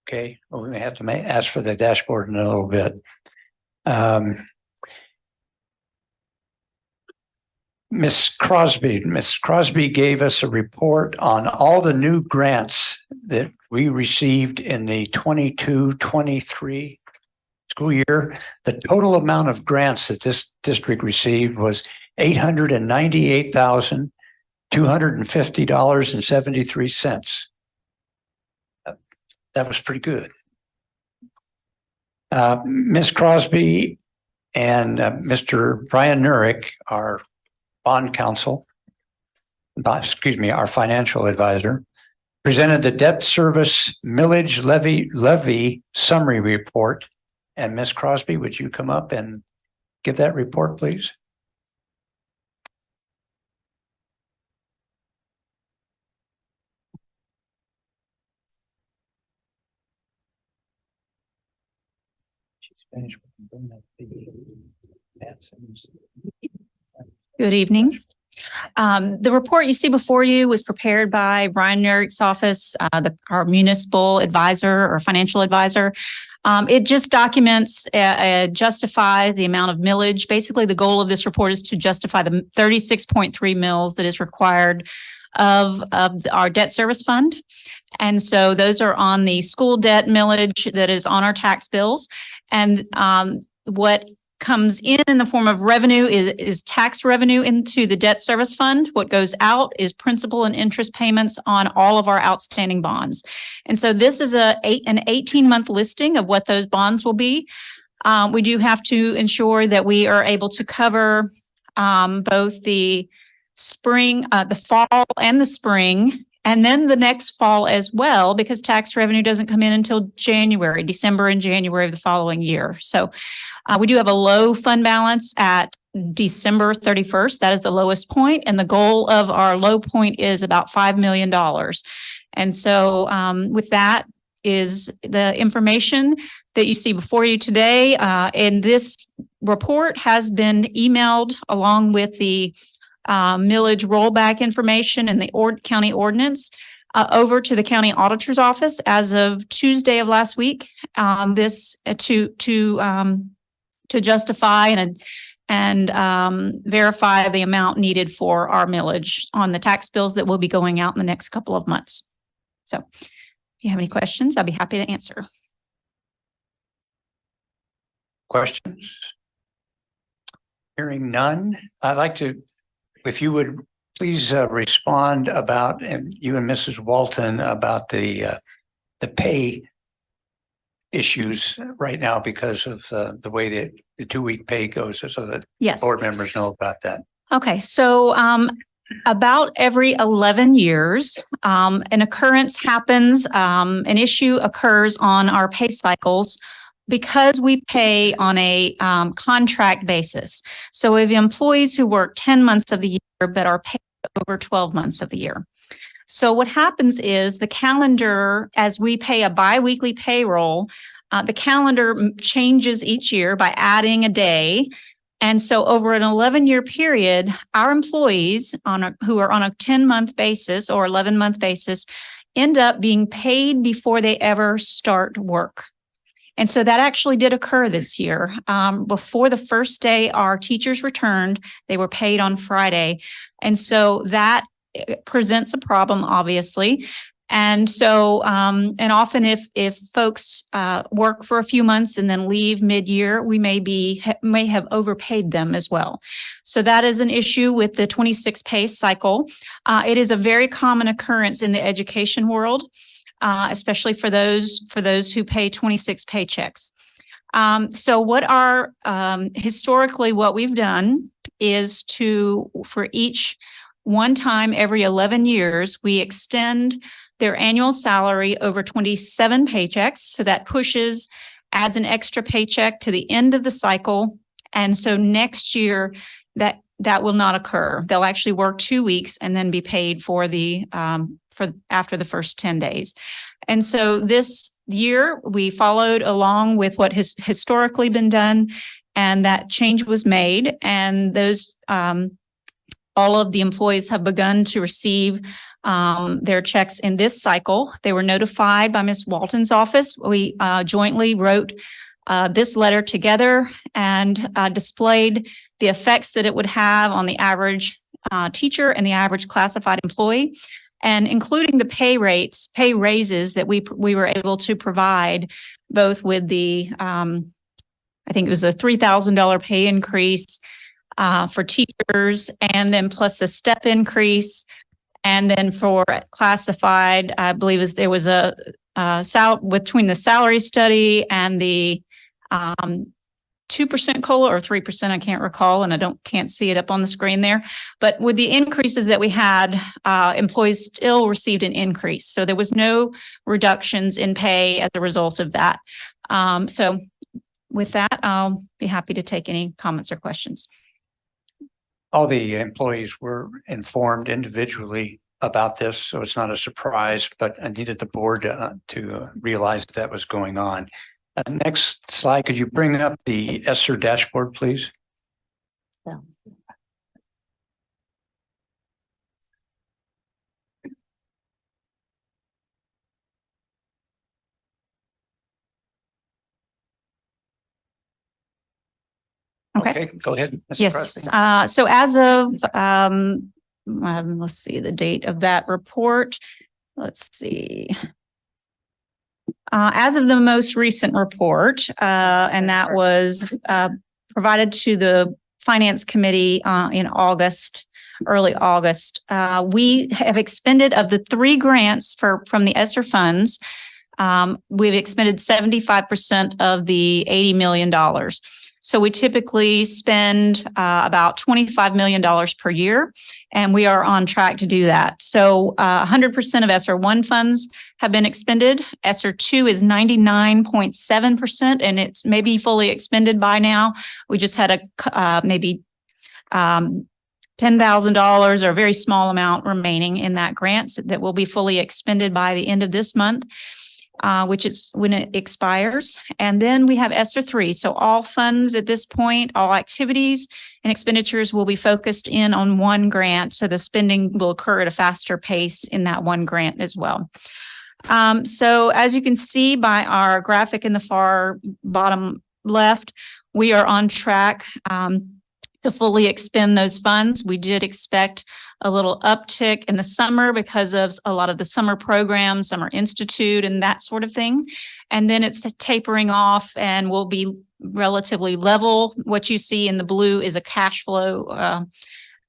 Okay, well, we may have to ask for the dashboard in a little bit. Ms. Crosby gave us a report on all the new grants that we received in the 22-23 school year. The total amount of grants that this district received was $898,250.73. That was pretty good. Ms. Crosby and Mr. Brian Nurick, our bond counsel, our financial advisor, presented the debt service millage levy summary report. And Ms. Crosby, would you come up and give that report, please? She's finished with Good evening. The report you see before you was prepared by Brian Nurick's office, our municipal advisor or financial advisor. It just documents, justifies the amount of millage. Basically, the goal of this report is to justify the 36.3 mils that is required of our debt service fund. And so those are on the school debt millage that is on our tax bills. And what comes in the form of revenue is tax revenue into the debt service fund. What goes out is principal and interest payments on all of our outstanding bonds. And so this is an 18-month listing of what those bonds will be. We do have to ensure that we are able to cover both the spring, the fall and the spring, and then the next fall as well, because tax revenue doesn't come in until December and January of the following year. So we do have a low fund balance at December 31st. That is the lowest point. And the goal of our low point is about $5 million. And so with that is the information that you see before you today. And this report has been emailed along with the millage rollback information and the county ordinance over to the county auditor's office as of Tuesday of last week. This to justify and verify the amount needed for our millage on the tax bills that will be going out in the next couple of months. So if you have any questions, I'll be happy to answer. Questions? Hearing none, I'd like to, if you would please respond about, and you and Mrs. Walton, about the pay issues right now because of the way that the 2-week pay goes, so that Yes. board members know about that. Okay, so about every 11 years, an occurrence happens, an issue occurs on our pay cycles because we pay on a contract basis. So we have employees who work 10 months of the year but are paid over 12 months of the year. So what happens is the calendar, as we pay a biweekly payroll, the calendar changes each year by adding a day. And so over an 11-year period, our employees who are on a 10-month basis or 11-month basis end up being paid before they ever start work. And so that actually did occur this year. Before the first day our teachers returned, they were paid on Friday. And so that presents a problem, obviously. And so, and often if folks work for a few months and then leave mid-year, we may have overpaid them as well. So that is an issue with the 26 pay cycle. It is a very common occurrence in the education world, especially for those who pay 26 paychecks. So historically what we've done is for each one time every 11 years, we extend their annual salary over 27 paychecks. So that adds an extra paycheck to the end of the cycle. And so next year that will not occur. They'll actually work 2 weeks and then be paid for after the first 10 days. And so this year we followed along with what has historically been done, and that change was made. And those, all of the employees have begun to receive their checks in this cycle. They were notified by Ms. Walton's office. We jointly wrote this letter together and displayed the effects that it would have on the average teacher and the average classified employee, and including the pay raises that we were able to provide, both with the, I think it was a $3,000 pay increase for teachers, and then plus a step increase. And then for classified, I believe there was a between the salary study and the 2% COLA or 3%, I can't recall, and can't see it up on the screen there. But with the increases that we had, employees still received an increase. So there was no reductions in pay as a result of that. So with that, I'll be happy to take any comments or questions. All the employees were informed individually about this, so it's not a surprise, but I needed the board to realize that was going on. Next slide, could you bring up the ESSER dashboard, please? Yeah. Okay, go ahead, Mr. Yes. Presley. So as of, let's see the date of that report. Let's see. As of the most recent report, and that was provided to the Finance Committee in August, early August, we have expended, of the 3 grants from the ESSER funds, we've expended 75% of the $80 million. So we typically spend about $25 million per year, and we are on track to do that. So 100% of ESSER 1 funds have been expended. ESSER 2 is 99.7%, and it's maybe fully expended by now. We just had maybe $10,000 or a very small amount remaining in that grant that will be fully expended by the end of this month, which is when it expires. And then we have ESSER 3. So all funds at this point, all activities and expenditures will be focused in on one grant. So the spending will occur at a faster pace in that one grant as well. So as you can see by our graphic in the far bottom left, we are on track to fully expend those funds. We did expect a little uptick in the summer because of a lot of the summer programs, Summer Institute and that sort of thing. And then it's tapering off and will be relatively level. What you see in the blue is a cash flow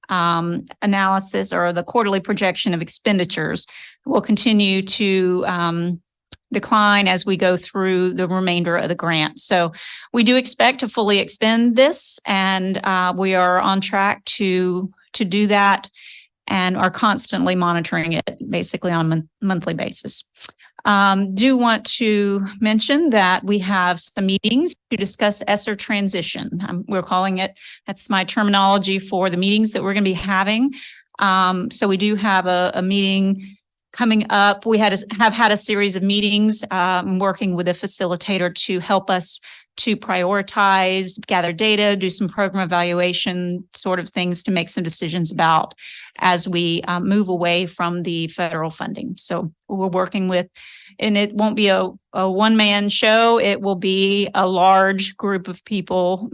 analysis, or the quarterly projection of expenditures. Will continue to decline as we go through the remainder of the grant. So we do expect to fully expend this, and we are on track to do that, and are constantly monitoring it basically on a monthly basis. Do want to mention that we have some meetings to discuss ESSER transition. We're calling it, that's my terminology for the meetings that we're going to be having. So we do have a meeting coming up. We have had a series of meetings, working with a facilitator to help us to prioritize, gather data, do some program evaluation sort of things to make some decisions about as we move away from the federal funding. So we're working with, and it won't be a one-man show. It will be a large group of people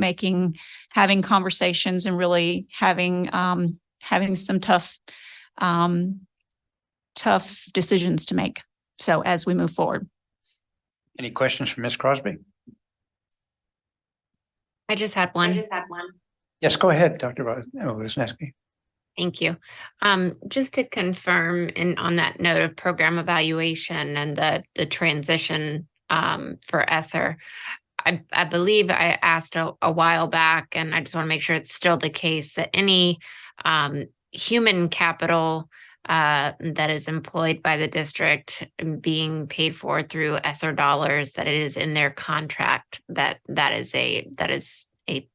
having conversations and really having some tough decisions to make. So as we move forward. Any questions for Ms. Crosby? I just had one. Yes, go ahead, Dr. Wisniewski. Thank you. Just to confirm, and on that note of program evaluation and the transition for ESSER, I believe I asked a while back, and I just want to make sure it's still the case that any human capital that is employed by the district being paid for through ESSER dollars, that it is in their contract that is a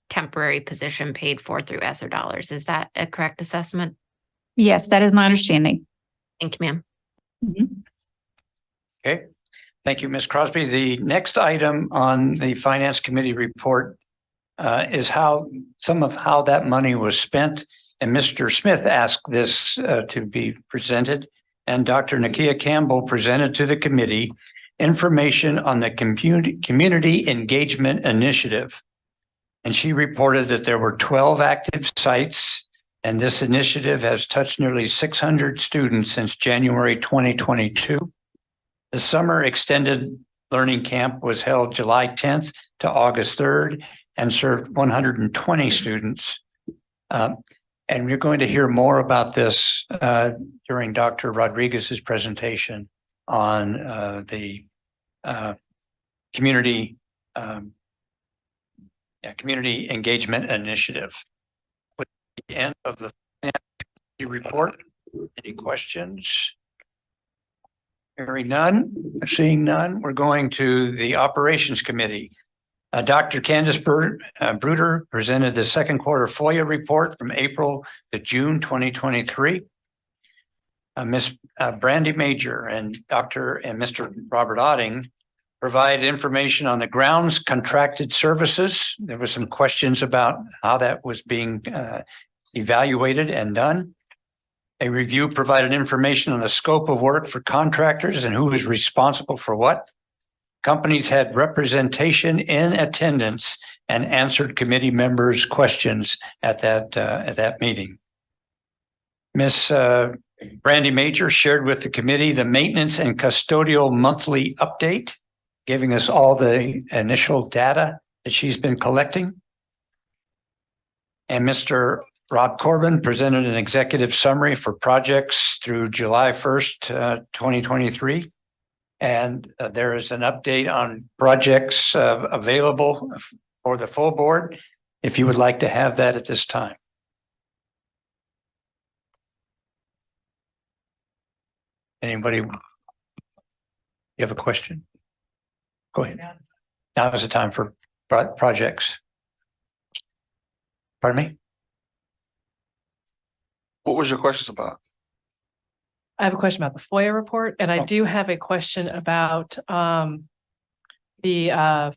temporary position paid for through ESSER dollars. Is that a correct assessment? Yes, that is my understanding. Thank you, ma'am. Okay. Thank you, Ms. Crosby. The next item on the Finance Committee report is some of how that money was spent. And Mr. Smith asked this to be presented, and Dr. Nakia Campbell presented to the committee information on the Community Engagement Initiative. And she reported that there were 12 active sites, and this initiative has touched nearly 600 students since January 2022. The summer extended learning camp was held July 10th to August 3rd and served 120 students. And we're going to hear more about this during Dr. Rodriguez's presentation on the Community Engagement Initiative. With the end of the report, any questions? Hearing none, seeing none, we're going to the Operations Committee. Dr. Candace Bruder presented the second quarter FOIA report from April to June 2023. Ms. Brandy Major and Mr. Robert Otting provide information on the grounds contracted services. There were some questions about how that was being evaluated and done. A review provided information on the scope of work for contractors and who is responsible for what. Companies had representation in attendance and answered committee members' questions at that meeting. Ms. Brandy Major shared with the committee the maintenance and custodial monthly update, giving us all the initial data that she's been collecting. And Mr. Rob Corbin presented an executive summary for projects through July 1st, 2023. And there is an update on projects available for the full board, if you would like to have that at this time. Anybody? You have a question? Go ahead. Now is the time for projects. Pardon me? What was your questions about? I have a question about the FOIA report, and I do have a question about the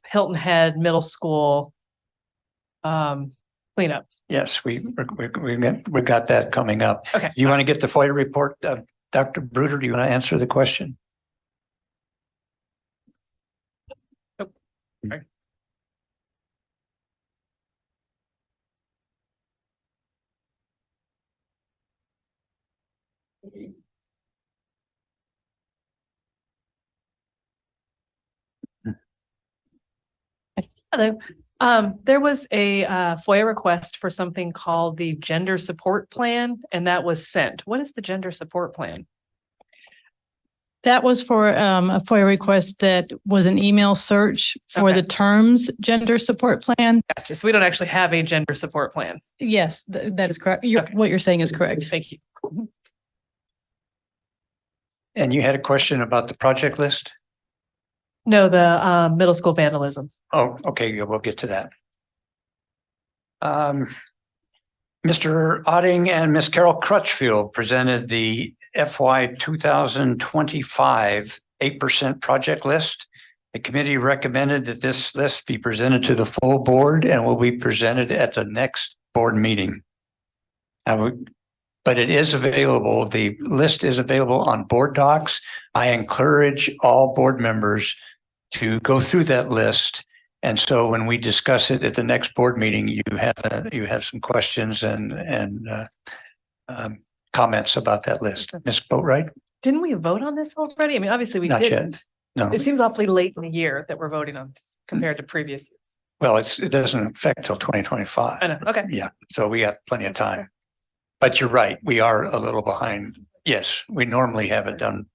Hilton Head Middle School cleanup. Yes, we got that coming up. Okay. You want to get the FOIA report, Dr. Bruder? Do you want to answer the question? Oh, sorry. Hello. There was a FOIA request for something called the Gender Support Plan, and that was sent. What is the Gender Support Plan? That was for a FOIA request that was an email search for the terms gender support plan. Gotcha. So we don't actually have a gender support plan. Yes, that is correct. What you're saying is correct. Thank you. And you had a question about the project list? No, the middle school vandalism. Oh, okay. Yeah, we'll get to that. Mr. Otting and Ms. Carol Crutchfield presented the FY 2025 8% project list. The committee recommended that this list be presented to the full board and will be presented at the next board meeting. But it is available. The list is available on board docs. I encourage all board members to go through that list. And so when we discuss it at the next board meeting, you have some questions and comments about that list. Ms. Boatwright? Didn't we vote on this already? I mean, obviously we Not didn't. yet. No. It seems awfully late in the year that we're voting on this compared to previous years. Well, it doesn't affect till 2025. I know. Okay. Yeah. So we got plenty of time. But you're right. We are a little behind. Yes, we normally have it done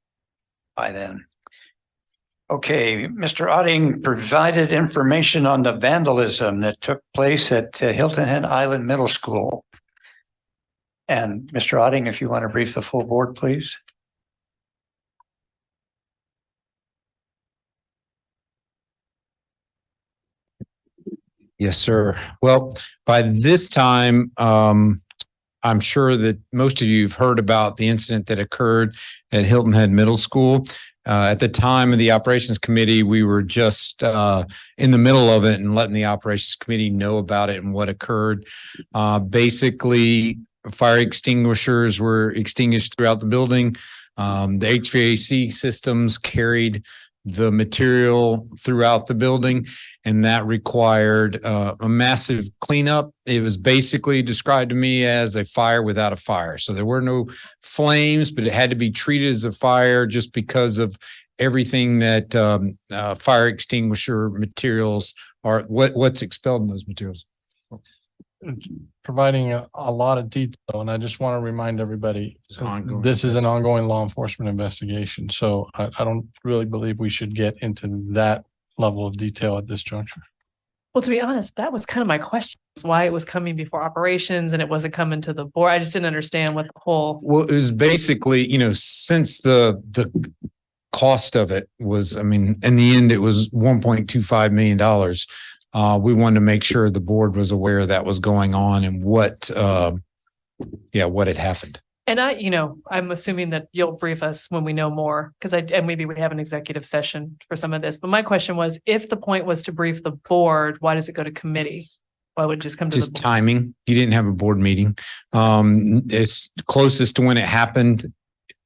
by then. Okay, Mr. Otting provided information on the vandalism that took place at Hilton Head Island Middle School. And Mr. Otting, if you want to brief the full board, please. Yes, sir. Well, by this time, I'm sure that most of you have heard about the incident that occurred at Hilton Head Middle School. At the time of the operations committee, we were just in the middle of it and letting the operations committee know about it and what occurred. Basically, fire extinguishers were extinguished throughout the building. The HVAC systems carried the material throughout the building, and that required a massive cleanup. It was basically described to me as a fire without a fire. So there were no flames, but it had to be treated as a fire just because of everything that fire extinguisher materials are, what's expelled in those materials. Providing a lot of detail, and I just want to remind everybody, this is an ongoing law enforcement investigation. So I don't really believe we should get into that level of detail at this juncture. Well, to be honest, that was kind of my question, why it was coming before operations and it wasn't coming to the board. I just didn't understand what the whole. Well, it was basically, since the cost of it was, in the end, it was $1.25 million. We wanted to make sure the board was aware that was going on and what had happened. And I'm assuming that you'll brief us when we know more, because and maybe we have an executive session for some of this. But my question was, if the point was to brief the board, why does it go to committee? Why would it just come to the board? Timing. You didn't have a board meeting. It's closest to when it happened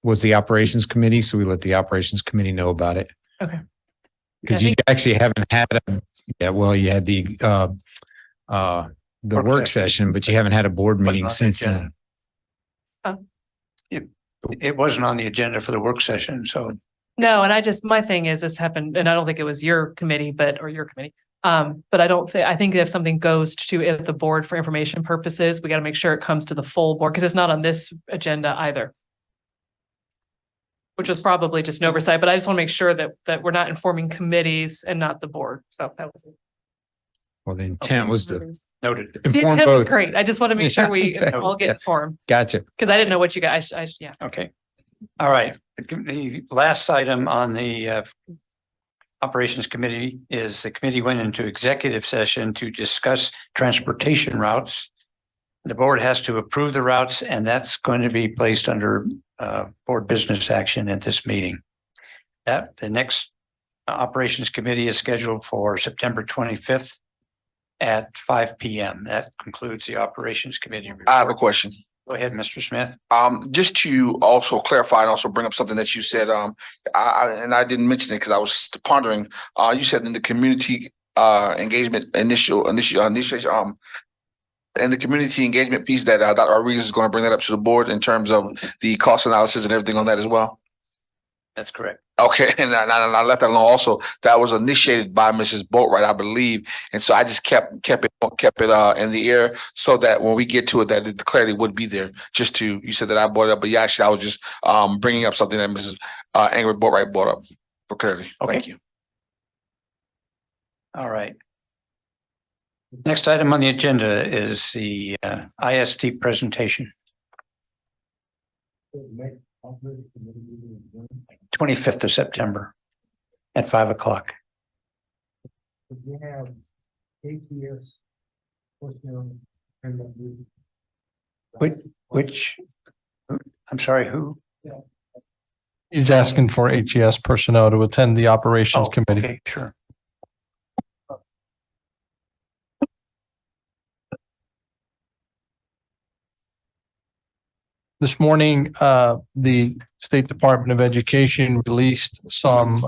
was the operations committee. So we let the operations committee know about it. Okay. Because you actually haven't had you had the work session, but you haven't had a board meeting since then. It wasn't on the agenda for the work session, so. No, and my thing is this happened, and I don't think it was your committee, or your committee. But I think if something goes to the board for information purposes, we got to make sure it comes to the full board, because it's not on this agenda either. Which was probably just an oversight, but I just want to make sure that we're not informing committees and not the board. So that was it. Well, the intent was to noted. Inform both. Great. I just want to make sure we all get informed. Gotcha. Because I didn't know what you guys, yeah. Okay. All right. The last item on the operations committee is the committee went into executive session to discuss transportation routes. The board has to approve the routes, and that's going to be placed under board business action at this meeting. The next operations committee is scheduled for September 25th at 5 p.m. That concludes the operations committee report. I have a question. Go ahead, Mr. Smith. Just to also clarify and also bring up something that you said, I didn't mention it because I was pondering. You said in the community engagement and the community engagement piece that Dr. Rodriguez is going to bring that up to the board in terms of the cost analysis and everything on that as well. That's correct. Okay, and I left that alone. Also, that was initiated by Mrs. Boatwright, I believe, and so I just kept it in the air so that when we get to it, that the clarity would be there. You said that I brought it up, but yeah, actually, I was just bringing up something that Mrs. Ingrid Boatwright brought up for clarity. Okay. Thank you. All right. Next item on the agenda is the IST presentation. 25th of September at 5 o'clock. We have ATS. Which, I'm sorry, who? He's asking for HES personnel to attend the operations Oh, committee. okay, sure. This morning, the State Department of Education released some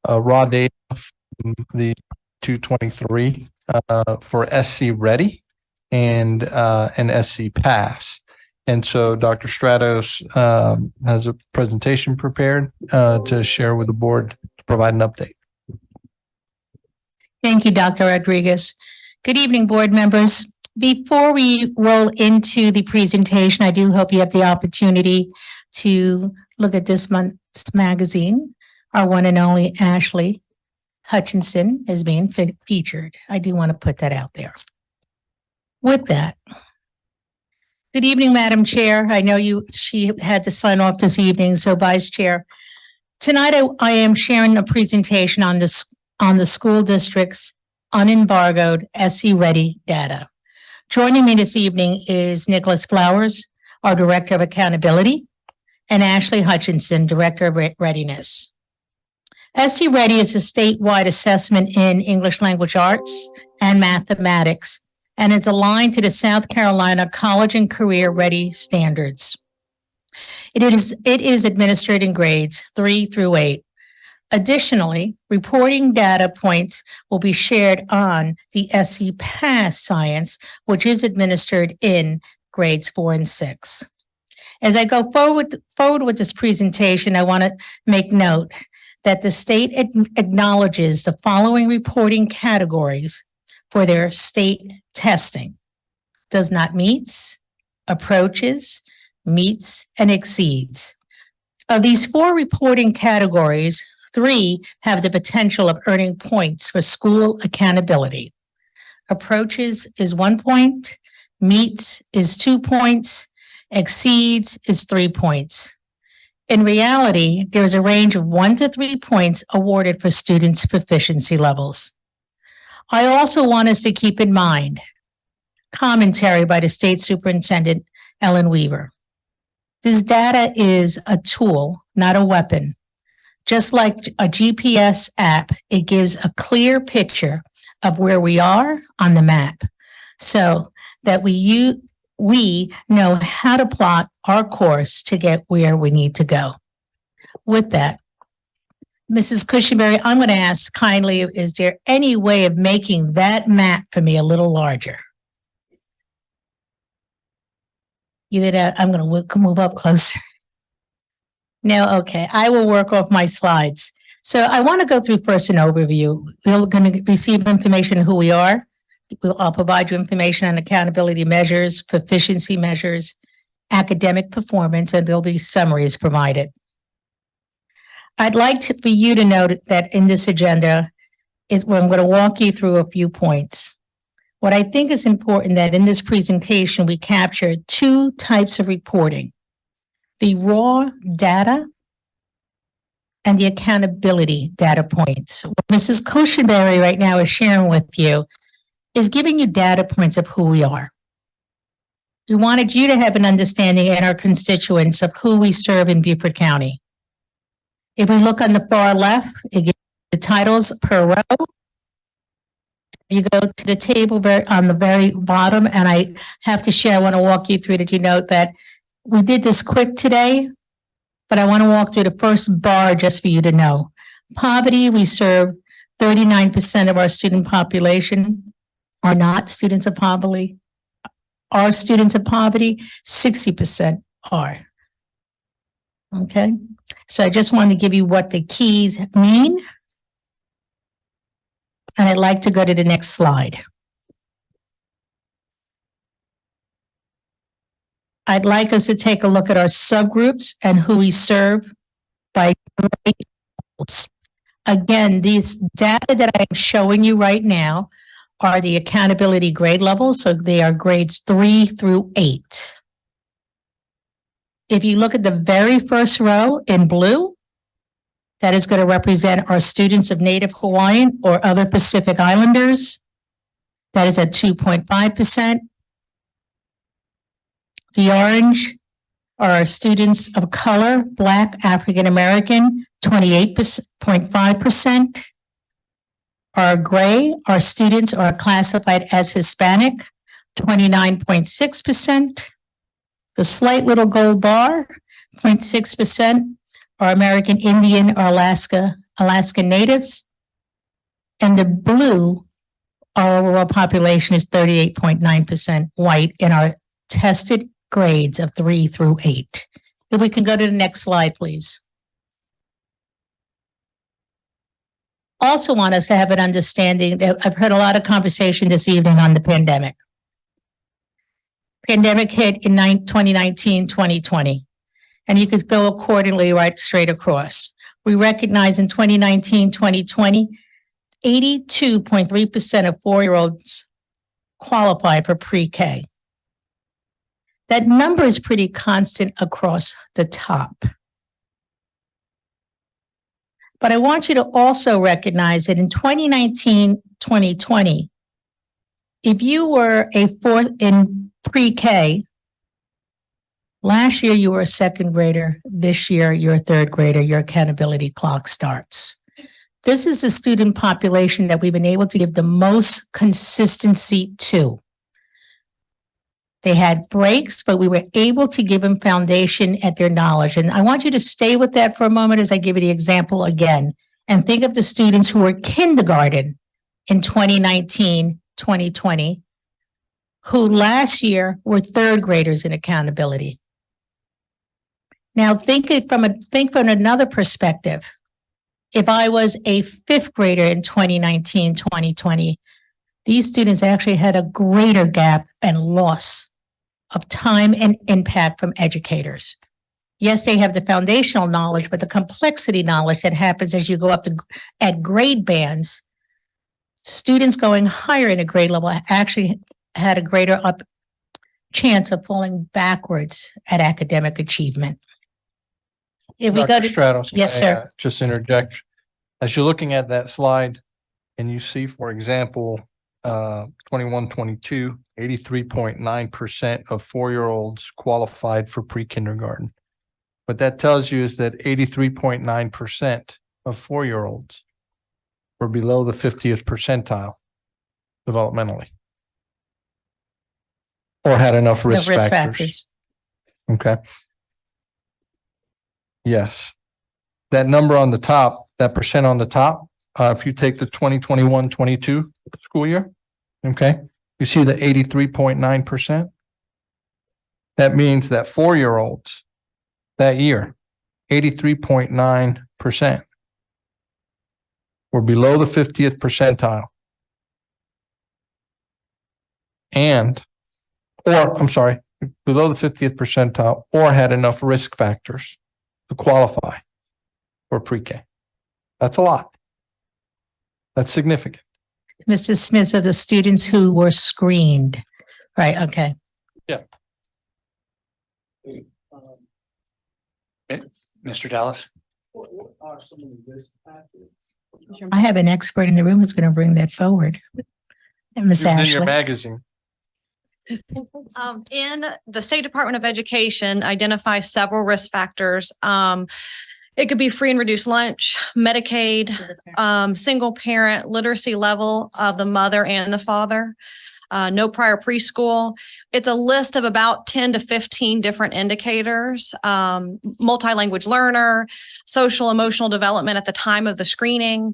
raw data from the 223 for SC Ready and SC Pass. And so Dr. Stratos has a presentation prepared to share with the board to provide an update. Thank you, Dr. Rodriguez. Good evening, board members. Before we roll into the presentation, I do hope you have the opportunity to look at this month's magazine. Our one and only Ashley Hutchinson is being featured. I do want to put that out there. With that, good evening, Madam Chair. I know she had to sign off this evening, so Vice Chair. Tonight, I am sharing a presentation on the school district's unembargoed SC Ready data. Joining me this evening is Nicholas Flowers, our Director of Accountability, and Ashley Hutchinson, Director of Readiness. SC Ready is a statewide assessment in English language arts and mathematics and is aligned to the South Carolina College and Career Ready standards. It is administered in grades 3 through 8. Additionally, reporting data points will be shared on the SC Pass science, which is administered in grades 4 and 6. As I go forward with this presentation, I want to make note that the state acknowledges the following reporting categories for their state testing: does not meets, approaches, meets, and exceeds. Of these 4 reporting categories, 3 have the potential of earning points for school accountability. Approaches is 1 point, meets is 2 points, exceeds is 3 points. In reality, there's a range of 1 to 3 points awarded for students' proficiency levels. I also want us to keep in mind commentary by the State Superintendent, Ellen Weaver. This data is a tool, not a weapon. Just like a GPS app, it gives a clear picture of where we are on the map so that we know how to plot our course to get where we need to go. With that, Mrs. Cushenberry, I'm going to ask kindly, is there any way of making that map for me a little larger? Either that, I'm going to move up closer. No, okay, I will work off my slides. So I want to go through first an overview. We're going to receive information on who we are. I'll provide you information on accountability measures, proficiency measures, academic performance, and there'll be summaries provided. I'd like for you to note that in this agenda, I'm going to walk you through a few points. What I think is important that in this presentation, we capture 2 types of reporting: the raw data and the accountability data points. What Mrs. Cushenberry right now is sharing with you is giving you data points of who we are. We wanted you to have an understanding and our constituents of who we serve in Beaufort County. If we look on the far left, it gives the titles per row. You go to the table on the very bottom, and I have to share, I want to walk you through that you note that we did this quick today, but I want to walk through the first bar just for you to know. Poverty, we serve 39% of our student population are not students of poverty. Are students of poverty, 60% are. Okay, so I just wanted to give you what the keys mean. And I'd like to go to the next slide. I'd like us to take a look at our subgroups and who we serve by grade levels. Again, these data that I'm showing you right now are the accountability grade levels, so they are grades 3 through 8. If you look at the very first row in blue, that is going to represent our students of Native Hawaiian or other Pacific Islanders. That is at 2.5%. The orange are students of color, Black, African American, 28.5%. Are gray, our students are classified as Hispanic, 29.6%. The slight little gold bar, 0.6%, are American Indian or Alaskan natives. And the blue, our overall population is 38.9% white in our tested grades of 3 through 8. If we can go to the next slide, please. Also want us to have an understanding that I've heard a lot of conversation this evening on the pandemic. Pandemic hit in 2019, 2020, and you could go accordingly right straight across. We recognize in 2019, 2020, 82.3% of 4-year-olds qualify for pre-K. That number is pretty constant across the top. But I want you to also recognize that in 2019, 2020, if you were a fourth in pre-K, last year you were a second grader, this year you're a third grader, your accountability clock starts. This is the student population that we've been able to give the most consistency to. They had breaks, but we were able to give them foundation at their knowledge. And I want you to stay with that for a moment as I give you the example again. And think of the students who were kindergarten in 2019, 2020, who last year were third graders in accountability. Now think from another perspective. If I was a fifth grader in 2019, 2020, these students actually had a greater gap and loss of time and impact from educators. Yes, they have the foundational knowledge, but the complexity knowledge that happens as you go up at grade bands, students going higher in a grade level actually had a greater chance of falling backwards at academic achievement. If we go Dr. to, Stratos, can yes, I, sir. just interject? As you're looking at that slide and you see, for example, 21, 22, 83.9% of 4-year-olds qualified for pre-kindergarten. What that tells you is that 83.9% of 4-year-olds were below the 50th percentile developmentally, or had enough No risk risk factors. Okay. Yes. That number on the top, that percent on the top, if you take the 2021-22 school year, okay, you see the 83.9%. That means that 4-year-olds that year, 83.9% were below the 50th percentile. Below the 50th percentile, or had enough risk factors to qualify for pre-K. That's a lot. That's significant. Mr. Smith, of the students who were screened, right? Okay. Yeah. Mr. Dallas? What are some of the risk factors? I have an expert in the room who's going to bring that forward. And Ms. In your Ashley. magazine. In the State Department of Education identifies several risk factors. It could be free and reduced lunch, Medicaid, single parent literacy level of the mother and the father, no prior preschool. It's a list of about 10 to 15 different indicators, multi-language learner, social emotional development at the time of the screening,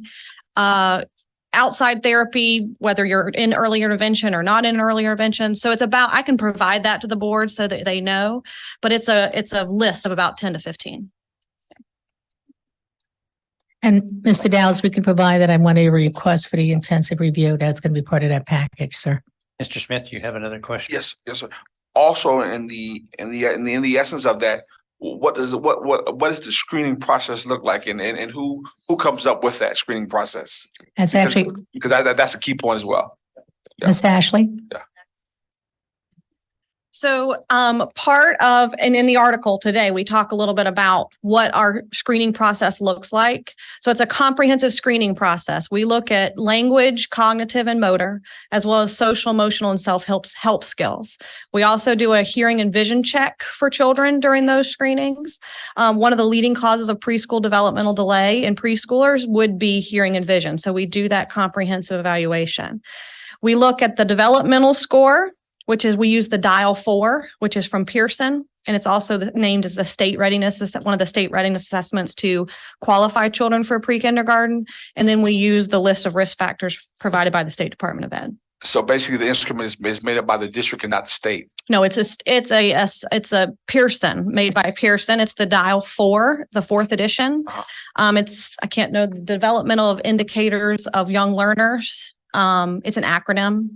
outside therapy, whether you're in early intervention or not in early intervention. So it's about, I can provide that to the board so that they know, but it's a list of about 10 to 15. And Mr. Dallas, we can provide that on one of your requests for the intensive review. That's going to be part of that package, sir. Mr. Smith, you have another question? Yes, sir. Also, in the essence of that, what is the screening process look like, and who comes up with that screening process? That's actually because that's a key point as well. Ms. Ashley. Yeah. So part of, and in the article today, we talk a little bit about what our screening process looks like. So it's a comprehensive screening process. We look at language, cognitive and motor, as well as social, emotional, and self-help skills. We also do a hearing and vision check for children during those screenings. One of the leading causes of preschool developmental delay in preschoolers would be hearing and vision. So we do that comprehensive evaluation. We look at the developmental score, which is, we use the DIAL-4, which is from Pearson. And it's also named as the state readiness, one of the state readiness assessments to qualify children for pre-kindergarten. And then we use the list of risk factors provided by the State Department of Ed. So basically the instrument is made up by the district and not the state. No, it's a Pearson, made by Pearson. It's the DIAL-4, the 4th edition. I can't know the developmental of indicators of young learners. It's an acronym,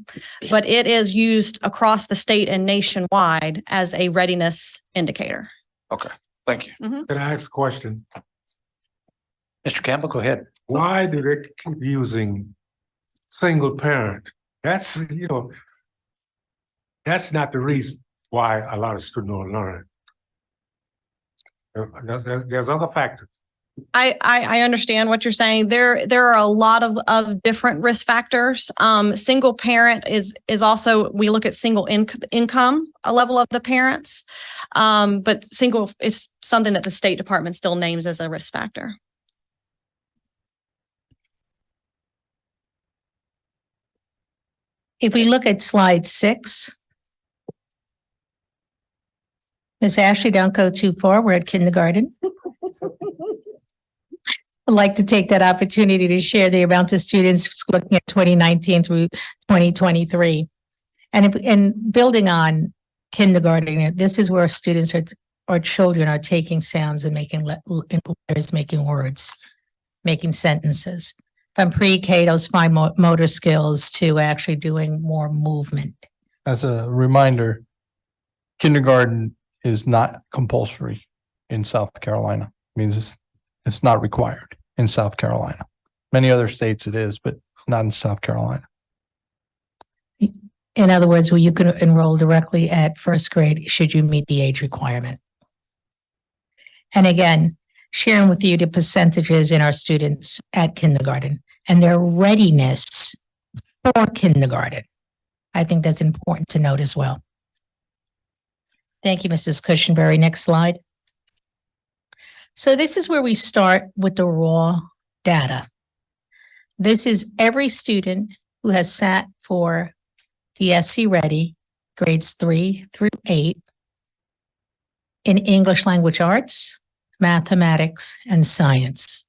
but it is used across the state and nationwide as a readiness indicator. Okay, thank you. Can I ask a question? Mr. Campbell, go ahead. Why do they keep using single parent? That's, that's not the reason why a lot of students don't learn. There's other factors. I understand what you're saying. There are a lot of different risk factors. Single parent is also, we look at single income, a level of the parents. But single is something that the State Department still names as a risk factor. If we look at slide 6, Ms. Ashley, don't go too far. We're at kindergarten. I'd like to take that opportunity to share the amount of students looking at 2019 through 2023. And building on kindergarten, this is where students or children are taking sounds and making letters, making words, making sentences. From pre-K, those fine motor skills to actually doing more movement. As a reminder, kindergarten is not compulsory in South Carolina. It means it's not required in South Carolina. Many other states it is, but not in South Carolina. In other words, you can enroll directly at first grade should you meet the age requirement. And again, sharing with you the percentages in our students at kindergarten and their readiness for kindergarten. I think that's important to note as well. Thank you, Mrs. Cushenberry. Next slide. So this is where we start with the raw data. This is every student who has sat for the SC Ready grades 3 through 8 in English language arts, mathematics, and science.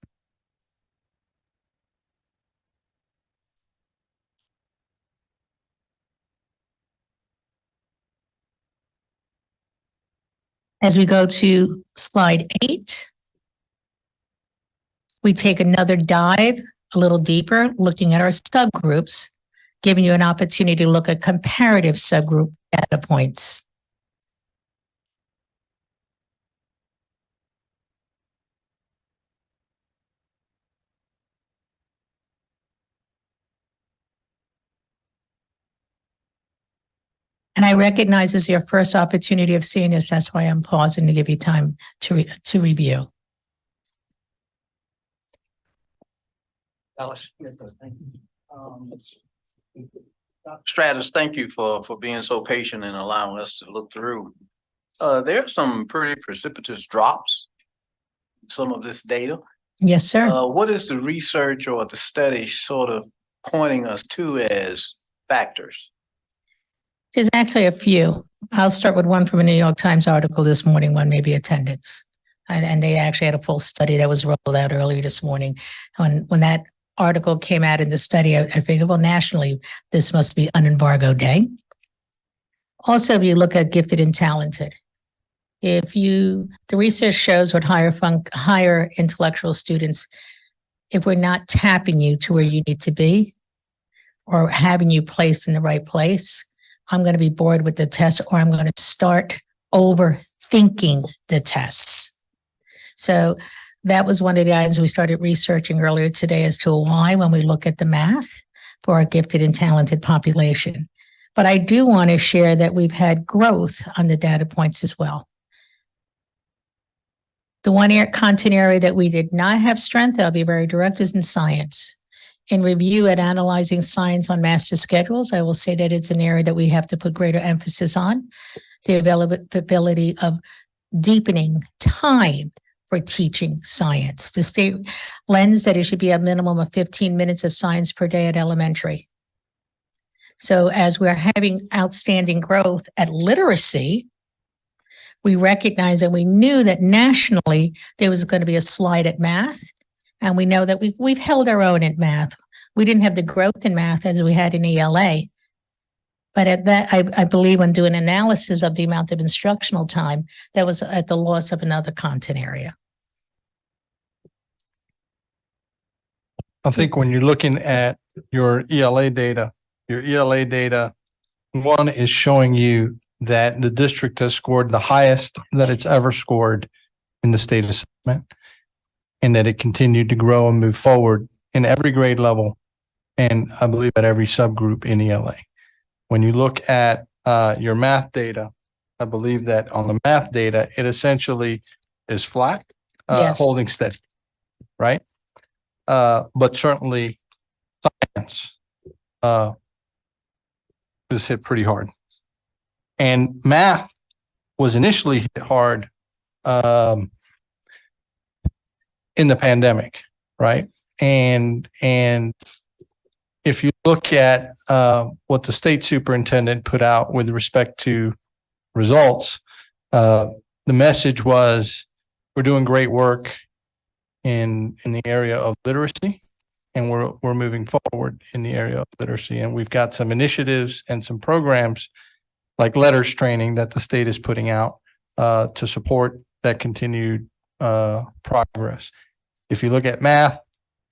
As we go to slide 8, we take another dive a little deeper, looking at our subgroups, giving you an opportunity to look at comparative subgroup data points. And I recognize this is your first opportunity of seeing this. That's why I'm pausing to give you time to review. Alice. Stratus, thank you for being so patient and allowing us to look through. There are some pretty precipitous drops in some of this data. Yes, sir. What is the research or the study sort of pointing us to as factors? There's actually a few. I'll start with one from a New York Times article this morning, one maybe attendance. And they actually had a full study that was rolled out earlier this morning. When that article came out in the study, I figured, well, nationally, this must be an embargo day. Also, if you look at gifted and talented, the research shows what higher intellectual students, if we're not tapping you to where you need to be or having you placed in the right place, I'm going to be bored with the test, or I'm going to start overthinking the tests. So that was one of the items we started researching earlier today as to why, when we look at the math for our gifted and talented population, But I do want to share that we've had growth on the data points as well. The one content area that we did not have strength, I'll be very direct, is in science. In review at analyzing science on master schedules, I will say that it's an area that we have to put greater emphasis on. The availability of deepening time for teaching science. The state lends that it should be a minimum of 15 minutes of science per day at elementary. So as we're having outstanding growth at literacy, we recognize that we knew that nationally there was going to be a slide at math. And we know that we've held our own at math. We didn't have the growth in math as we had in ELA. But at that, I believe when doing analysis of the amount of instructional time, that was at the loss of another content area. I think when you're looking at your ELA data, one is showing you that the district has scored the highest that it's ever scored in the state assessment, and that it continued to grow and move forward in every grade level, and I believe at every subgroup in ELA. When you look at your math data, I believe that on the math data, it essentially is flat, Yes. holding steady, right? But certainly science was hit pretty hard. And math was initially hit hard in the pandemic, right? And if you look at what the state superintendent put out with respect to results, the message was, we're doing great work in the area of literacy, and we're moving forward in the area of literacy. And we've got some initiatives and some programs like letters training that the state is putting out to support that continued progress. If you look at math,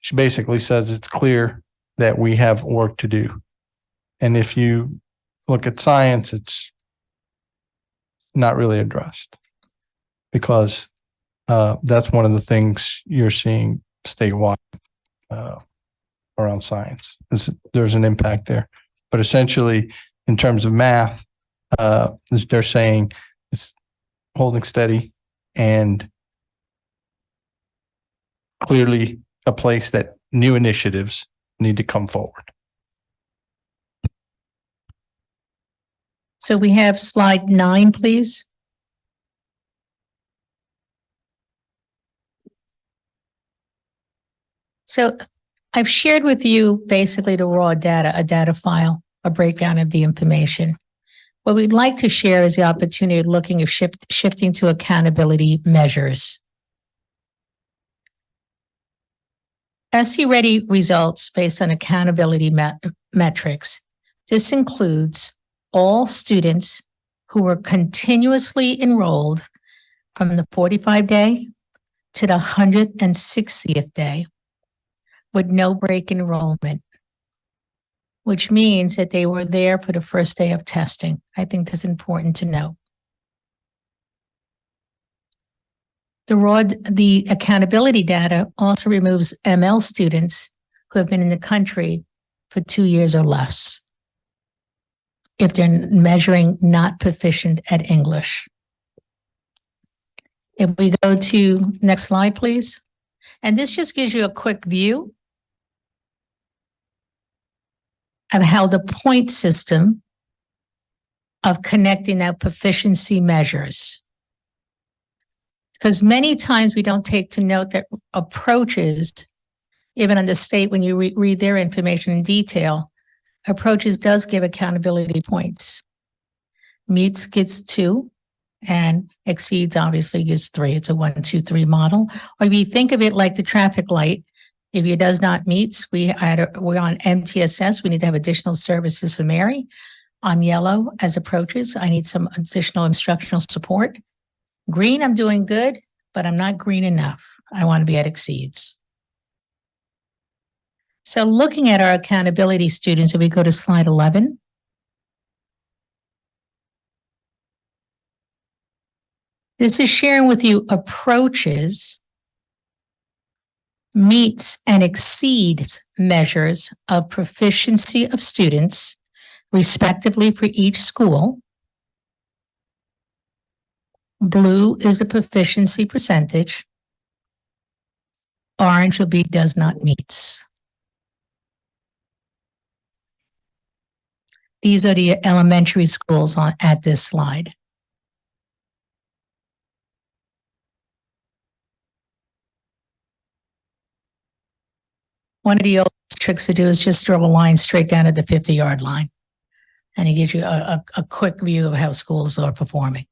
she basically says it's clear that we have work to do. And if you look at science, it's not really addressed, because that's one of the things you're seeing statewide around science. There's an impact there. But essentially, in terms of math, they're saying it's holding steady and clearly a place that new initiatives need to come forward. So we have slide 9, please. So I've shared with you basically the raw data, a data file, a breakdown of the information. What we'd like to share is the opportunity of looking at shifting to accountability measures. SE Ready results based on accountability metrics. This includes all students who were continuously enrolled from the 45-day to the 160th day with no break enrollment, which means that they were there for the first day of testing. I think that's important to know. The accountability data also removes ML students who have been in the country for 2 years or less, if they're measuring not proficient at English. If we go to next slide, please. And this just gives you a quick view of how the point system of connecting our proficiency measures. Because many times we don't take to note that approaches, even on the state, when you read their information in detail, approaches does give accountability points. Meets gets 2 and exceeds obviously gives 3. It's a 1, 2, 3 model. Or if you think of it like the traffic light, if it does not meet, we're on MTSS. We need to have additional services for Mary. On yellow as approaches, I need some additional instructional support. Green, I'm doing good, but I'm not green enough. I want to be at exceeds. So looking at our accountability students, if we go to slide 11. This is sharing with you approaches, meets and exceeds measures of proficiency of students respectively for each school. Blue is the proficiency percentage. Orange will be does not meets. These are the elementary schools at this slide. One of the old tricks to do is just draw a line straight down at the 50-yard line. And it gives you a quick view of how schools are performing.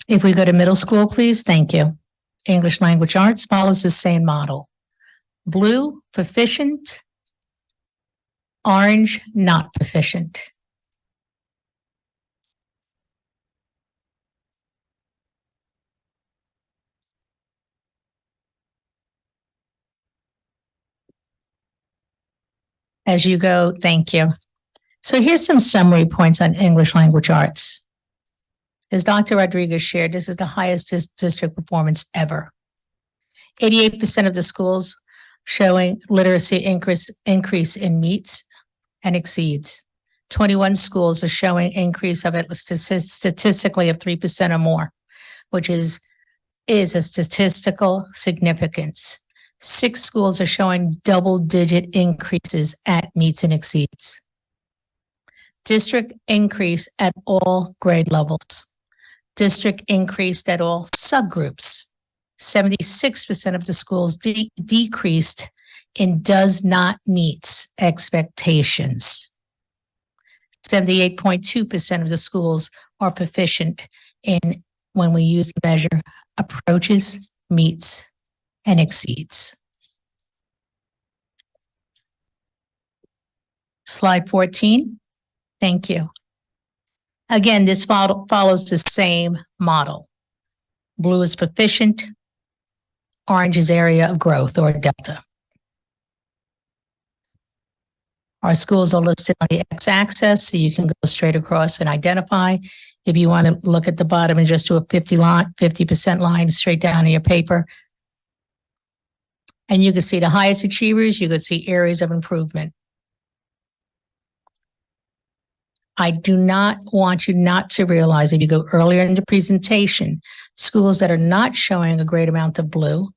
If we go to middle school, please, thank you. English language arts follows the same model. Blue, proficient. Orange, not proficient. As you go, thank you. So here's some summary points on English language arts. As Dr. Rodriguez shared, this is the highest district performance ever. 88% of the schools showing literacy increase in meets and exceeds. 21 schools are showing increase of at least statistically of 3% or more, which is a statistical significance. 6 schools are showing double-digit increases at meets and exceeds. District increase at all grade levels. District increased at all subgroups. 76% of the schools decreased in does not meet expectations. 78.2% of the schools are proficient in when we use the measure approaches, meets, and exceeds. Slide 14. Thank you. Again, this follows the same model. Blue is proficient. Orange is area of growth or delta. Our schools are listed on the x-axis, so you can go straight across and identify. If you want to look at the bottom and just do a 50% line straight down in your paper. And you can see the highest achievers, you could see areas of improvement. I do not want you not to realize, if you go earlier in the presentation, schools that are not showing a great amount of blue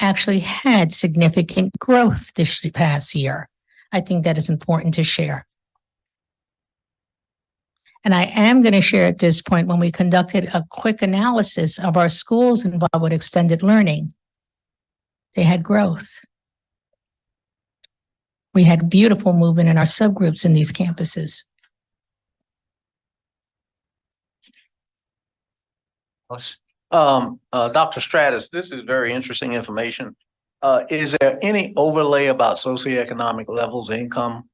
actually had significant growth this past year. I think that is important to share. And I am going to share at this point, when we conducted a quick analysis of our schools involved with extended learning, they had growth. We had beautiful movement in our subgroups in these campuses. Dr. Stratus, this is very interesting information. Is there any overlay about socioeconomic levels of income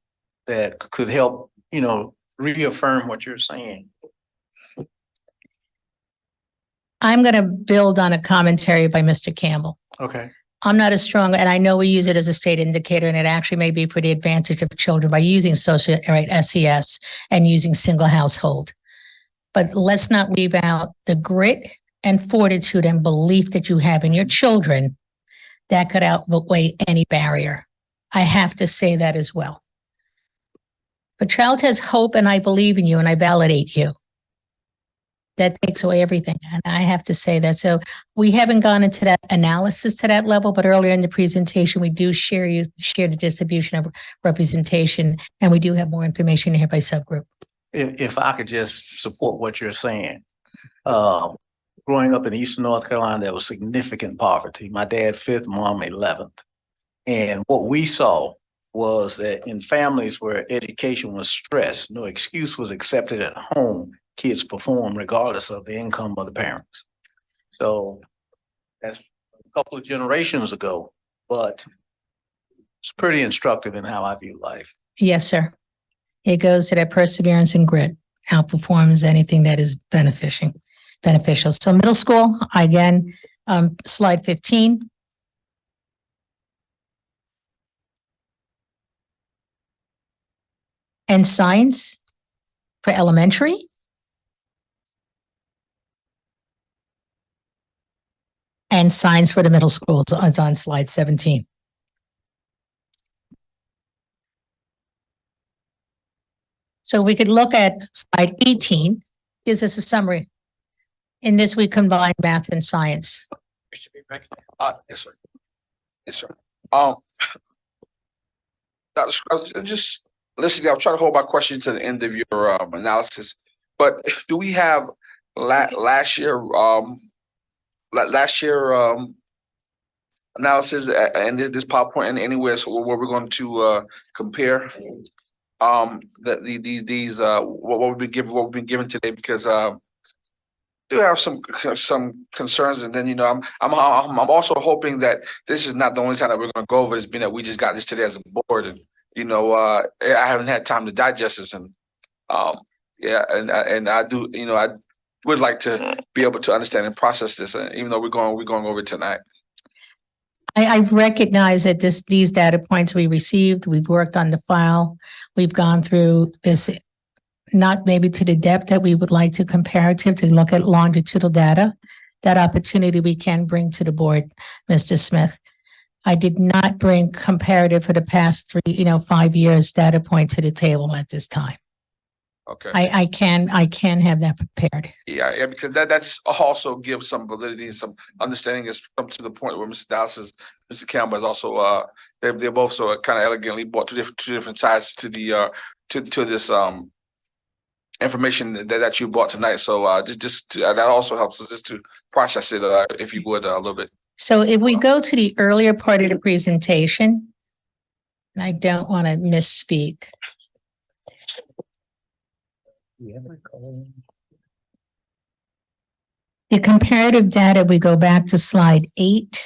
that could help, reaffirm what you're saying? I'm going to build on a commentary by Mr. Campbell. Okay. I'm not as strong, and I know we use it as a state indicator, and it actually may be for the advantage of children by using SES and using single household. But let's not leave out the grit and fortitude and belief that you have in your children that could outweigh any barrier. I have to say that as well. A child has hope, and I believe in you, and I validate you. That takes away everything, and I have to say that. So we haven't gone into that analysis to that level, but earlier in the presentation, we do share the distribution of representation, and we do have more information here by subgroup. If I could just support what you're saying. Growing up in Eastern North Carolina, there was significant poverty. My dad 5th, mom 11th. And what we saw was that in families where education was stressed, no excuse was accepted at home, kids perform regardless of the income of the parents. So that's a couple of generations ago, but it's pretty instructive in how I view life. Yes, sir. It goes to that perseverance and grit, outperforms anything that is beneficial. So middle school, again, slide 15. And science for elementary. And science for the middle school is on slide 17. So we could look at slide 18, gives us a summary. In this, we combine math and science. Yes, sir. Yes, sir. Dr. Scruggs, just listening, I'll try to hold my questions to the end of your analysis. But do we have last year analysis and this PowerPoint and anywhere so where we're going to compare these what we've been given today, because do have some concerns, and then I'm also hoping that this is not the only time that we're going to go over this, being that we just got this today as a board, and I haven't had time to digest this, and yeah, and I do, I would like to be able to understand and process this, even though we're going over it tonight. I recognize that these data points we received, we've worked on the file, we've gone through this, not maybe to the depth that we would like to comparative to look at longitudinal data. That opportunity we can bring to the board, Mr. Smith. I did not bring comparative for the past 5 years data point to the table at this time. Okay. I can have that prepared. Yeah, because that just also gives some validity and some understanding, is come to the point where Mr. Dallas Mr. Campbell is also they're both so kind of elegantly brought two different sides to the to this information that you brought tonight. So that also helps us just to process it, if you would, a little bit. So if we go to the earlier part of the presentation, and I don't want to misspeak. The comparative data, we go back to slide 8,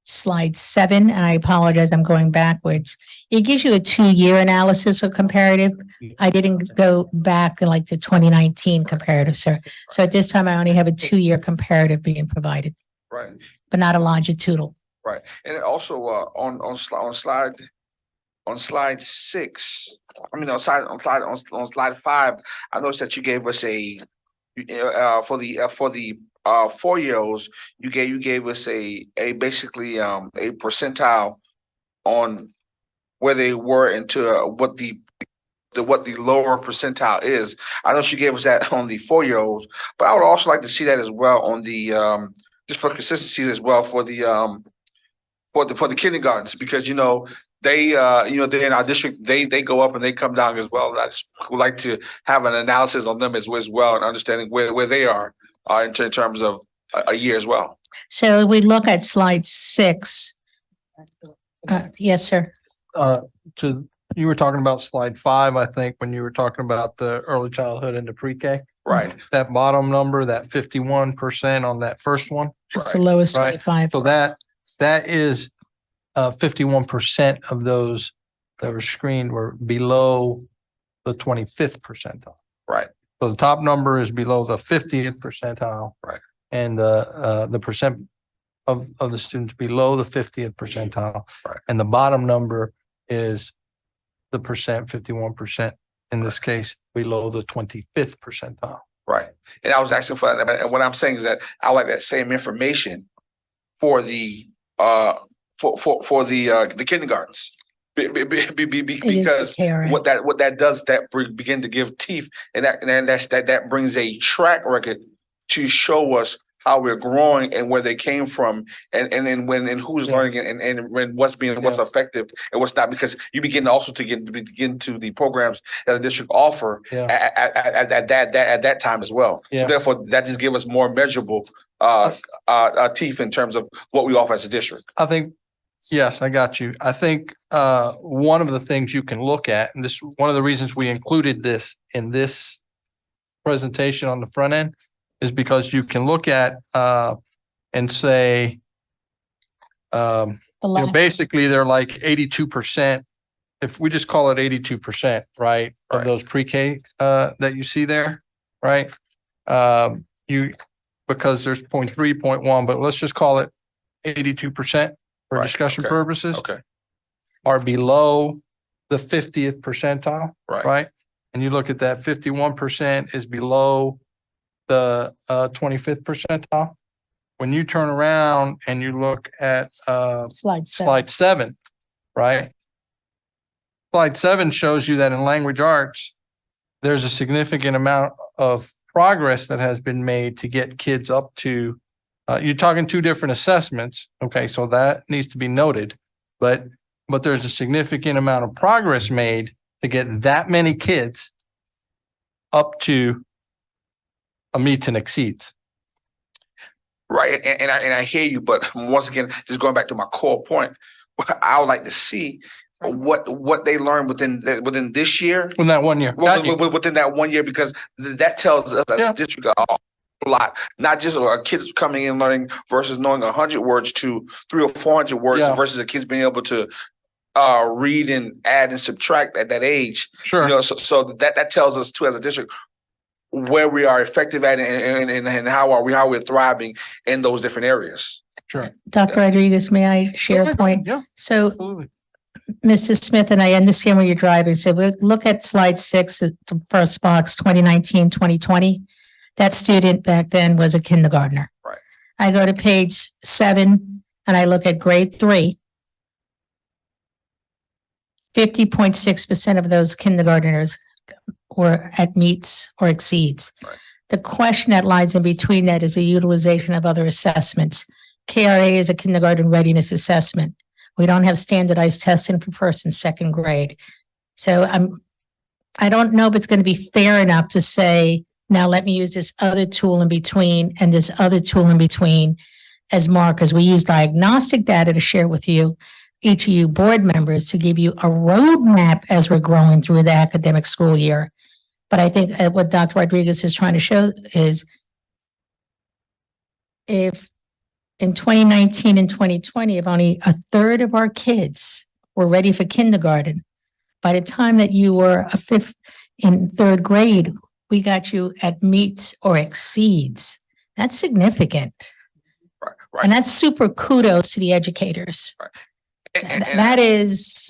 slide 7, and I apologize, I'm going backwards. It gives you a 2-year analysis of comparative. I didn't go back in like the 2019 comparative, sir. So at this time, I only have a 2-year comparative being provided, Right. but not a longitudinal. Right. And also on slide 6, I mean on slide 5, I noticed that you gave us for the 4-year-olds, you gave us a basically a percentile on where they were into what the lower percentile is. I know she gave us that on the 4-year-olds, but I would also like to see that as well on the just for consistency as well for the kindergartens, because they they're in our district, they go up and they come down as well. I just would like to have an analysis on them as well, and understanding where they are in terms of a year as well. So if we look at slide 6. Yes, sir. You were talking about slide 5, I think, when you were talking about the early childhood into pre-K. Right. That bottom number, that 51% on that first one. It's the lowest Right. 25. So that is 51% of those that were screened were below the 25th percentile. Right. So the top number is below the 50th percentile. Right. And the percent of the students below the 50th percentile. Right. And the bottom number is the 51% in this case, below the 25th percentile. Right. And I was asking for that. And what I'm saying is that I like that same information for the for the kindergartens. Because what that does, that begin to give teeth, and that brings a track record to show us how we're growing and where they came from, and then who's learning and what's effective and what's not, because you begin also to begin to the programs that the district offer at that time as well. Yeah. Therefore, that just gives us more measurable teeth in terms of what we offer as a district. I think, yes, I got you. I think one of the things you can look at, and this one of the reasons we included this in this presentation on the front end, is because you can look at and say, basically they're like 82%. If we just call it 82%, right, of those pre-K that you see there, right? Because there's 0.3, 0.1, but let's just call it 82% for discussion purposes. Okay. Are below the 50th percentile, right? And you look at that, 51% is below the 25th percentile. When you turn around and you look at slide 7. slide 7, right? slide 7 shows you that in language arts, there's a significant amount of progress that has been made to get kids up to, you're talking 2 different assessments. Okay, so that needs to be noted, but there's a significant amount of progress made to get that many kids up to a meets and exceeds. Right, and I hear you, but once again, just going back to my core point, I would like to see what they learned within this year. In that 1 year. Within that 1 year, because that tells us as a district a lot, not just kids coming in learning versus knowing 100 words to 300 or 400 words versus the kids being able to read and add and subtract at that age. Sure. You know, so that tells us too as a district where we are effective at and how we're thriving in those different areas. Sure. Dr. Rodriguez, may I share a point? Yeah. So, Absolutely. Mr. Smith, and I understand where you're driving. So we look at slide 6, the first box, 2019, 2020. That student back then was a kindergartner. Right. I go to page 7 and I look at grade 3. 50.6% of those kindergartners were at meets or exceeds. Right. The question that lies in between that is the utilization of other assessments. KRA is a kindergarten readiness assessment. We don't have standardized testing for first and second grade. So I don't know if it's going to be fair enough to say, now let me use this other tool in between and this other tool in between as markers. We use diagnostic data to share with you, each of you board members, to give you a roadmap as we're growing through the academic school year. But I think what Dr. Rodriguez is trying to show is if in 2019 and 2020, if only a third of our kids were ready for kindergarten, by the time that you were in 3rd grade, we got you at meets or exceeds. That's significant. Right. And that's super kudos to the educators. Right. That is,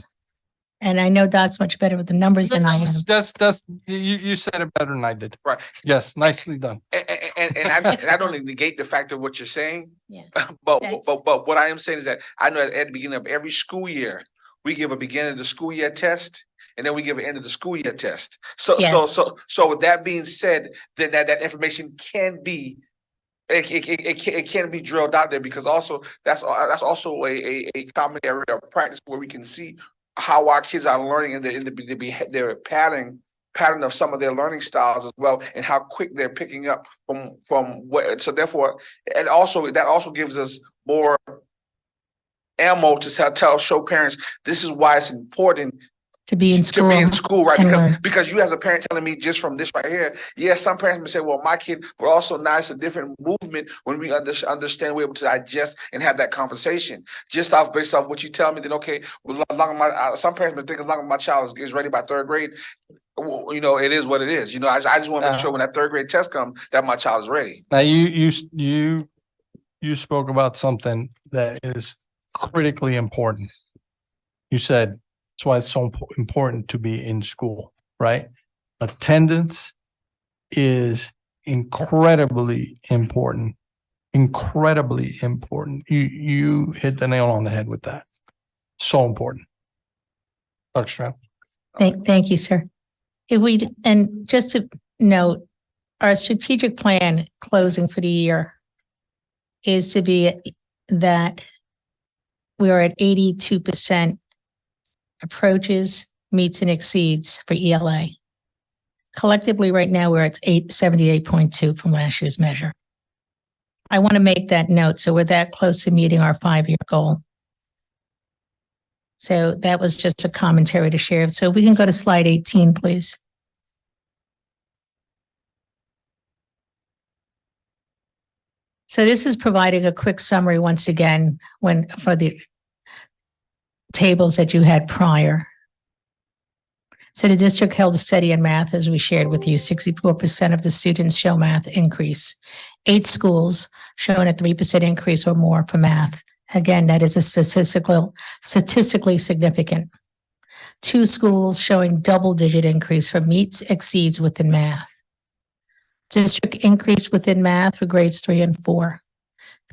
and I know Doc's much better with the numbers than I am. That's you said it better than I did. Right. Yes, nicely done. And I don't negate the fact of what you're saying. Yeah. But what I am saying is that I know at the beginning of every school year, we give a beginning of the school year test, and then we give an end of the school year test. So with that being said, then that information can be it can be drilled out there, because also that's also a common area of practice where we can see how our kids are learning and their pattern of some of their learning styles as well, and how quick they're picking up from what. So therefore, and also that also gives us more ammo to show parents this is why it's important to be in school. Right? Because you as a parent telling me just from this right here, yes, some parents may say, well, my kid, but also now it's a different movement when we understand we're able to digest and have that conversation. Just based off what you tell me, then okay, some parents may think as long as my child is ready by 3rd grade, you know, it is what it is. You know, I just want to make sure when that 3rd grade test comes that my child is ready. Now you spoke about something that is critically important. You said that's why it's so important to be in school, right? Attendance is incredibly important. Incredibly important. You hit the nail on the head with that. So important. Dr. Stroud. Thank you, sir. And just to note, our strategic plan closing for the year is to be that we are at 82% approaches, meets, and exceeds for ELA. Collectively, right now, we're at 78.2 from last year's measure. I want to make that note. So we're that close to meeting our 5-year goal. So that was just a commentary to share. So we can go to slide 18, please. So this is providing a quick summary once again for the tables that you had prior. So the district held a study in math, as we shared with you. 64% of the students show math increase. 8 schools showing a 3% increase or more for math. Again, that is a statistically significant. 2 schools showing double-digit increase for meets, exceeds within math. District increased within math for grades 3 and 4.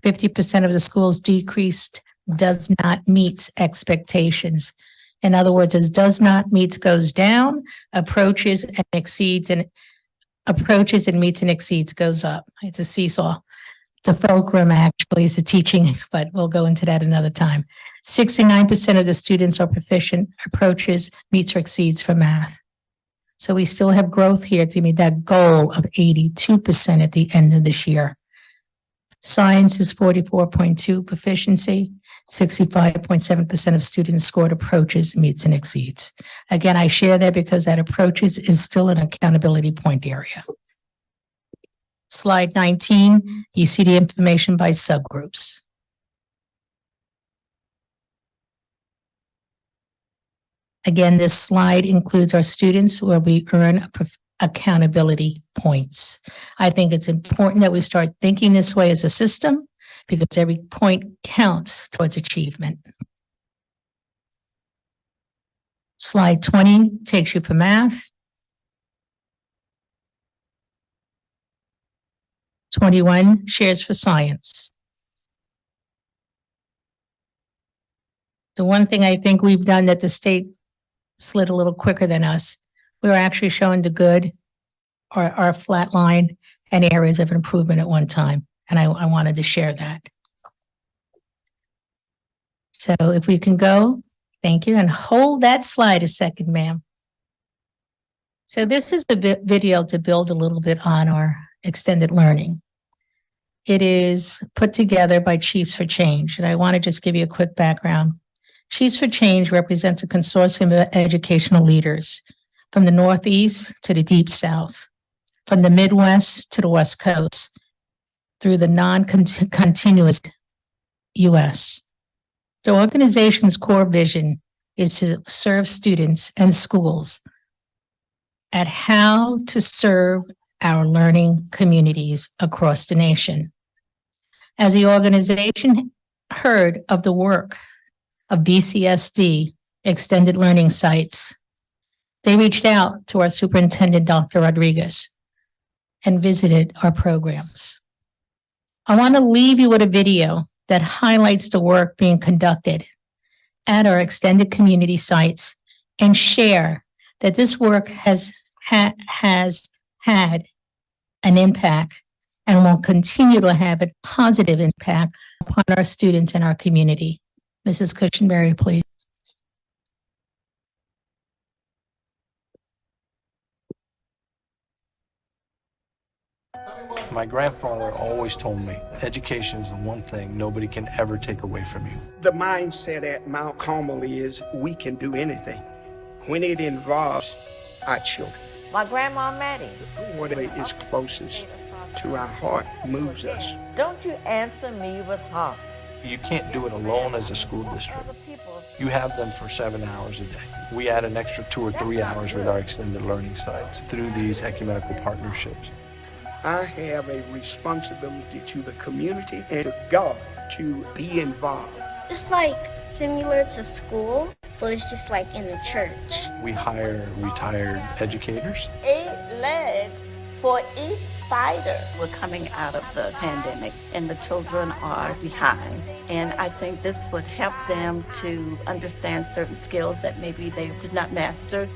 50% of the schools decreased, does not meet expectations. In other words, as does not meets goes down, approaches and exceeds and meets and exceeds goes up. It's a seesaw. The fulcrum actually is the teaching, but we'll go into that another time. 69% of the students are proficient, approaches, meets or exceeds for math. So we still have growth here to meet that goal of 82% at the end of this year. Science is 44.2 proficiency. 65.7% of students scored approaches, meets and exceeds. Again, I share that because that approaches is still an accountability point area. Slide 19, you see the information by subgroups. Again, this slide includes our students where we earn accountability points. I think it's important that we start thinking this way as a system because every point counts towards achievement. Slide 20 takes you for math. 21 shares for science. The one thing I think we've done that the state slid a little quicker than us, we were actually showing the good or our flat line and areas of improvement at one time. And I wanted to share that. So if we can go, thank you, and hold that slide a second, ma'am. So this is the video to build a little bit on our extended learning. It is put together by Chiefs for Change, and I want to just give you a quick background. Chiefs for Change represents a consortium of educational leaders from the Northeast to the Deep South, from the Midwest to the West Coast, through the non-continuous U.S. The organization's core vision is to serve students and schools at how to serve our learning communities across the nation. As the organization heard of the work of BCSD extended learning sites, they reached out to our superintendent, Dr. Rodriguez, and visited our programs. I want to leave you with a video that highlights the work being conducted at our extended community sites and share that this work has had an impact and will continue to have a positive impact upon our students and our community. Mrs. Cushenberry, please. My grandfather always told me, education is the one thing nobody can ever take away from you. The mindset at Mount Carmel is we can do anything when it involves our children. My grandma Maddie. What is closest to our heart moves us. Don't you answer me with her. You can't do it alone as a school district. You have them for 7 hours a day. We add an extra 2 or 3 hours with our extended learning sites through these ecumenical partnerships. I have a responsibility to the community and to God to be involved. It's like similar to school, but it's just like in the church. We hire retired educators. 8 legs for each spider. We're coming out of the pandemic and the children are behind. And I think this would help them to understand certain skills that maybe they did not master.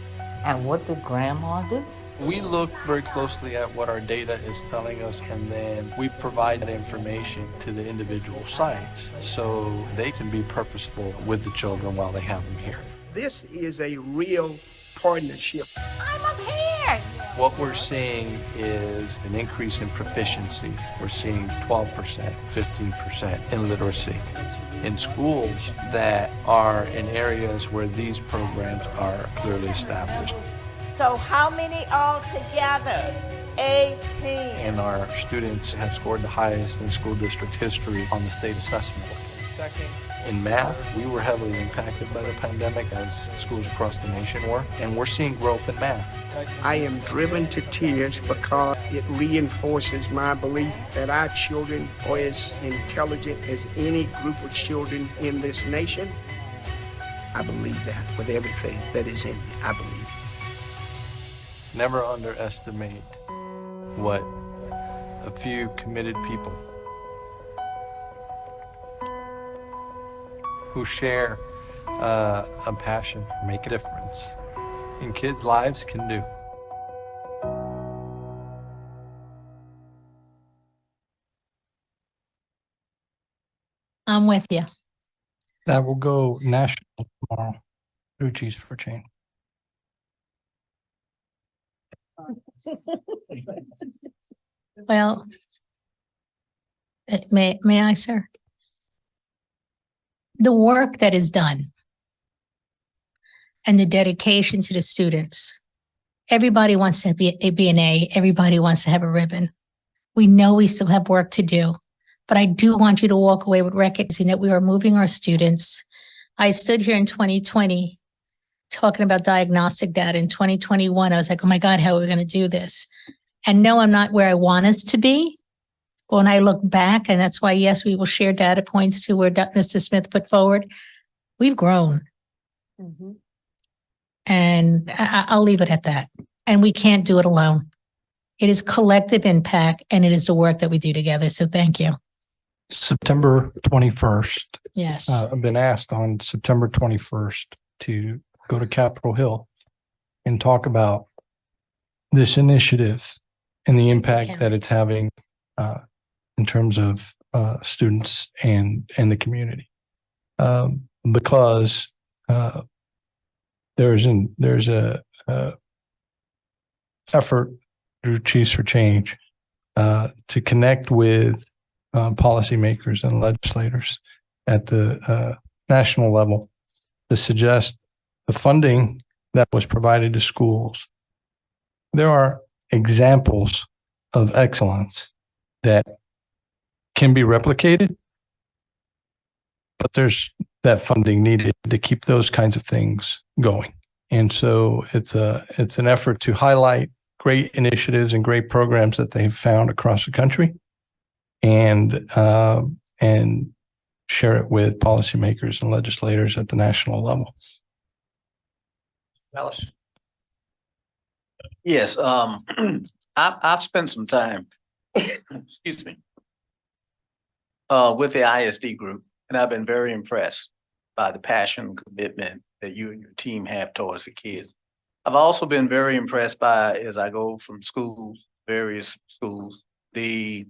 And what did Grandma do? We look very closely at what our data is telling us, and then we provide that information to the individual sites so they can be purposeful with the children while they have them here. This is a real partnership. I'm up here. What we're seeing is an increase in proficiency. We're seeing 12%, 15% in literacy. In schools that are in areas where these programs are clearly established. So how many all together? 18. And our students have scored the highest in school district history on the state assessment. Second, in math, we were heavily impacted by the pandemic as schools across the nation were, and we're seeing growth in math. I am driven to tears because it reinforces my belief that our children are as intelligent as any group of children in this nation. I believe that with everything that is in me. I believe it. Never underestimate what a few committed people who share a passion for making a difference in kids' lives can do. I'm with you. That will go national tomorrow through Cheese for Change. Well, may I, sir? The work that is done and the dedication to the students. Everybody wants to be an A. Everybody wants to have a ribbon. We know we still have work to do, but I do want you to walk away with recognizing that we are moving our students. I stood here in 2020 talking about diagnostic data. In 2021, I was like, oh my God, how are we going to do this? And no, I'm not where I want us to be. But when I look back, and that's why, yes, we will share data points to where Mr. Smith put forward, we've grown. And I'll leave it at that. And we can't do it alone. It is collective impact, and it is the work that we do together. So thank you. September 21st. Yes. I've been asked on September 21st to go to Capitol Hill and talk about this initiative and the impact that it's having in terms of students and the community. Because there's a effort through Cheese for Change to connect with policymakers and legislators at the national level to suggest the funding that was provided to schools. There are examples of excellence that can be replicated, but there's that funding needed to keep those kinds of things going. And so it's an effort to highlight great initiatives and great programs that they've found across the country and share it with policymakers and legislators at the national level. Alice. Yes, I've spent some time, excuse me, with the ISD group, and I've been very impressed by the passion and commitment that you and your team have towards the kids. I've also been very impressed by, as I go from schools, various schools, the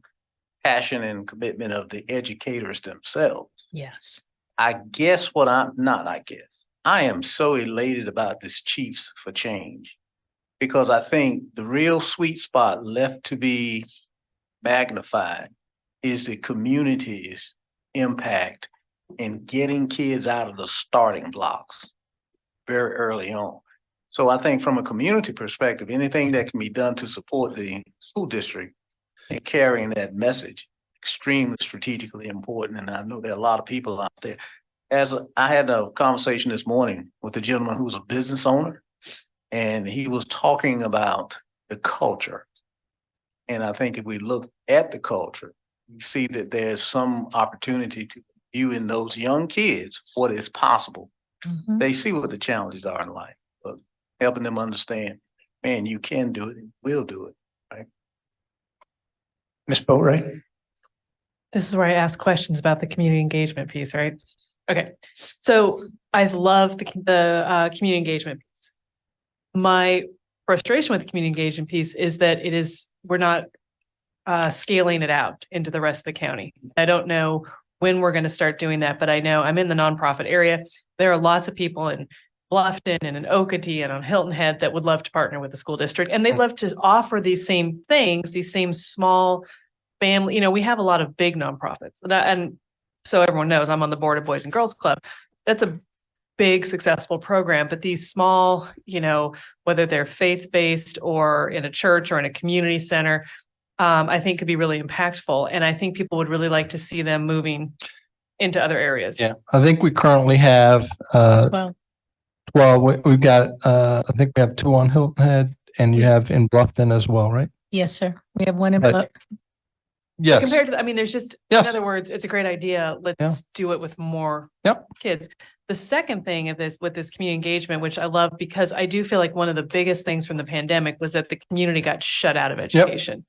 passion and commitment of the educators themselves. Yes. I guess what I am so elated about this Chiefs for Change, because I think the real sweet spot left to be magnified is the community's impact in getting kids out of the starting blocks very early on. So I think from a community perspective, anything that can be done to support the school district and carrying that message, extremely strategically important. And I know there are a lot of people out there. I had a conversation this morning with a gentleman who's a business owner, and he was talking about the culture. And I think if we look at the culture, we see that there's some opportunity to view in those young kids what is possible. They see what the challenges are in life, but helping them understand, man, you can do it and will do it, right? Ms. Boatwright. This is where I ask questions about the community engagement piece, right? Okay, so I love the community engagement piece. My frustration with the community engagement piece is that we're not scaling it out into the rest of the county. I don't know when we're going to start doing that, but I know I'm in the nonprofit area. There are lots of people in Bluffton and in Okatee and on Hilton Head that would love to partner with the school district, and they'd love to offer these same things, these same small family. We have a lot of big nonprofits, and so everyone knows I'm on the board of Boys and Girls Club. That's a big, successful program, but these small, whether they're faith-based or in a church or in a community center, I think could be really impactful. And I think people would really like to see them moving into other areas. Yeah, I think we currently have 12. We've got, I think we have 2 on Hilton Head, and you have in Bluffton as well, right? Yes, sir. We have one in But- Bluffton. Yes. Compared to, there's just, in other words, it's a great idea. Let's do it with more kids. The second thing with this community engagement, which I love, because I do feel like one of the biggest things from the pandemic was that the community got shut out of education.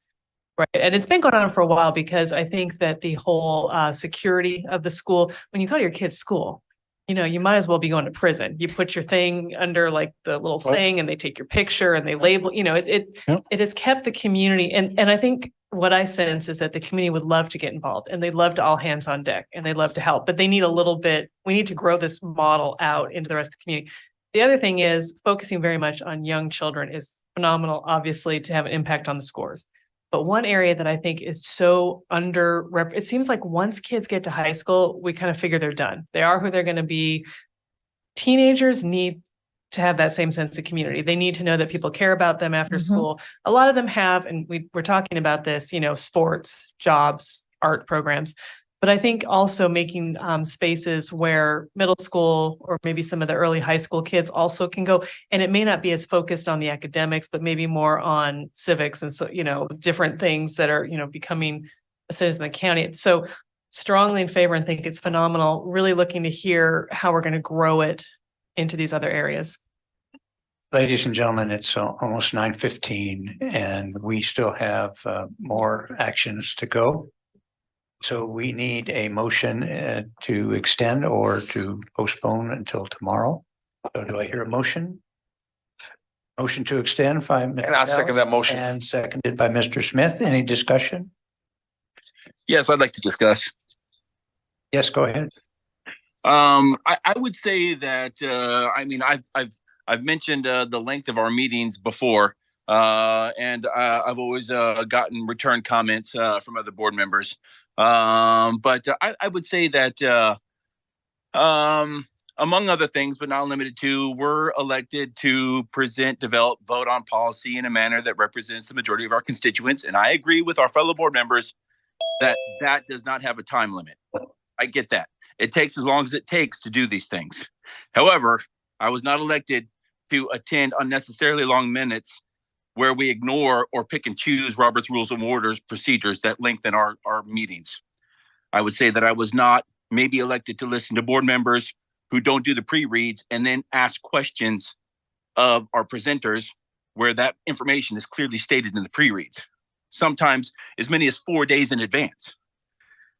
Right. And it's been going on for a while, because I think that the whole security of the school, when you go to your kid's school, you might as well be going to prison. You put your thing under like the little thing and they take your picture and they label, it has kept the community. And I think what I sense is that the community would love to get involved and they'd love to all hands on deck and they'd love to help, but they need a little bit, we need to grow this model out into the rest of the community. The other thing is focusing very much on young children is phenomenal, obviously, to have an impact on the scores. But one area that I think is so it seems like once kids get to high school, we kind of figure they're done. They are who they're going to be. Teenagers need to have that same sense of community. They need to know that people care about them after school. A lot of them have, and we're talking about this, sports, jobs, art programs. But I think also making spaces where middle school or maybe some of the early high school kids also can go, and it may not be as focused on the academics, but maybe more on civics and so, different things that are, becoming a citizen of the county. So strongly in favor and think it's phenomenal, really looking to hear how we're going to grow it into these other areas. Ladies and gentlemen, it's almost 9:15 and we still have more actions to go. So we need a motion to extend or to postpone until tomorrow. So do I hear a motion? Motion to extend by Mr. And I second that motion. And seconded by Mr. Smith. Any discussion? Yes, I'd like to discuss. Yes, go ahead. I would say that I've mentioned the length of our meetings before, and I've always gotten return comments from other board members. But I would say that among other things, but not limited to, we're elected to present, develop, vote on policy in a manner that represents the majority of our constituents. And I agree with our fellow board members that that does not have a time limit. I get that. It takes as long as it takes to do these things. However, I was not elected to attend unnecessarily long minutes where we ignore or pick and choose Robert's Rules of Orders procedures that lengthen our meetings. I would say that I was not maybe elected to listen to board members who don't do the pre-reads and then ask questions of our presenters where that information is clearly stated in the pre-reads, sometimes as many as 4 days in advance.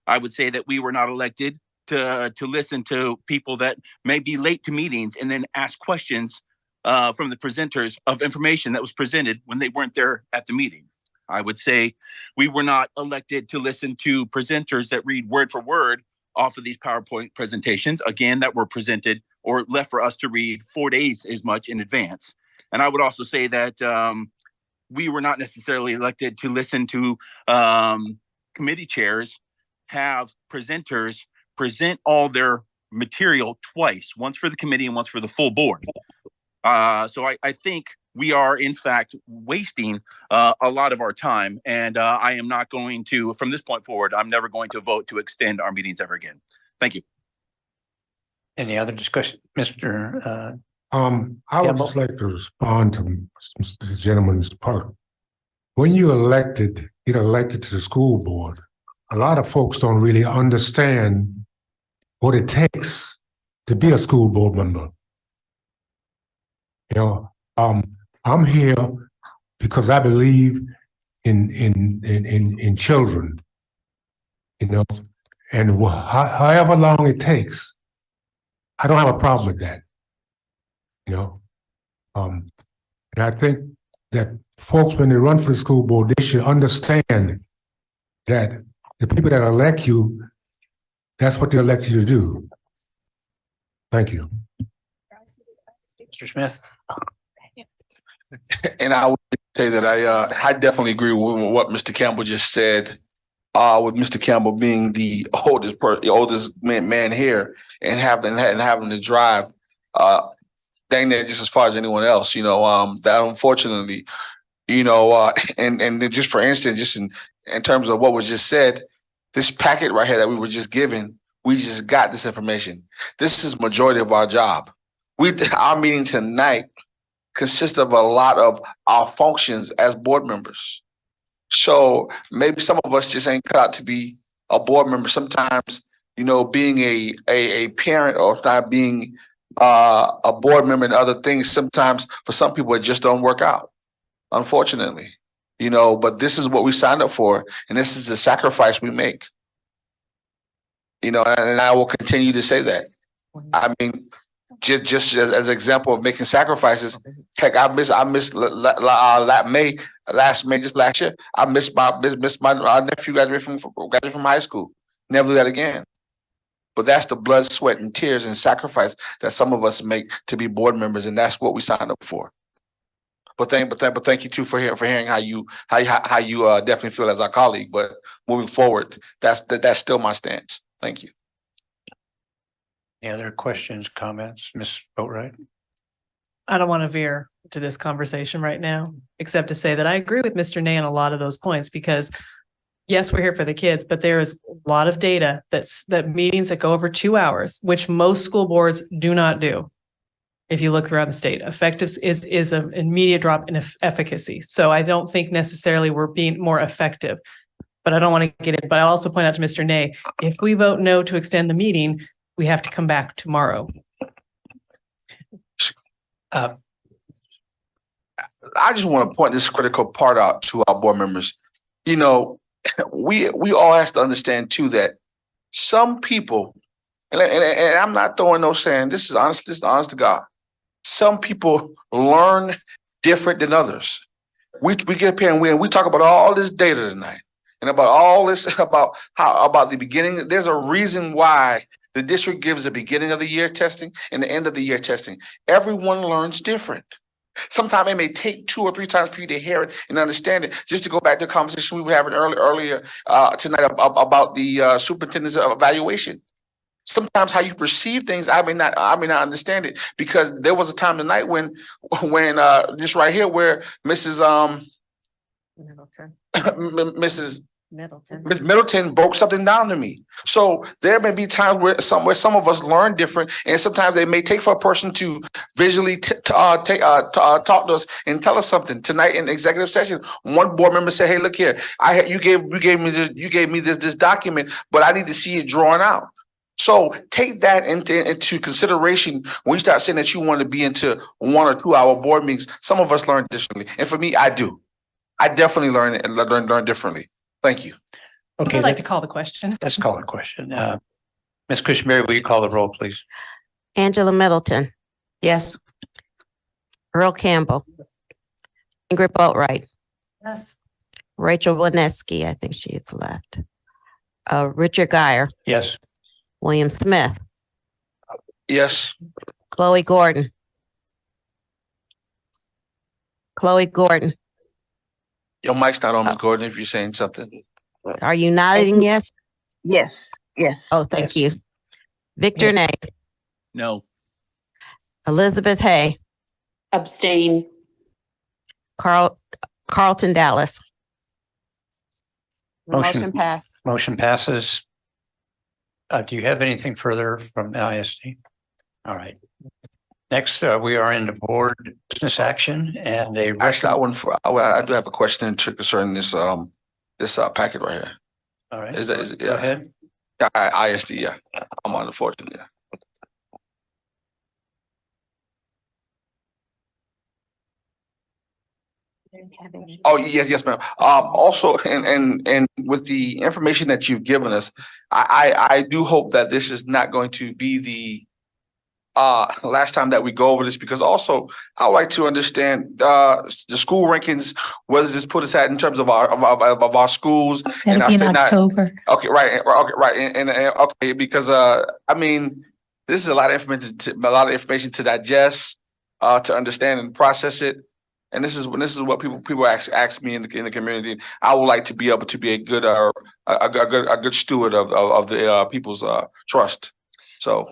I would say that we were not elected to listen to people that may be late to meetings and then ask questions from the presenters of information that was presented when they weren't there at the meeting. I would say we were not elected to listen to presenters that read word for word off of these PowerPoint presentations, again, that were presented or left for us to read 4 days as much in advance. And I would also say that we were not necessarily elected to listen to committee chairs have presenters present all their material twice, once for the committee and once for the full board. So I think we are, in fact, wasting a lot of our time. And I am not going to, from this point forward, I'm never going to vote to extend our meetings ever again. Thank you. Any other discussion? Mr. I would just like to respond to the gentleman's part. When you get elected to the school board, a lot of folks don't really understand what it takes to be a school board member. I'm here because I believe in children, and however long it takes, I don't have a problem with that. And I think that folks, when they run for the school board, they should understand that the people that elect you, that's what they elect you to do. Thank you. Mr. Smith? And I would say that I definitely agree with what Mr. Campbell just said. With Mr. Campbell being the oldest man here and having to drive, dang near just as far as anyone else. That unfortunately, and just for instance, just in terms of what was just said, this packet right here that we were just given, we just got this information. This is majority of our job. Our meeting tonight consists of a lot of our functions as board members. So maybe some of us just ain't cut out to be a board member. Sometimes, being a parent or not being a board member and other things, sometimes for some people it just don't work out, unfortunately. But this is what we signed up for, and this is the sacrifice we make. And I will continue to say that. I mean, just as an example of making sacrifices. Heck, I missed last May, just last year. I missed my nephew graduated from high school. Never do that again. But that's the blood, sweat, and tears and sacrifice that some of us make to be board members, and that's what we signed up for. But thank you too for hearing how you definitely feel as our colleague. But moving forward, that's still my stance. Thank you. Any other questions, comments, Ms. Boatright? I don't want to veer to this conversation right now, except to say that I agree with Mr. Nay on a lot of those points, because yes, we're here for the kids, but there is a lot of data that meetings that go over 2 hours, which most school boards do not do. If you look throughout the state, effective is an immediate drop in efficacy. So I don't think necessarily we're being more effective, but I don't want to get it. But I also point out to Mr. Nay, if we vote no to extend the meeting, we have to come back tomorrow. I just want to point this critical part out to our board members. You know, we all have to understand too that some people, and I'm not throwing no saying, this is honest to God. Some people learn different than others. We get up here and we talk about all this data tonight and about all this about the beginning. There's a reason why the district gives the beginning of the year testing and the end of the year testing. Everyone learns different. Sometimes it may take 2 or 3 times for you to hear it and understand it. Just to go back to the conversation we were having earlier tonight about the superintendent's evaluation. Sometimes how you perceive things, I may not understand it, because there was a time tonight when just right here where Mrs. Ms. Middleton broke something down to me. So there may be times where some of us learn different, and sometimes they may take for a person to visually talk to us and tell us something. Tonight in executive session, one board member said, "Hey, look here, you gave me this document, but I need to see it drawn out." So take that into consideration when you start saying that you want to be into 1 or 2 hour board meetings. Some of us learn differently, and for me, I do. I definitely learn differently. Thank you. Okay, I'd like to call the question. Let's call the question. Ms. Cushionberry, will you call the roll, please? Angela Middleton. Yes. Earl Campbell. Ingrid Boatright. Yes. Rachel Wineski, I think she is left. Richard Geyer. Yes. William Smith. Yes. Chloe Gordon. Chloe Gordon. Your mic's not on, Ms. Gordon, if you're saying something. Are you nodding yes? Yes, yes. Oh, thank you. Victor Nay. No. Elizabeth Hay. Abstain. Carlton Dallas. Motion passed. Motion passes. Do you have anything further from ISD? All right. Next, we are into board business action and Actually, I do have a question concerning this packet right here. All right. Is it, Go ahead. Yeah, ISD, yeah. I'm on the 14th, yeah. Oh, yes, ma'am. Also, and with the information that you've given us, I do hope that this is not going to be the last time that we go over this, because also I would like to understand the school rankings, where does this put us at in terms of our schools? And That'll be in October. Okay, right. And okay, because I mean, this is a lot of information to digest, to understand and process it. And this is what people ask me in the community. I would like to be able to be a good steward of the people's trust. So,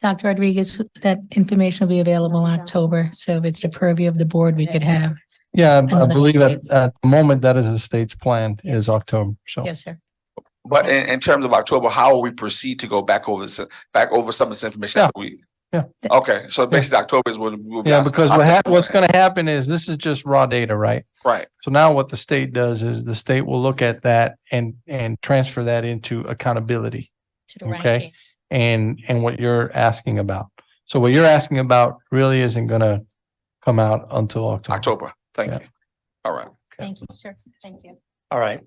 Dr. Rodriguez, that information will be available in October. So if it's the purview of the board, we could have. Yeah, I believe that at the moment that is a stage plan is October. So. Yes, sir. But in terms of October, how will we proceed to go back over some of this information after we? Yeah. Okay, so basically October is when we'll be. Yeah, because what's going to happen is this is just raw data, right? Right. So now what the state does is the state will look at that and transfer that into accountability. To the okay. rankings. And what you're asking about. So what you're asking about really isn't going to come out until October. Thank you. All right. Thank you, sir. Thank you. All right.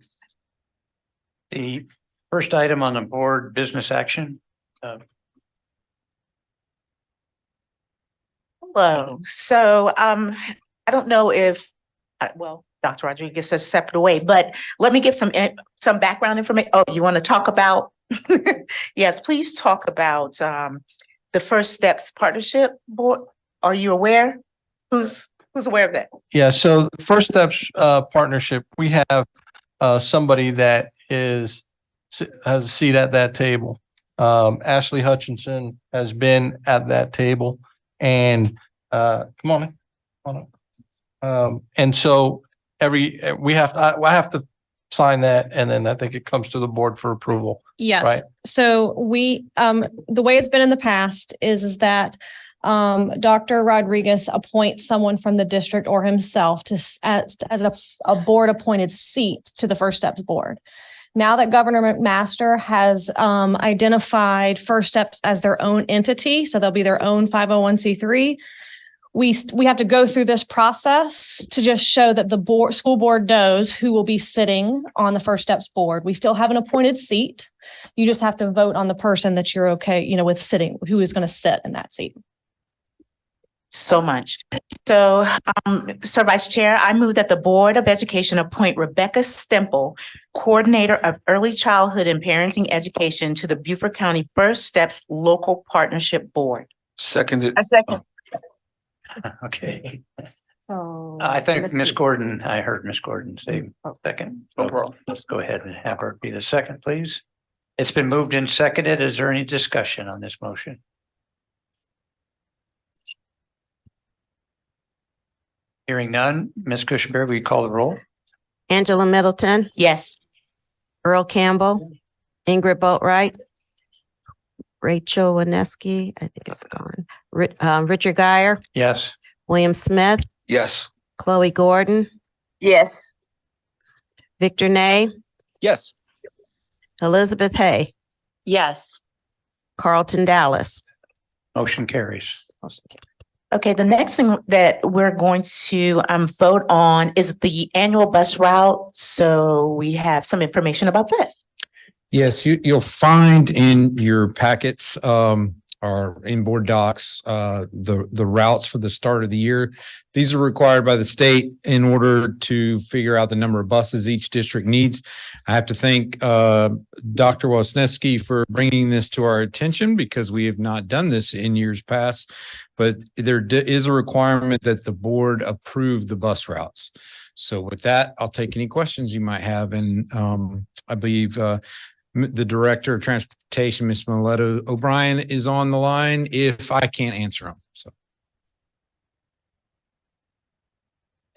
The first item on the board business action. Hello. So, I don't know if, well, Dr. Rodriguez has stepped away, but let me give some background information. Oh, you want to talk about? Yes, please talk about, the First Steps Partnership Board. Are you aware? Who's aware of that? Yeah, so First Steps Partnership, we have somebody that has a seat at that table. Ashley Hutchinson has been at that table and come on in. Come on in. And so I have to sign that, and then I think it comes to the board for approval. Yes. Right. So we, the way it's been in the past is that Dr. Rodriguez appoints someone from the district or himself to as a board appointed seat to the First Steps board. Now that Governor McMaster has identified First Steps as their own entity, so they'll be their own 501c3. We have to go through this process to just show that the school board knows who will be sitting on the First Steps board. We still have an appointed seat. You just have to vote on the person that you're okay, with sitting, who is going to sit in that seat. So much. So, Sir Vice Chair, I move that the Board of Education appoint Rebecca Stemple, Coordinator of Early Childhood and Parenting Education, to the Beaufort County First Steps Local Partnership Board. Seconded. A second. Okay. So I think let's Ms. see. Gordon, I heard Ms. Gordon say second. So let's go ahead and have her be the second, please. It's been moved and seconded. Is there any discussion on this motion? Hearing none. Ms. Cushenberry, will you call the roll? Angela Middleton, Yes. Earl Campbell, Ingrid Boatright, Rachel Wineski, I think it's gone. Richard Geyer, Yes. William Smith, Yes. Chloe Gordon, Yes. Victor Ney, Yes. Elizabeth Hay, Yes. Carlton Dallas. Motion carries. Okay, the next thing that we're going to vote on is the annual bus route. So we have some information about that. Yes, you'll find in your packets, or in board docs, the routes for the start of the year. These are required by the state in order to figure out the number of buses each district needs. I have to thank Dr. Wosniewski for bringing this to our attention, because we have not done this in years past. But there is a requirement that the board approve the bus routes. So with that, I'll take any questions you might have. And I believe the Director of Transportation, Ms. Mileto O'Brien, is on the line if I can't answer them. So,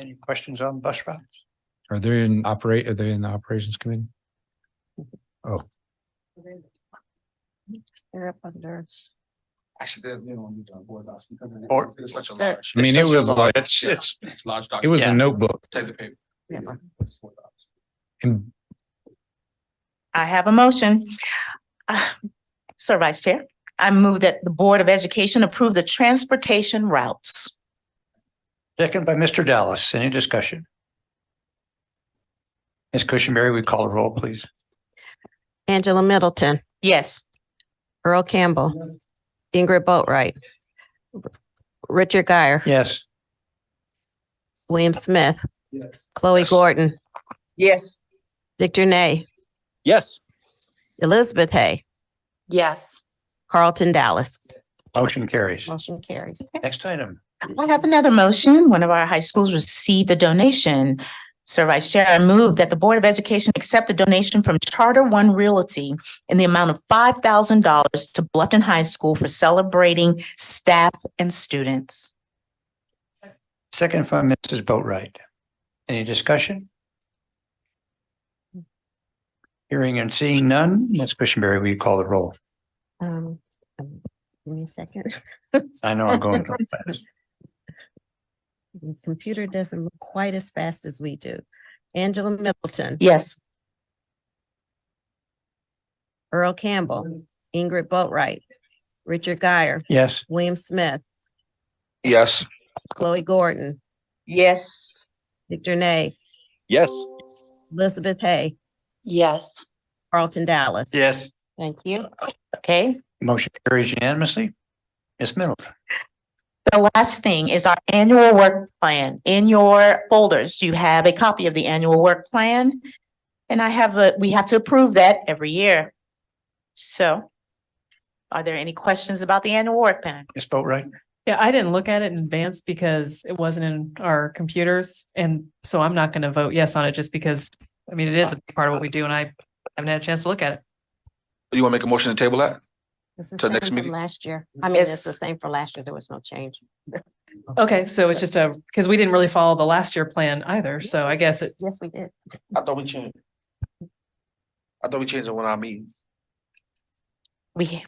Any questions on bus routes? are they in the operations committee? Oh, They're up under. Actually, they don't need to board docs because it's such a large. I mean, it was like, It's large it was Yeah. a notebook. Take the paper. Yeah. And I have a motion. Sir Vice Chair, I move that the Board of Education approve the transportation routes. second by Mr. Dallas. Any discussion? Ms. Cushenberry, we call the roll, please. Angela Middleton, Yes. Earl Campbell, Ingrid Boatright, Richard Geyer, Yes. William Smith, Chloe Gordon, Yes. Victor Ney, Yes. Elizabeth Hay, Yes. Carlton Dallas. Motion carries. Motion carries. Next item. I have another motion. One of our high schools received a donation. Sir Vice Chair, I move that the Board of Education accept a donation from Charter One Realty in the amount of $5,000 to Bluffton High School for celebrating staff and students. Second from Mrs. Boatright. Any discussion? Hearing and seeing none. Ms. Cushenberry, will you call the roll? Give me a second. I know I'm going too fast. The computer doesn't move quite as fast as we do. Angela Middleton, Yes. Earl Campbell, Ingrid Boatright, Richard Geyer, Yes. William Smith, Yes. Chloe Gordon, Yes. Victor Ney, Yes. Elizabeth Hay, Yes. Carlton Dallas. The last thing is our annual work plan. In your folders, you have a copy of the annual work plan. And we have to approve that every year. So are there any questions about the annual work plan? Ms. Boatright? Yeah, I didn't look at it in advance because it wasn't in our computers. And so I'm not going to vote yes on it just because, I mean, it is a part of what we do and I haven't had a chance to look at it. You want to make a motion to table that? It's the Till same next from meeting? last year. I mean, it's the same for last year. There was no change. Okay, so it's just because we didn't really follow the last year plan either. So I guess it, Yes, we did. I thought we changed. I thought we changed it when our meeting.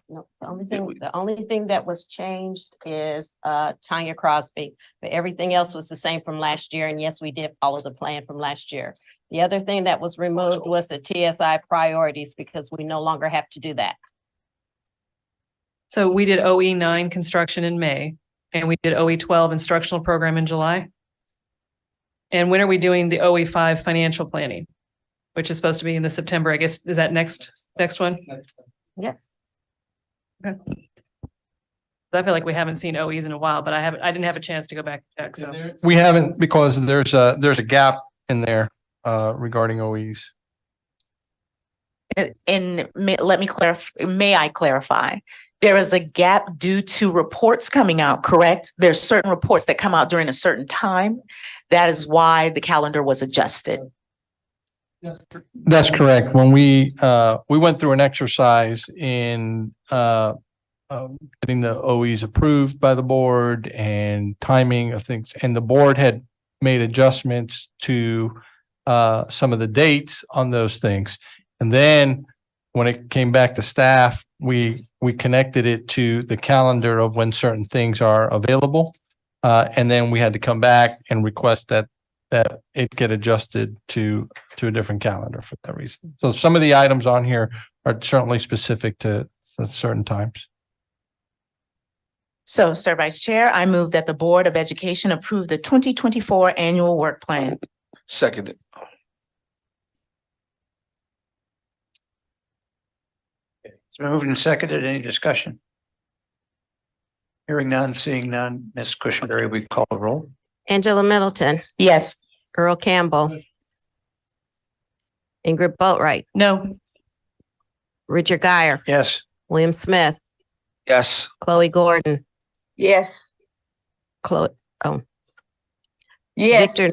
No, the only thing that was changed is Tanya Crosby. But everything else was the same from last year. And yes, we did follow the plan from last year. The other thing that was removed was the TSI priorities because we no longer have to do that. so we did OE 9 construction in May and we did OE 12 instructional program in July. And when are we doing the OE 5 financial planning, which is supposed to be in the September, I guess, is that next one? Yes. Okay. I feel like we haven't seen OEs in a while, but I didn't have a chance to go back and check, so. We haven't because there's a gap in there regarding OEs. And may I clarify? There is a gap due to reports coming out, correct? There's certain reports that come out during a certain time. That is why the calendar was adjusted. That's correct. When we went through an exercise in getting the OEs approved by the board and timing of things, and the board had made adjustments to some of the dates on those things. And then when it came back to staff, we connected it to the calendar of when certain things are available. And then we had to come back and request that it get adjusted to a different calendar for that reason. So some of the items on here are certainly specific to certain times. So, Sir Vice Chair, I move that the Board of Education approve the 2024 annual work plan. Seconded. It's been moved and seconded. Any discussion? Hearing none, seeing none. Ms. Cushmanberry, we call the roll. Angela Middleton, Yes. Earl Campbell, Ingrid Boatright, No, Richard Geyer, Yes. William Smith, Yes. Chloe Gordon, Yes. Yes. Victor.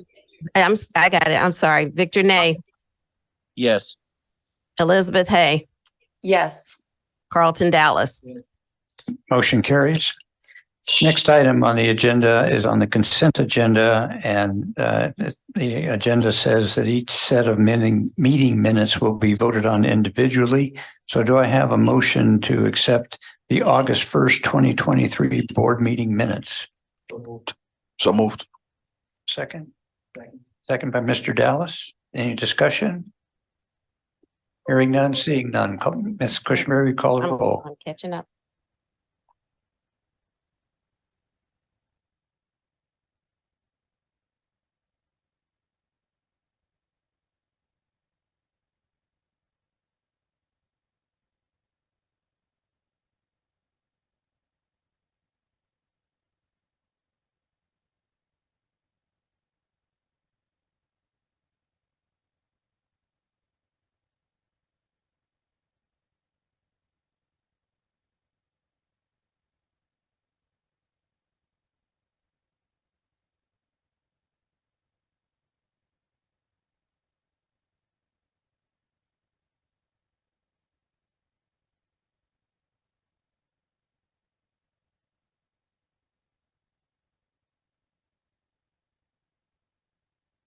I got it. I'm sorry. Victor Nay, Yes. Elizabeth Hay, Yes. Carlton Dallas. Motion carries. Next item on the agenda is on the consent agenda, and the agenda says that each set of meeting minutes will be voted on individually. So do I have a motion to accept the August 1st, 2023 board meeting minutes? So moved. Second? Second by Mr. Dallas. Any discussion? Hearing none, seeing none. Ms. Cushmanberry, call the roll. I'm catching up.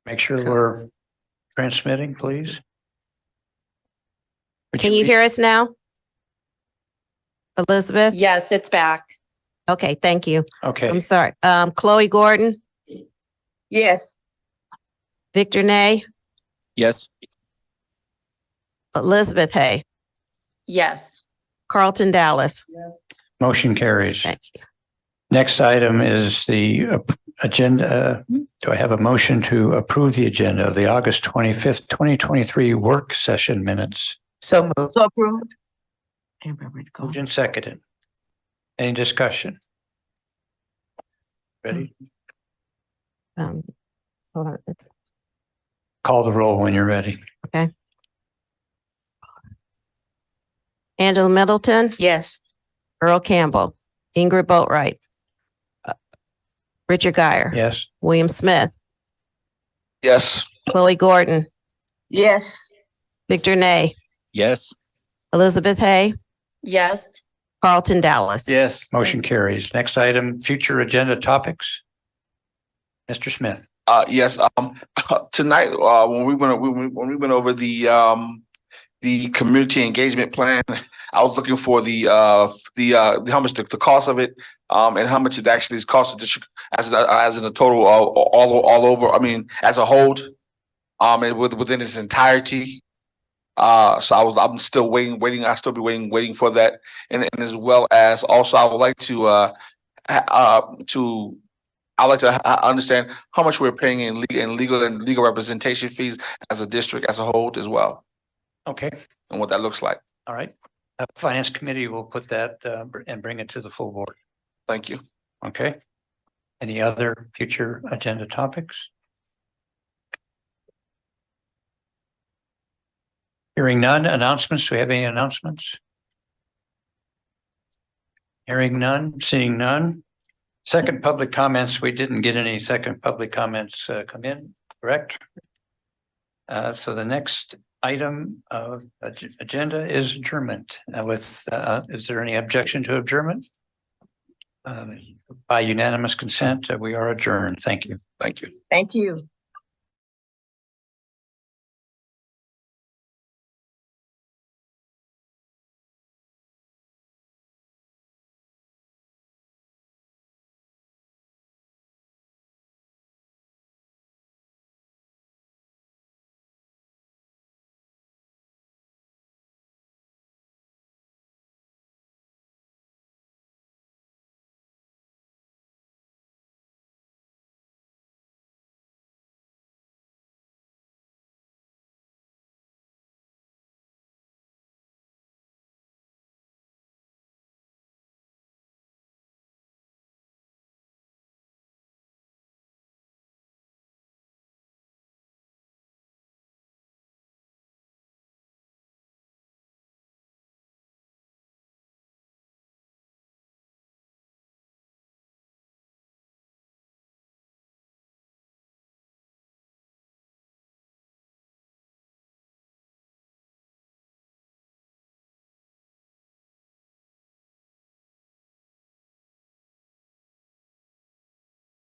Make sure we're transmitting, please. Can you hear us now? Elizabeth? Yes, it's back. Okay, thank you. Okay. I'm sorry. Chloe Gordon, Yes. Victor Nay, Yes. Elizabeth Hay, Yes. Carlton Dallas. Motion carries. Thank you. Next item is the agenda. Do I have a motion to approve the agenda of the August 25th, 2023 work session minutes? So moved. So approved. Moved and seconded. Any discussion? Ready? Hold on. Call the roll when you're ready. Okay. Angela Middleton, Yes. Earl Campbell, Ingrid Boatright, Richard Geyer. Yes. William Smith, Yes. Chloe Gordon, Yes. Victor Ney, Yes. Elizabeth Hay, Yes. Carlton Dallas. Yes. Motion carries. Next item, future agenda topics. Mr. Smith. Yes, tonight, when we went over the community engagement plan, I was looking for the how much the cost of it, and how much it actually is cost the district as in a total, all over, I mean, as a whole, and within its entirety. So I'm still waiting, I'll still be waiting for that. And as well as also, I would like to understand how much we're paying in legal representation fees as a district as a whole as well, Okay. and what that looks like. All right. Finance Committee will put that and bring it to the full board. Thank you. Okay. Any other future agenda topics? Hearing none. Announcements. Do we have any announcements? Hearing none, seeing none. Second public comments. We didn't get any second public comments come in, correct? So the next item of agenda is adjournment. Is there any objection to adjournment? By unanimous consent, we are adjourned. Thank you. Thank you. Thank you.